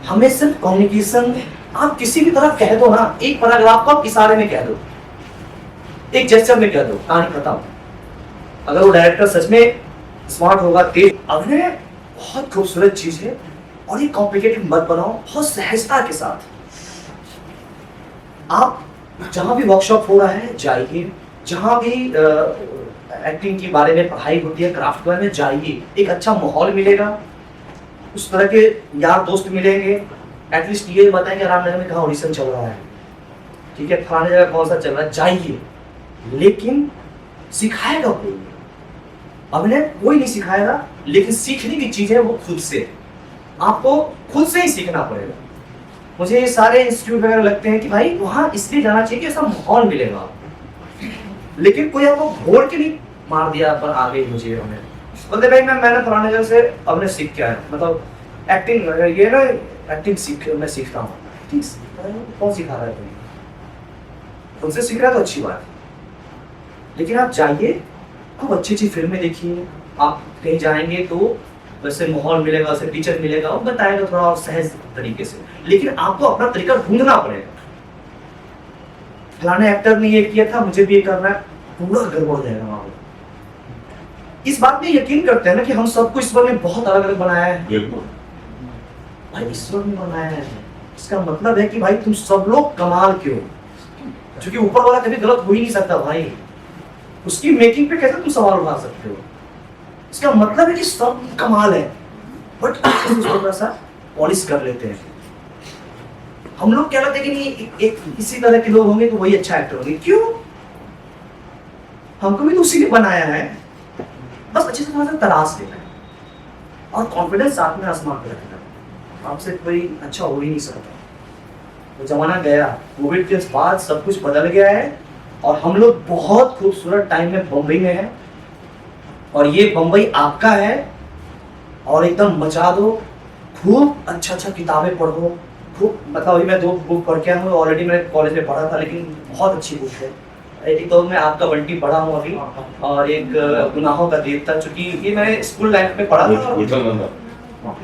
हमें सिर्फ कम्युनिकेशन, आप किसी भी तरह कह दो ना, एक पैराग्राफ को आप इशारे में कह दो, एक जेस्चर में कह दो, कहानी खत्म। अगर वो डायरेक्टर सच में स्मार्ट होगा, तेज, अभिनय बहुत खूबसूरत चीज है, और ये कॉम्प्लिकेटेड मत बनाओ, बहुत सहजता के साथ। आप जहां भी वर्कशॉप हो रहा है जाइए, जहां भी एक्टिंग के बारे में पढ़ाई होती है, क्राफ्ट के बारे में जाइए, एक अच्छा माहौल मिलेगा, उस तरह के यार दोस्त मिलेंगे। एटलीस्ट ये बताएंगे रामनगर में कहाँ ऑडिशन चल रहा है, ठीक है, फलाने जगह कौन सा चल रहा है, जाइए। लेकिन सिखाएगा कोई, अभिनय कोई नहीं सिखाएगा, लेकिन सीखने की चीज है वो खुद से, आपको खुद से ही सीखना पड़ेगा। मुझे ये सारे इंस्टीट्यूट वगैरह लगते हैं कि भाई वहाँ इसलिए जाना चाहिए कि ऐसा माहौल मिलेगा, लेकिन कोई आपको घोर के नहीं मार दिया पर आ गई मुझे हमें बोलते भाई मैंने फलाने जगह से अपने सीख के आया, मतलब एक्टिंग, ये ना एक्टिंग मैं सीखता हूँ, ठीक, कौन सिखा रहा है तुम्हें? उनसे सीख रहा है तो अच्छी बात है, लेकिन आप जाइए, खूब अच्छी अच्छी फिल्में देखिए, आप कहीं जाएंगे तो वैसे माहौल मिलेगा, वैसे टीचर मिलेगा, वो बताएगा थोड़ा और सहज तरीके से, लेकिन आपको अपना तरीका ढूंढना पड़ेगा। फलाने एक्टर ने ये किया था, मुझे भी ये करना है, पूरा गड़बड़ हो जाएगा वहां। इस बात में यकीन करते हैं ना कि हम सबको ईश्वर ने बहुत अलग अलग बनाया है, भाई ईश्वर ने बनाया है, इसका मतलब है कि भाई तुम सब लोग कमाल के हो, क्योंकि ऊपर वाला कभी गलत हो ही नहीं सकता भाई, उसकी मेकिंग पे कैसे तुम सवाल उठा सकते हो? इसका मतलब है कि सब कमाल है, बट थोड़ा सा पॉलिश कर लेते हैं। हम लोग क्या लगता है कि नहीं, एक इसी तरह के लोग होंगे तो वही अच्छा एक्टर होंगे। क्यों? हमको भी तो उसी ने बनाया है, बस अच्छे से थोड़ा सा तराश देना है और कॉन्फिडेंस साथ में आसमान पे रखना है। आपसे कोई अच्छा हो ही नहीं सकता। तो जमाना गया, कोविड के बाद सब कुछ बदल गया है और हम लोग बहुत खूबसूरत टाइम में बम्बई में हैं और ये बम्बई आपका है और एकदम मचा दो। खूब अच्छा किताबें पढ़ो, खूब मतलब अभी मैं 2 बुक पढ़ के आया हूँ, ऑलरेडी मैं कॉलेज में पढ़ा था, लेकिन बहुत अच्छी बुक है। एक तो मैं आपका बंटी पढ़ा हूँ अभी, और एक गुनाहों का देवता, चूंकि ये मैं स्कूल लाइफ में पढ़ा था।
गुलशन नंदा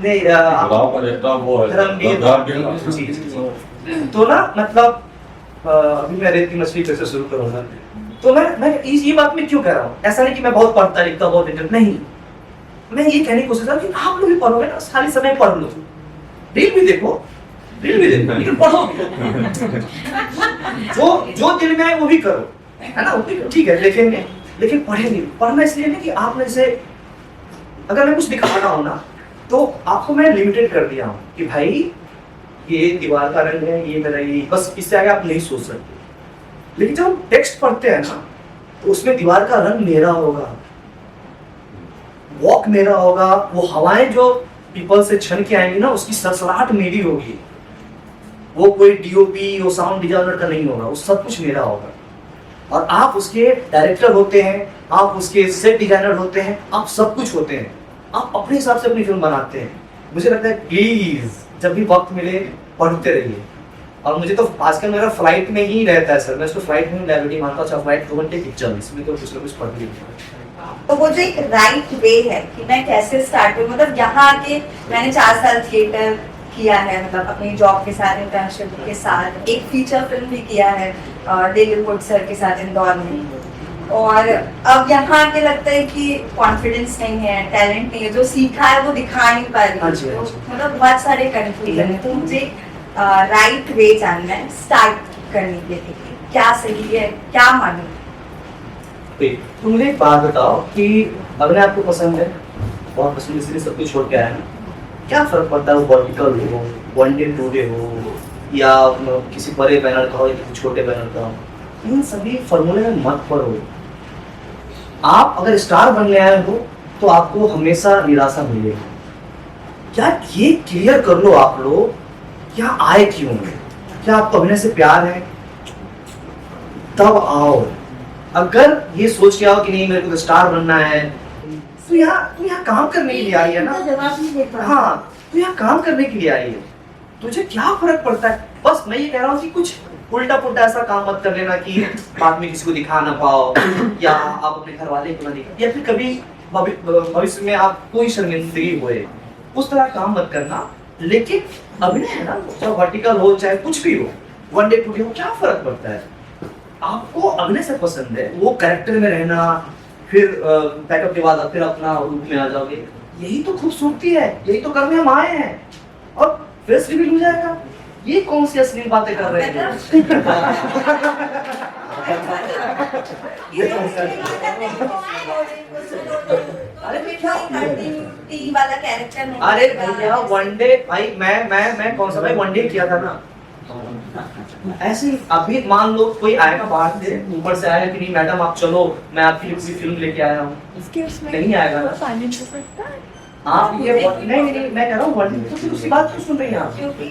नहीं,
गाँव का देवता वो है
धर्मवीर।
धर्मवीर।
जी। तो ना मतलब अभी मैं रेत की मछली कैसे शुरू करूंगा। तो मैं ये बात में क्यों कह रहा हूँ, ऐसा नहीं कि मैं बहुत पढ़ता लिखता बहुत इंटर नहीं, मैं ये कहने की कोशिश कर रहा हूँ कि आप लोग भी पढ़ोगे ना, खाली समय पढ़ लो, रील भी देखो लेकिन पढ़ो। जो दिल में आए वो भी करो, है ना, वो भी ठीक है, देखेंगे लेकिन पढ़ेंगे। पढ़ना इसलिए नहीं कि आपने जैसे अगर मैं कुछ दिखा रहा हूँ ना तो आपको मैं लिमिटेड कर दिया हूँ कि भाई ये दीवार का रंग है, ये मेरा, ये बस, इससे आगे आप नहीं सोच सकते। लेकिन जब हम टेक्स्ट पढ़ते हैं ना तो उसमें दीवार का रंग मेरा होगा, वॉक मेरा होगा, वो हवाएं जो पीपल से छन के आएंगी ना उसकी सरसराहट मेरी होगी, वो कोई डीओपी वो साउंड डिजाइनर का नहीं होगा, वो सब कुछ मेरा होगा। और आप उसके डायरेक्टर होते हैं, आप उसके सेट डिजाइनर होते हैं, आप सब कुछ होते हैं, आप अपने हिसाब से अपनी फिल्म बनाते हैं। मुझे लगता है प्लीज जब भी वक्त मिले पढ़ते रहिए। और मुझे तो आजकल मेरा फ्लाइट में ही रहता है सर, मैं इसको फ्लाइट में डायबिटीज मानता हूँ। अच्छा फ्लाइट 2 घंटे पिक्चर, इसमें तो कुछ ना कुछ पढ़ लिया।
तो वो जो एक राइट वे है कि मैं कैसे स्टार्ट करूँ, मतलब यहाँ आके मैंने 4 साल थिएटर किया है, मतलब अपनी जॉब के साथ, इंटर्नशिप के साथ, एक फीचर फिल्म भी किया है डेली वुड सर के साथ इंदौर में। और अब यहाँ आके लगता है कि कॉन्फिडेंस नहीं है, टैलेंट नहीं है, जो सीखा है वो दिखा नहीं पा रही, तो मतलब बहुत सारे कंफ्यूजन है। तो मुझे राइट वे जानना है स्टार्ट करने के लिए, क्या सही है, क्या मानूं?
तो मुझे एक बात बताओ कि अगर आपको पसंद है, बहुत पसंद, इसलिए सब कुछ छोड़ के आया ना, क्या फर्क पड़ता है वो वर्टिकल हो, 1 डे 2 डे हो, या किसी बड़े बैनर का हो या किसी छोटे बैनर का हो, इन सभी फॉर्मूले में मत पड़ो। आप अगर स्टार बनने आए हो तो आपको हमेशा निराशा मिलेगी। क्या ये क्लियर कर लो आप लोग, क्या आए क्यों? क्या आपको अभिनय से प्यार है? तब आओ। अगर ये सोच के आओ कि नहीं मेरे को तो स्टार बनना है, तो यहाँ काम करने के लिए आई है ना।
जवाब नहीं दे पा रहा।
हाँ, तो यहाँ काम करने के लिए आई है, तुझे क्या फर्क पड़ता है? बस मैं ये कह रहा हूँ कि कुछ उल्टा पुल्टा ऐसा काम मत कर लेना कि बाद में किसी को दिखा ना पाओ, या आप अपने घर वाले को ना दिखा, या फिर कभी भविष्य में आप कोई शर्मिंदगी होए, उस तरह काम मत करना। लेकिन अभिनय है ना, चाहे वर्टिकल हो चाहे कुछ भी हो, 1 डे 2 डे हो, क्या फर्क पड़ता है? आपको अभिनय से पसंद है, वो कैरेक्टर में रहना, फिर बैकअप के बाद फिर अपना रूप में आ जाओगे, यही तो खूबसूरती है, यही तो करने हम आए हैं। और फेस रिवील हो जाएगा, ये कौन सी असली बातें कर रहे हैं? अरे भैया 1 डे भाई, मैं कौन सा भाई 1 डे किया था ना। ऐसे अभी मान लो कोई आएगा बाहर से, ऊपर से आया कि नहीं मैडम आप चलो मैं आपके लिए कोई फिल्म लेके आया हूँ, नहीं आएगा ना। आप ये नहीं मैं कह रहा हूँ 1 डे, तो फिर उसकी बात क्यों सुन रही हैं आप?
क्योंकि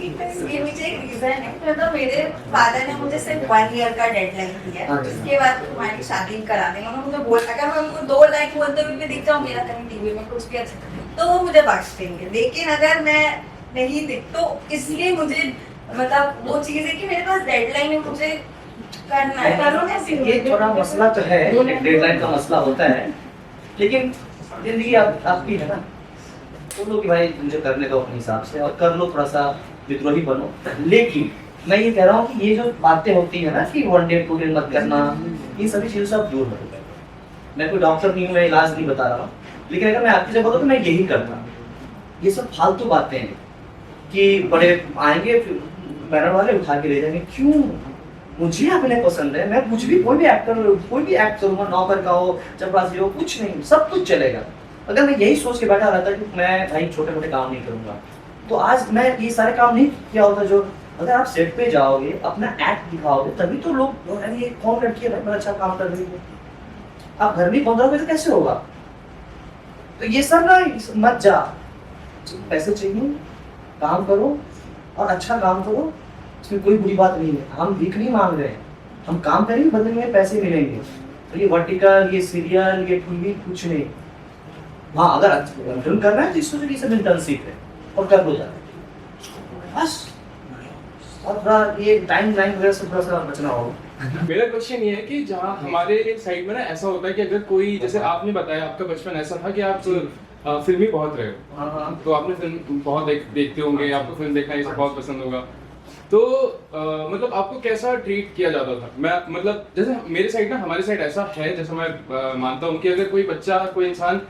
ये मुझे एक रीजन है, मतलब मेरे फादर ने मुझे सिर्फ 1 ईयर का डेडलाइन दिया है, उसके बाद तुम्हारी शादी करा देंगे। उन्होंने मुझे बोला अगर मैं उनको 2 लाइन बोलते हुए भी दिख जाऊँ मेरा कहीं टीवी में कुछ भी अच्छा, तो वो मुझे बख्श देंगे। लेकिन अगर मैं नहीं दिख, तो इसलिए मुझे मतलब वो चीज है कि मेरे पास डेडलाइन है, मुझे करना है।
ये थोड़ा मसला तो है, डेडलाइन का मसला होता है, लेकिन जिंदगी आपकी है ना, तो लो कि भाई मुझे करने दो अपने हिसाब से और कर लो, थोड़ा सा विद्रोही बनो। लेकिन मैं ये कह रहा हूँ कि ये जो बातें होती है ना कि 1 डे 2 डे मत करना, ये सभी चीज़ों से आप दूर रहो। मैं कोई डॉक्टर नहीं हूँ, मैं इलाज नहीं बता रहा हूँ, लेकिन अगर मैं आपकी जगह होता तो मैं यही करता। ये सब फालतू बातें हैं कि बड़े आएंगे बैनर वाले उठा के ले जाएंगे, क्यों? मुझे अपने पसंद है, मैं कुछ भी कोई भी एक्टर करूंगा, नौकर का हो, चपरासी हो, कुछ नहीं, सब कुछ चलेगा। अगर मैं यही सोच के बैठा रहता कि मैं भाई छोटे मोटे काम नहीं करूंगा, तो आज मैं ये सारे काम नहीं किया होता। जो अगर आप सेट पे जाओगे, अपना एक्ट दिखाओगे, तभी तो लोग अरे ये कौन लड़की है, बड़ा अच्छा काम कर रही है। आप घर में बंद रहोगे तो कैसे होगा? तो ये सब ना मत जा, पैसे चाहिए, काम करो और अच्छा काम करो, इसमें कोई बुरी बात नहीं है। हम भीख नहीं मांग रहे हैं, हम काम करेंगे, बदले में पैसे मिलेंगे। तो ये वर्टिकल, ये सीरियल, ये टीवी कुछ नहीं। हाँ, अगर फिल्म कर रहे हैं तो इसको ये सब इंटर्नशिप है और कर दो जाए बस। और थोड़ा ये टाइम लाइन वगैरह से थोड़ा सा बचना होगा।
मेरा क्वेश्चन ये है कि जहाँ हमारे साइड में ना ऐसा होता है कि अगर कोई, जैसे आपने बताया आपका बचपन ऐसा था कि आप फिल्मी बहुत रहे हो,
हाँ,
तो आपने फिल्म बहुत देखते होंगे, आपको फिल्म देखना ये सब बहुत पसंद होगा, तो मतलब आपको कैसा ट्रीट किया जाता था? मैं मतलब जैसे मेरे साइड ना, हमारे साइड ऐसा है, जैसे मैं मानता हूँ कि अगर कोई बच्चा, कोई इंसान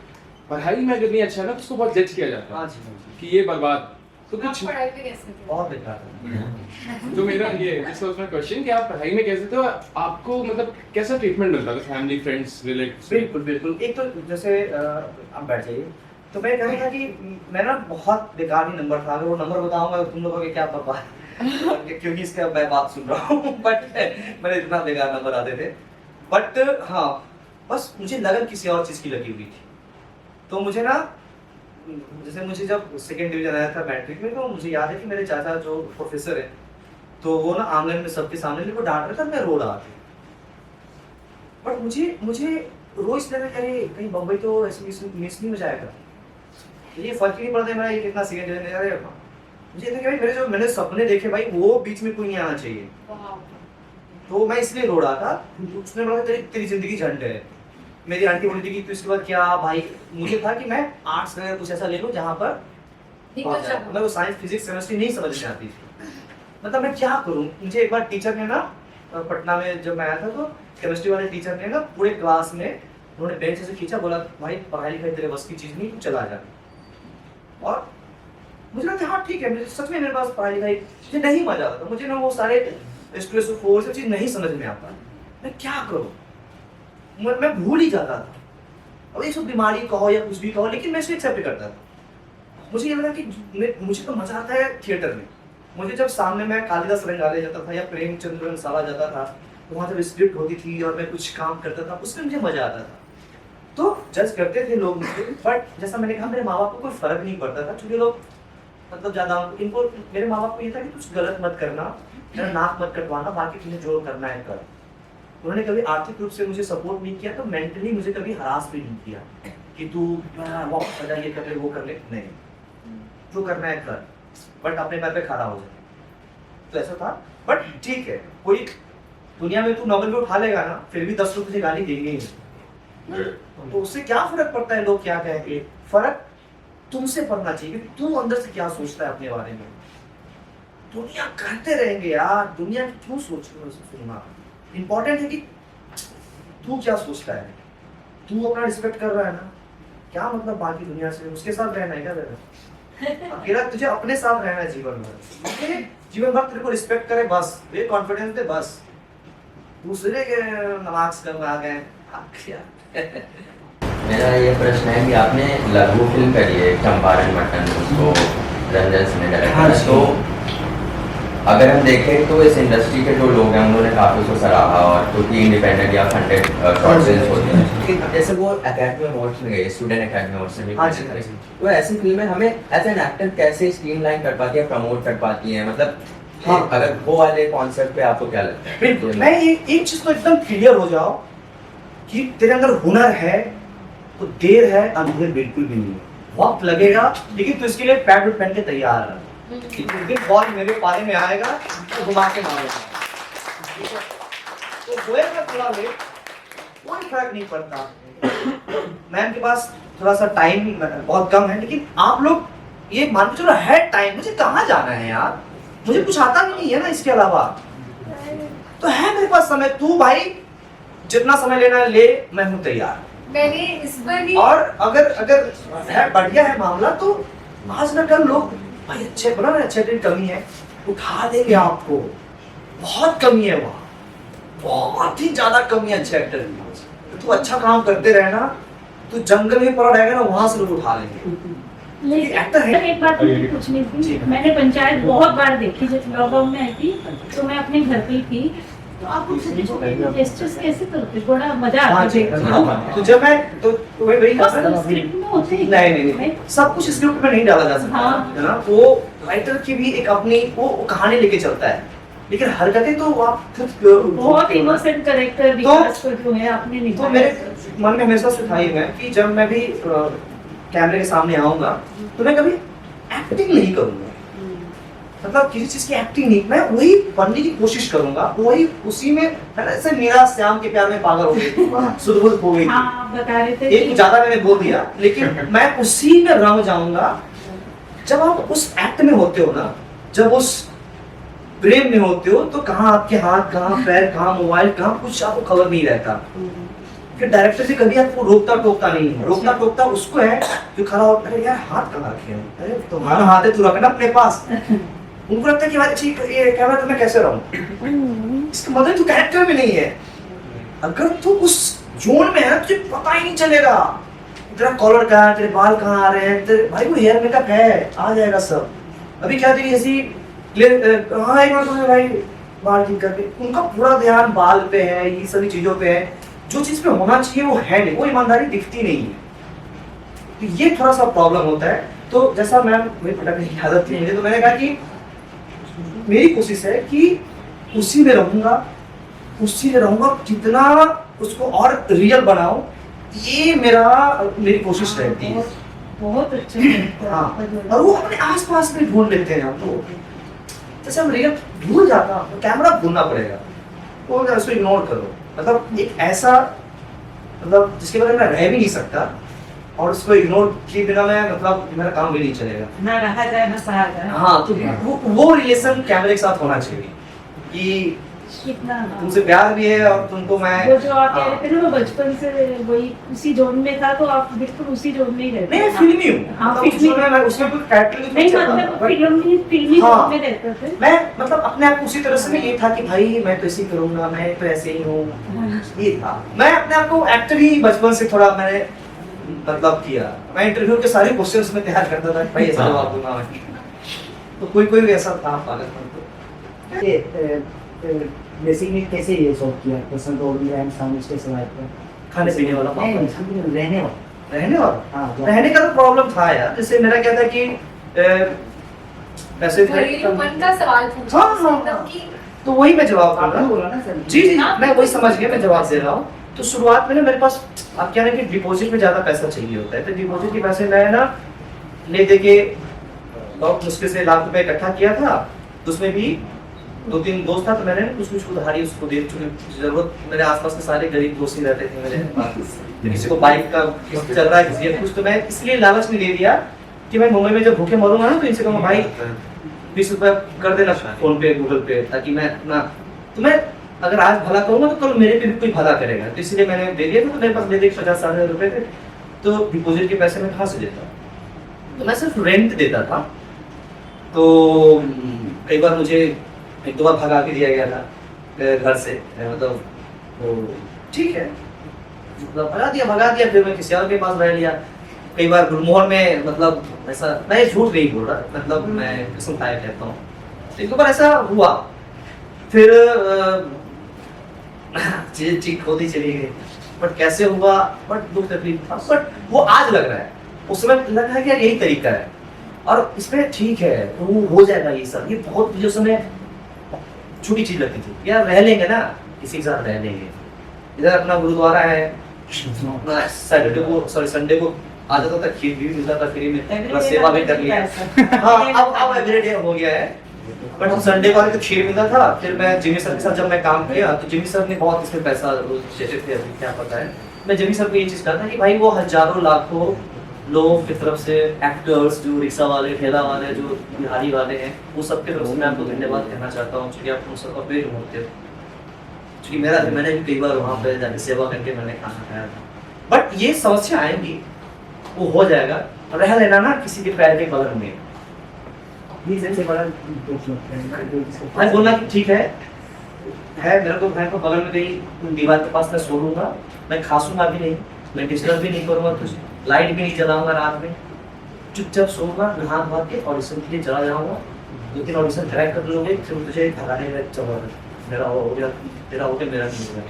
पढ़ाई में अगर नहीं अच्छा है ना, तो उसको बहुत जज किया जाता
हाँ
है
जी,
कि ये बर्बाद, तो
आप
कुछ
पढ़ाई पे कैसे थे?
बहुत बेकार है।
तो मेरा ये दिस वाज माय क्वेश्चन कि आप पढ़ाई में कैसे थे और आपको मतलब कैसा ट्रीटमेंट मिलता था फैमिली, फ्रेंड्स, रिलेटिव्स?
बिल्कुल बिल्कुल। एक तो जैसे आप बैठ जाइए, तो मैं कह रहा था कि मेरा बहुत बेकार ही नंबर था। अगर वो नंबर बताऊंगा तो तुम लोगों के क्या पता क्योंकि इसका मैं बात सुन रहा हूँ। बट मेरे इतना बेकार नंबर आते थे। बट हाँ, बस मुझे लगन किसी और चीज़ की लगी हुई थी। तो मुझे ना, जैसे मुझे जब सेकेंड डिवीजन आया था मैट्रिक में, तो मुझे याद है कि मेरे चाचा जो प्रोफेसर है, तो वो ना आंगन में सबके सामने मेरे को डांट रहा था, मैं रो रहा था। बट मुझे रोज लगा कि कहीं बम्बई तो ऐसे मिस नहीं हो जाएगा। ये फर्क ही नहीं पड़ता मेरा ये कितना सेकेंड डिवीजन आ रहा है। मुझे था कि भाई मैंने सपने देखे भाई, वो बीच में कोई नहीं आना चाहिए। तो मैं इसलिए रो रहा था। उसने बोला तेरी जिंदगी झंड है। मेरी आंटी बोली थी कि तो इसके बाद क्या भाई, मुझे था कि मैं आर्ट्स में कुछ ऐसा ले लूँ जहाँ पर मैं वो साइंस, फिजिक्स, केमिस्ट्री नहीं समझ में आती थी। मतलब मैं क्या करूँ। मुझे एक बार टीचर ने ना, पटना में जब मैं आया था, तो केमिस्ट्री वाले टीचर ने ना पूरे क्लास में उन्होंने बेंच से खींचा, बोला भाई पढ़ाई लिखाई तेरे बस की चीज़ नहीं, तू चला जा। और मुझे लगा हाँ ठीक है, मुझे सच में मेरे पास पढ़ाई लिखाई मुझे नहीं मजा आता था। मुझे ना वो सारे स्ट्रेस और फोर्स चीज़ नहीं समझ में आता। मैं क्या करूँ, मैं भूल ही जाता था। अब ये सब बीमारी कहो या कुछ भी कहो, लेकिन मैं इसे एक्सेप्ट करता था। मुझे ये लगा कि मुझे तो मजा आता है थिएटर में। मुझे जब सामने मैं कालिदास रंगाले जाता था या प्रेमचंद रंगशाला जाता था, तो वहाँ जब स्क्रिप्ट होती थी और मैं कुछ काम करता था, उसमें मुझे मजा आता था। तो जज करते थे लोग मुझे, बट जैसा मैंने कहा, मेरे माँ बाप को कोई फर्क नहीं पड़ता था। छोटे लोग मतलब ज़्यादा, इनको मेरे माँ बाप को ये था कि कुछ गलत मत करना, मेरा नाक मत कटवाना, बाकी तुम्हें जो करना है कर। उन्होंने कभी आर्थिक रूप से मुझे सपोर्ट नहीं किया, तो मेंटली मुझे कभी हरास भी नहीं किया कि तू वापस आ जा, ये कर ले, वो कर ले। नहीं, जो करना है कर, बट अपने पैर पे खड़ा हो जाए। तो ऐसा था। बट ठीक है, कोई दुनिया में तू नौकरी पे उठा लेगा ना, फिर भी 10 लोग तुझे गाली देंगे ही। तो उससे क्या फर्क पड़ता है लोग क्या कहेंगे। फर्क तुमसे पड़ना चाहिए कि तू अंदर से क्या सोचता है अपने बारे में। दुनिया करते रहेंगे यार, दुनिया की क्यों सुनना। इंपॉर्टेंट है कि तू क्या सोचता है। तू अपना रिस्पेक्ट कर रहा है ना, क्या मतलब बाकी दुनिया से उसके साथ रहना है क्या तेरा। अकेला तुझे अपने साथ रहना है जीवन भर। जीवन भर तेरे को रिस्पेक्ट करे बस, ये कॉन्फिडेंस दे बस। दूसरे के नमाज करना आ गए।
मेरा ये प्रश्न है कि आपने लघु फिल्म करी है चंपारण मटन, उसको रंजन सिंह ने डायरेक्ट किया। तो अगर हम देखें तो इस इंडस्ट्री के जो लोग हैं उन्होंने काफ़ी उसको सराहा, और क्योंकि इंडिपेंडेंट या फंडेड शॉर्ट फिल्म होती हैं, जैसे वो अकेडमी अवार्ड्स में गए, स्टूडेंट अकेडमी अवार्ड्स में भी, तो ऐसी फिल्में हमें एज एन एक्टर कैसे स्ट्रीमलाइन कर पाती है, प्रमोट कर पाती हैं, मतलब हाँ, अगर वो वाले कॉन्सेप्ट पे आपको क्या लगता है?
बिल्कुल, मैं एक चीज तो एकदम क्लियर हो जाओ कि तेरे अंदर हुनर है तो देर है, अंधेर बिल्कुल भी नहीं है। वक्त लगेगा, लेकिन तू इसके लिए पैड पहन के तैयार है। एक दिन बॉल मेरे पाले में आएगा तो घुमा के मारेगा। तो होएगा थोड़ा लेट, कोई फर्क नहीं पड़ता। मैम के पास थोड़ा सा टाइम बहुत कम है, लेकिन आप लोग ये मान के चलो है टाइम। मुझे कहाँ जाना है यार, मुझे कुछ आता भी नहीं है ना इसके अलावा, तो है मेरे पास समय। तू भाई जितना समय लेना है ले, मैं हूँ तैयार।
मैंने इस बार भी,
और अगर है बढ़िया है मामला, तो आज न कल लोग भाई अच्छे बना, अच्छे दिन कमी है, उठा देंगे आपको। बहुत कमी है वहाँ, बहुत ही ज्यादा कमी है अच्छे एक्टर की। तू अच्छा काम करते रहना, तू जंगल में पड़ा रहेगा ना, वहां से लोग उठा लेंगे।
लेकिन
एक्टर है।
एक बात मुझे पूछनी थी, मैंने पंचायत बहुत बार देखी, जब लॉकडाउन में आई थी तो मैं अपने घर पे ही थी, तो आप उन छोटे छोटे जेस्चर्स कैसे करते, बड़ा मजा आता है देखने
तो जब मैं तो वही
में। सब स्क्रिप्ट में होते हैं।
नहीं, सब कुछ स्क्रिप्ट में नहीं डाला जा सकता
हाँ।
है ना। वो राइटर की भी एक अपनी वो कहानी लेके चलता है, लेकिन हरकतें तो आप खुद
बहुत इनोसेंट कैरेक्टर विकास को जो है आपने
तो
निभाया।
मेरे मन में हमेशा से था ही मैं कि जब मैं भी कैमरे के सामने आऊंगा तो मैं कभी एक्टिंग नहीं करूंगा, मतलब किसी चीज की एक्टिंग नहीं, मैं वही बनने की कोशिश करूंगा, वही उसी में है ना। जैसे मीरा श्याम के प्यार में पागल हो गई, सुध-बुध हो गई,
हाँ, बता रहे थे
एक ज्यादा मैंने बोल दिया, लेकिन मैं उसी में रंग जाऊंगा। जब आप उस एक्ट में होते हो ना, जब उस प्रेम में होते हो, तो कहाँ आपके हाथ, कहाँ पैर, कहाँ मोबाइल, कहाँ कुछ आपको खबर नहीं रहता। फिर डायरेक्टर भी कभी आपको रोकता टोकता नहीं है, रोकता टोकता उसको है जो खड़ा हो, अरे यार हाथ कहाँ रखे हैं, अरे तुम्हारा हाथ है, तू रखना अपने पास। उनको लगता है कि भाई ठीक ये कैमरा तो मैं कैसे रहूं, इसका मतलब तू कैरेक्टर में नहीं है। अगर तू उस जोन में है ना, तुझे पता ही नहीं चलेगा तेरा कॉलर कहाँ है, तेरे बाल कहाँ आ रहे हैं, तेरे भाई वो हेयर मेकअप है, आ जाएगा सब। अभी क्या तेरी ऐसी हाँ एक बार तुमने भाई बाल ठीक करके, उनका पूरा ध्यान बाल पे है, ये सभी चीजों पे है, जो चीज पे होना चाहिए वो है नहीं, वो ईमानदारी दिखती नहीं है। तो ये थोड़ा सा प्रॉब्लम होता है। तो जैसा मैं मेरी पटकने की आदत थी मुझे, तो मैंने कहा कि मेरी कोशिश है कि उसी में रहूंगा, जितना उसको और रियल बनाऊं, ये मेरी कोशिश रहती है।
बहुत अच्छा।
हाँ, और वो अपने आसपास में ढूंढ लेते हैं हम तो। जैसे हम रियल भूल जाता तो कैमरा भूलना पड़ेगा, तो उसको इग्नोर करो। मतलब एक ऐसा मतलब जिसके बारे में मैं रह भी नहीं सकता, और उसको इग्नोर किए बिना मैं मतलब मेरा काम भी नहीं चलेगा।
ना रहा जाए ना सहा जाए।
हाँ, तो वो रिलेशन कैमरे के साथ होना चाहिए कि
कितना
तुमसे प्यार भी है और तुमको मैं
वो जो आप कह रहे थे ना, वो बचपन से वही उसी जोन में था, तो आप बिल्कुल उसी जोन में ही रहते
नहीं,
थे।
फिल्मी हूँ।
हाँ,
मतलब
फिल्मी।
उसमें मैं उसमें कोई कैरेक्टर
नहीं मतलब फिल्मी
हाँ।
जोन में रहते थे।
मैं मतलब अपने आप को उसी तरह से नहीं, ये था कि भाई मैं तो ऐसे ही करूंगा, मैं तो ऐसे ही हूँ, ये था। मैं अपने आप को एक्टर ही बचपन से थोड़ा मैंने मतलब किया। मैं इंटरव्यू के सारे क्वेश्चंस में तैयार करता था, भाई ऐसा जवाब दूंगा मैं। तो कोई ऐसा था पागलपन।
बेसिकली कैसे ये शौक किया, पसंद हो गया एंड साउंड स्टेशन लाइफ का
खाने पीने वाला
नहीं,
पापा।
रहने वाला।
रहने वाला
हाँ,
रहने का तो प्रॉब्लम था यार। जैसे मेरा क्या था कि पैसे
घरेलू मन का सवाल पूछा
हाँ, हाँ,
एकदम
हाँ।
कि
तो वही मैं जवाब
आपने
दूंगा।
बोला ना सर।
जी मैं वही समझ गया, मैं जवाब दे रहा हूँ। तो शुरुआत में ना मेरे पास आप क्या है कि डिपॉजिट में ज्यादा पैसा चाहिए होता है, तो डिपॉजिट के पैसे मैं ना ले दे के बहुत मुश्किल से लाख रुपए इकट्ठा किया था। तो उसमें भी 2-3 दोस्त था, तो मैंने कुछ कुछ उधारी उसको दे, चुकी जरूरत मेरे आसपास के सारे गरीब दोस्त ही रहते थे मेरे पास। तो किसी को बाइक का चल रहा है, किसी का कुछ, तो मैं इसलिए लालच में दे दिया कि मैं मुंबई में जब भूखे मरूंगा ना, तो इनसे कहूँगा भाई 20 रुपए कर देना फोन पे गूगल पे, ताकि मैं अपना तो मैं अगर आज भला करूंगा तो कल मेरे पे भी कोई भला करेगा। तो इसलिए मैंने दे दिया। तो मेरे पास दे 50-60 हज़ार रुपए थे, तो डिपॉजिट के पैसे मैं कहाँ से देता, तो मैं सिर्फ रेंट देता था। तो कई बार मुझे 1-2 बार भगा के दिया गया था घर से, मतलब तो ठीक है मतलब भगा दिया। फिर मैं किसी और के पास रह लिया। कई बार गुरमोहन में मतलब ऐसा, मैं झूठ नहीं बोल रहा, मतलब मैं कसम खाया कहता हूँ। एक बार ऐसा हुआ, फिर चीजें ठीक होती चली गई, बट कैसे हुआ, बट दुख तकलीफ था, बट वो आज लग रहा है, उस समय लग रहा है कि यार यही तरीका है और इसमें ठीक है, तो वो हो जाएगा ये सब। ये बहुत जो समय छोटी चीज लगती थी यार, रह लेंगे ना, किसी के साथ रह लेंगे। इधर अपना गुरुद्वारा है, संडे को आ जाता था, खीर भी मिलता था फ्री में, सेवा भी कर लिया। हाँ, अब एवरीडे हो गया है, बट संडे को तो खीर मिलता था। फिर मैं जिमी सर के साथ जब मैं काम किया, तो जिमी सर ने बहुत इसमें पैसा देते थे, अभी क्या पता है। मैं जिमी सर को ये चीज कहा था कि भाई वो हजारों लाखों लोगों की तरफ से, एक्टर्स जो रिक्शा वाले, ठेला वाले, जो बिहारी वाले हैं, वो सबके तरफ से मैं आपको धन्यवाद कहना चाहता हूँ, क्योंकि आप उन सबका पेड़ होते हो। क्योंकि मैंने भी कई बार वहाँ पे जाके सेवा करके मैंने खाना खाया था। बट ये समस्या आएगी, वो हो जाएगा, रह लेना ना किसी के पैर के बगल में।
ये सबसे बड़ा
मैं बोलना कि ठीक है, है मेरे को घर को बगल में कहीं दीवार के पास मैं सो लूंगा, मैं खासूंगा भी नहीं, मैं डिस्टर्ब भी नहीं करूंगा तुझे, लाइट भी नहीं जलाऊंगा रात में, चुपचाप सोऊंगा, नहा धो के ऑडिशन के लिए चला जाऊंगा, 2-3 ऑडिशन क्रैक कर लोगे, फिर मुझे भगाने में चलो मेरा हो गया, तेरा हो गया, मेरा नहीं हो गया,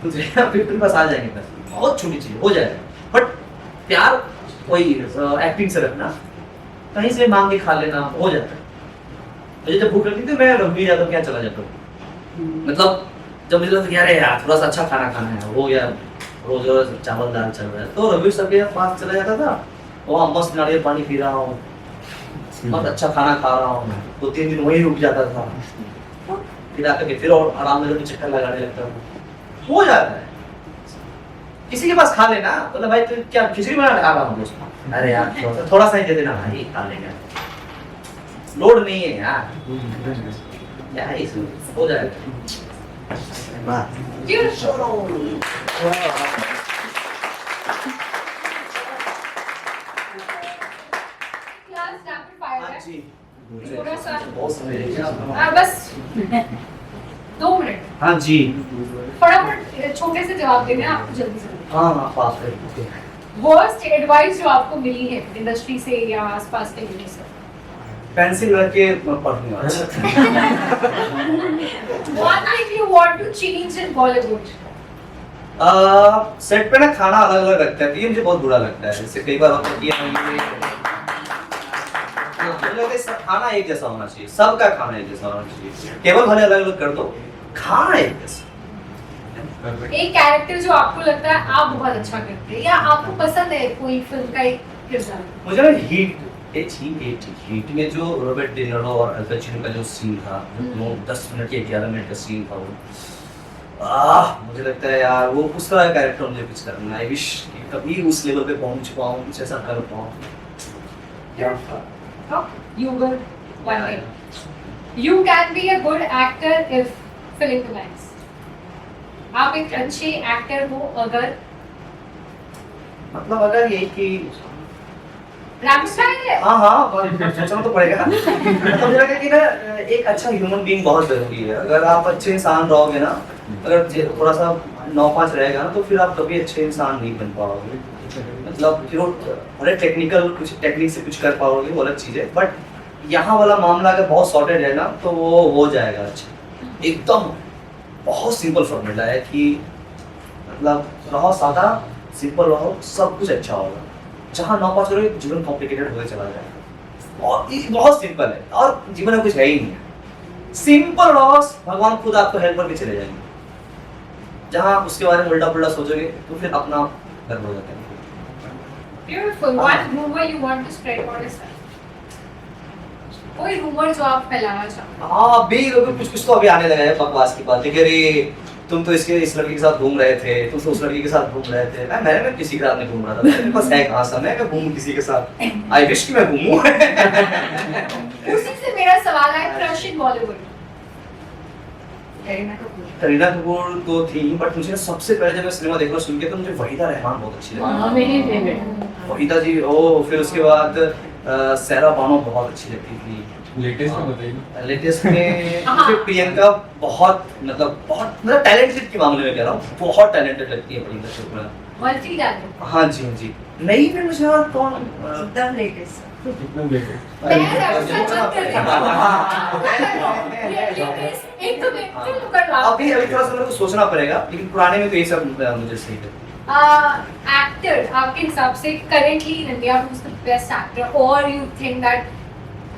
तुझे फिर पास आ जाएंगे बस। बहुत छोटी चीज हो जाएगा, बट प्यार वही एक्टिंग से रखना, कहीं से मांग के खा लेना हो जाता है। मुझे जब भूख लगती थी मैं रणवीर यादव क्या चला जाता हूँ, मतलब जब मुझे लगता है अरे यार थोड़ा सा अच्छा खाना खाना है, हो गया रोज रोज चावल दाल चल रहा है, तो रणवीर सर के पास चला जाता था, वहाँ मस्त नारियल पानी पी रहा हूँ, बहुत अच्छा खाना खा रहा हूँ, 2-3 दिन वहीं रुक जाता था, फिर आकर के फिर और आराम से चक्कर लगाने लगता हूँ, हो जाता है। किसी के पास खा लेना तो भाई तो क्या खिचड़ी बना खा रहा हूँ दोस्त, अरे यार थोड़ा सा ही दे देना भाई, खा लेंगे, लोड नहीं है यार, क्या है इसमें, हो जाएगा।
क्लास रैपिड फायर है
जी
थोड़ा सा
बहुत समय
बस 2 मिनट
हाँ जी
फटाफट छोटे से जवाब देने हैं आपको जल्दी से।
हाँ पास है।
वर्स्ट एडवाइस जो आपको मिली है इंडस्ट्री से या आसपास के लोगों से?
पेंसिल रख के पढ़ने वाला।
One thing you want to change in Bollywood?
Set पे ना खाना अलग अलग रखता है, ये मुझे बहुत बुरा लगता है, जैसे कई बार होता है कि मुझे लगता है सब खाना एक जैसा होना चाहिए, सबका खाना एक जैसा होना चाहिए, टेबल भले अलग अलग कर दो, खाना एक जैसा।
एक कैरेक्टर जो आपको लगता है आप बहुत अच्छा करते हैं या आपको पसंद है कोई फिल्म का एक किरदार?
मुझे ना हीट में जो रॉबर्ट डे निरो और अल पचिनो का जो सीन था, वो 10 मिनट या 11 मिनट का सीन था, वो मुझे लगता है यार वो उस तरह का कैरेक्टर मुझे कुछ करना है, आई विश कि कभी उस लेवल पे पहुंच पाऊं, कुछ ऐसा कर पाऊं।
You will one day. You can be a good actor if fill in the blanks. आप एक अच्छे एक्टर हो अगर
मतलब अगर यही कि
रैपिड फायर है।
हाँ सोचना तो पड़ेगा। मतलब मुझे लगता है कि ना एक अच्छा ह्यूमन बीइंग बहुत जरूरी है, अगर आप अच्छे इंसान रहोगे ना, अगर थोड़ा सा 9-5 रहेगा ना तो फिर आप कभी अच्छे इंसान नहीं बन पाओगे, मतलब फिर बड़े टेक्निकल कुछ टेक्निक से कुछ कर पाओगे वो अलग चीज़ है, बट यहाँ वाला मामला अगर बहुत सॉर्टेड है ना तो वो हो जाएगा अच्छा। एकदम बहुत सिंपल फॉर्मूला है कि मतलब रहो सादा, सिंपल रहो, सब कुछ अच्छा होगा। जहाँ 9-5 करोगे जीवन कॉम्प्लिकेटेड होकर चला जाएगा, और ये बहुत सिंपल है और जीवन में कुछ है ही नहीं है, सिंपल रहो, भगवान खुद आपको हेल्प करके चले जाएंगे। जहाँ उसके बारे में उल्टा पुल्टा सोचोगे तो फिर अपना गर्व हो जाता है।
Beautiful. One rumor you want to spread about yourself? कोई रूमर जो आप फैलाना चाहो?
हाँ अभी कुछ तो अभी आने लगा है बकवास की बात है कि अरे तुम तो इस लड़की के साथ घूम रहे थे, तुम तो उस लड़की के साथ घूम रहे थे। मैं किसी के साथ नहीं घूम रहा था, मेरे पास है कहाँ समय मैं घूमूं किसी के साथ, आई विश कि मैं घूमूं।
उसी से मेरा सवाल है, क्रश इन बॉलीवुड?
करीना कपूर तो थी, बट मुझे सबसे पहले जब मैं सिनेमा देखना शुरू किया तो मुझे वहीदा रहमान बहुत अच्छी लगी।
मेरी फेवरेट
वहीदा जी फिर उसके बाद सहरा बानो बहुत अच्छी लगती थी।
लेटेस्ट में बताइए ना।
लेटेस्ट में मुझे प्रियंका बहुत टैलेंटेड के मामले में कह रहा हूँ, बहुत टैलेंटेड लगती है प्रियंका चोपड़ा।
Multi talent.
हाँ जी नई में मुझे और कौन
एकदम लेटेस्ट
कितना लेटेस्ट?
मैं ऐसा मत करिए। एक तो मैं लुक कर रहा हूँ।
अभी थोड़ा सा मेरे को सोचना पड़ेगा, लेकिन पुराने में तो ये सब मुझे सही है।
एक्टर आपके हिसाब से currently in India who is the best actor, और यू थिंक दैट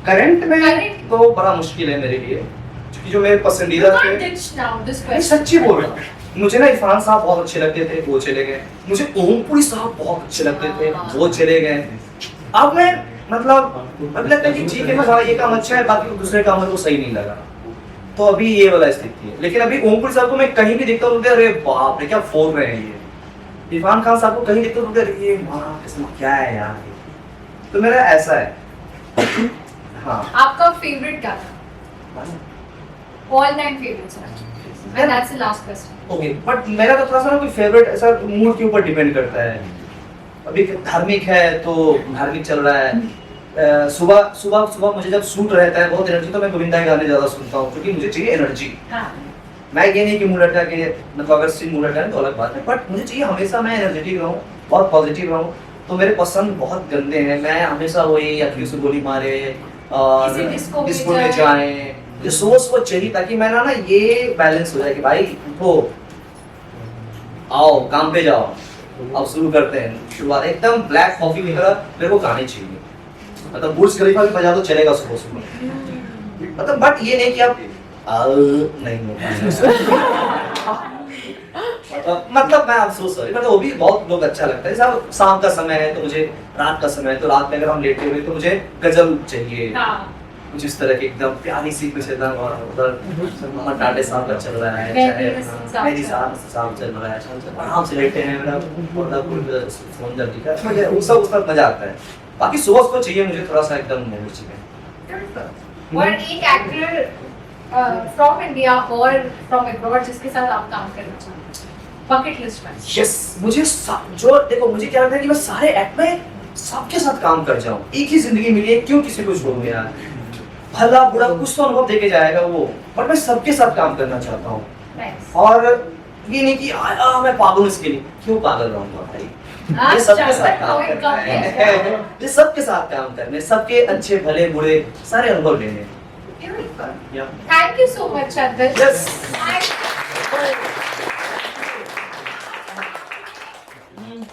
करंट में
Current-
तो बड़ा मुश्किल है मेरे लिए, क्योंकि जो मेरे पसंदीदा थे,
दिस
मैं सच्ची बोल रहा हूँ, मुझे ना इरफान साहब बहुत अच्छे लगते थे, वो चले गए। मुझे ओमपुरी साहब बहुत अच्छे लगते थे, वो चले गए। अब मैं मतलब अब लगता है कि ठीक है मैं ये काम अच्छा है, बाकी दूसरे काम है वो सही नहीं लगा, तो अभी ये वाला स्थिति है। लेकिन अभी ओमपुरी साहब को मैं कहीं भी देखता हूँ अरे बाप रे क्या फोड़ रहे हैं ये। इरफान खान साहब को कहीं देखता हूँ अरे ये क्या है यार, तो मेरा ऐसा है। हाँ
आपका फेवरेट गाना, all time favourite, and that's the last question.
Okay, but मेरा तो थोड़ा सा ना कोई फेवरेट ऐसा मूड के ऊपर डिपेंड करता है। अभी धार्मिक है तो धार्मिक चल रहा है, सुबह मुझे जब सूट रहता है बहुत एनर्जी, तो मैं गोविंदा के गाने ज्यादा सुनता हूँ क्योंकि मुझे चाहिए एनर्जी। मैं ये नहीं कि मुंह लटका के मतलब अगर सिर्फ मुंह लटका तो अलग बात है, बट मुझे चाहिए हमेशा मैं एनर्जेटिक रहूँ और पॉजिटिव रहूँ। तो मेरे पसंद बहुत गंदे हैं, मैं हमेशा वही अखियों से गोली मारे और
किसी डिस्को में
डिस्को में
जाए।
जाए, ये सोच वो चाहिए ताकि मेरा ना ये बैलेंस हो जाए कि भाई उठो, आओ काम पे जाओ, अब शुरू करते हैं शुरुआत। एकदम ब्लैक कॉफी की तरह मेरे को गाने चाहिए, मतलब बुर्ज खलीफा भी बजा तो चलेगा सुबह सुबह, मतलब बट ये नहीं कि आप नहीं होता मतलब मैं अफसोस सॉरी, मतलब वो भी बहुत लोग अच्छा लगता है। जैसे शाम का समय है तो मुझे, रात का समय है तो रात में अगर हम लेटे हुए तो मुझे गजल चाहिए,
हाँ,
कुछ इस तरह की एकदम प्यारी सी कुछ एकदम, और उधर मटाटे साहब का चल रहा है, चाहे मेरी साहब चल रहा है, आराम से लेटे हैं, मतलब फोन जल्दी का मुझे उस वक्त मजा आता है। बाकी सुबह को चाहिए मुझे थोड़ा सा एकदम एनर्जी में।
और एक एक्टर फ्रॉम इंडिया और फ्रॉम अब्रॉड जिसके साथ आप काम करना चाहते हैं बकेट लिस्ट में?
यस, मुझे जो देखो मुझे क्या लगता है कि मैं सारे एक्ट में सबके साथ काम कर जाऊं। एक ही जिंदगी मिली है, क्यों किसी को छोड़ूं यार, भला बुरा कुछ तो अनुभव देके जाएगा वो, बट मैं सबके साथ काम करना चाहता हूँ।
Nice.
और ये नहीं कि मैं पागल हूं इसके लिए, क्यों पागल रहूंगा भाई, ये सबके साथ काम करना है, ये सबके साथ काम करने, सबके अच्छे भले बुरे सारे अनुभव लेने। Yeah.
Thank you so much Chandan.
Yes.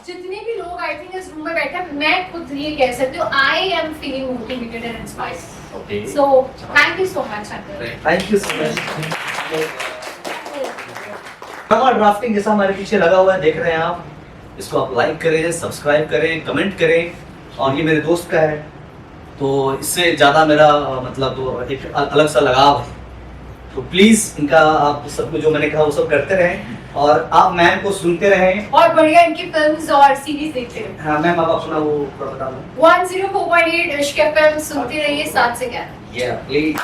जितने भी लोग आई थिंक इस रूम में बैठे हैं, मैं खुद ये कह सकती हूँ I am feeling motivated and inspired.
Okay.
So thank you so much Chandan.
Thank you so much. हमारा ड्राफ्टिंग जैसा हमारे पीछे लगा हुआ है, देख रहे हैं आप, इसको आप लाइक करें, सब्सक्राइब करें, कमेंट करें, और ये मेरे दोस्त का है तो इससे ज़्यादा मेरा मतलब एक अलग सा लगाव है, तो प्लीज़ इनका आप सब जो मैंने कहा वो सब करते रहें, और आप मैम को सुनते रहें।
और बढ़िया इनकी फिल्म्स और सीरीज देखते रहे।
हाँ मैम, आप अपना वो बता दो।
104.8 इश्क FM सुनते रहिए 7 से 11।
Yeah, please.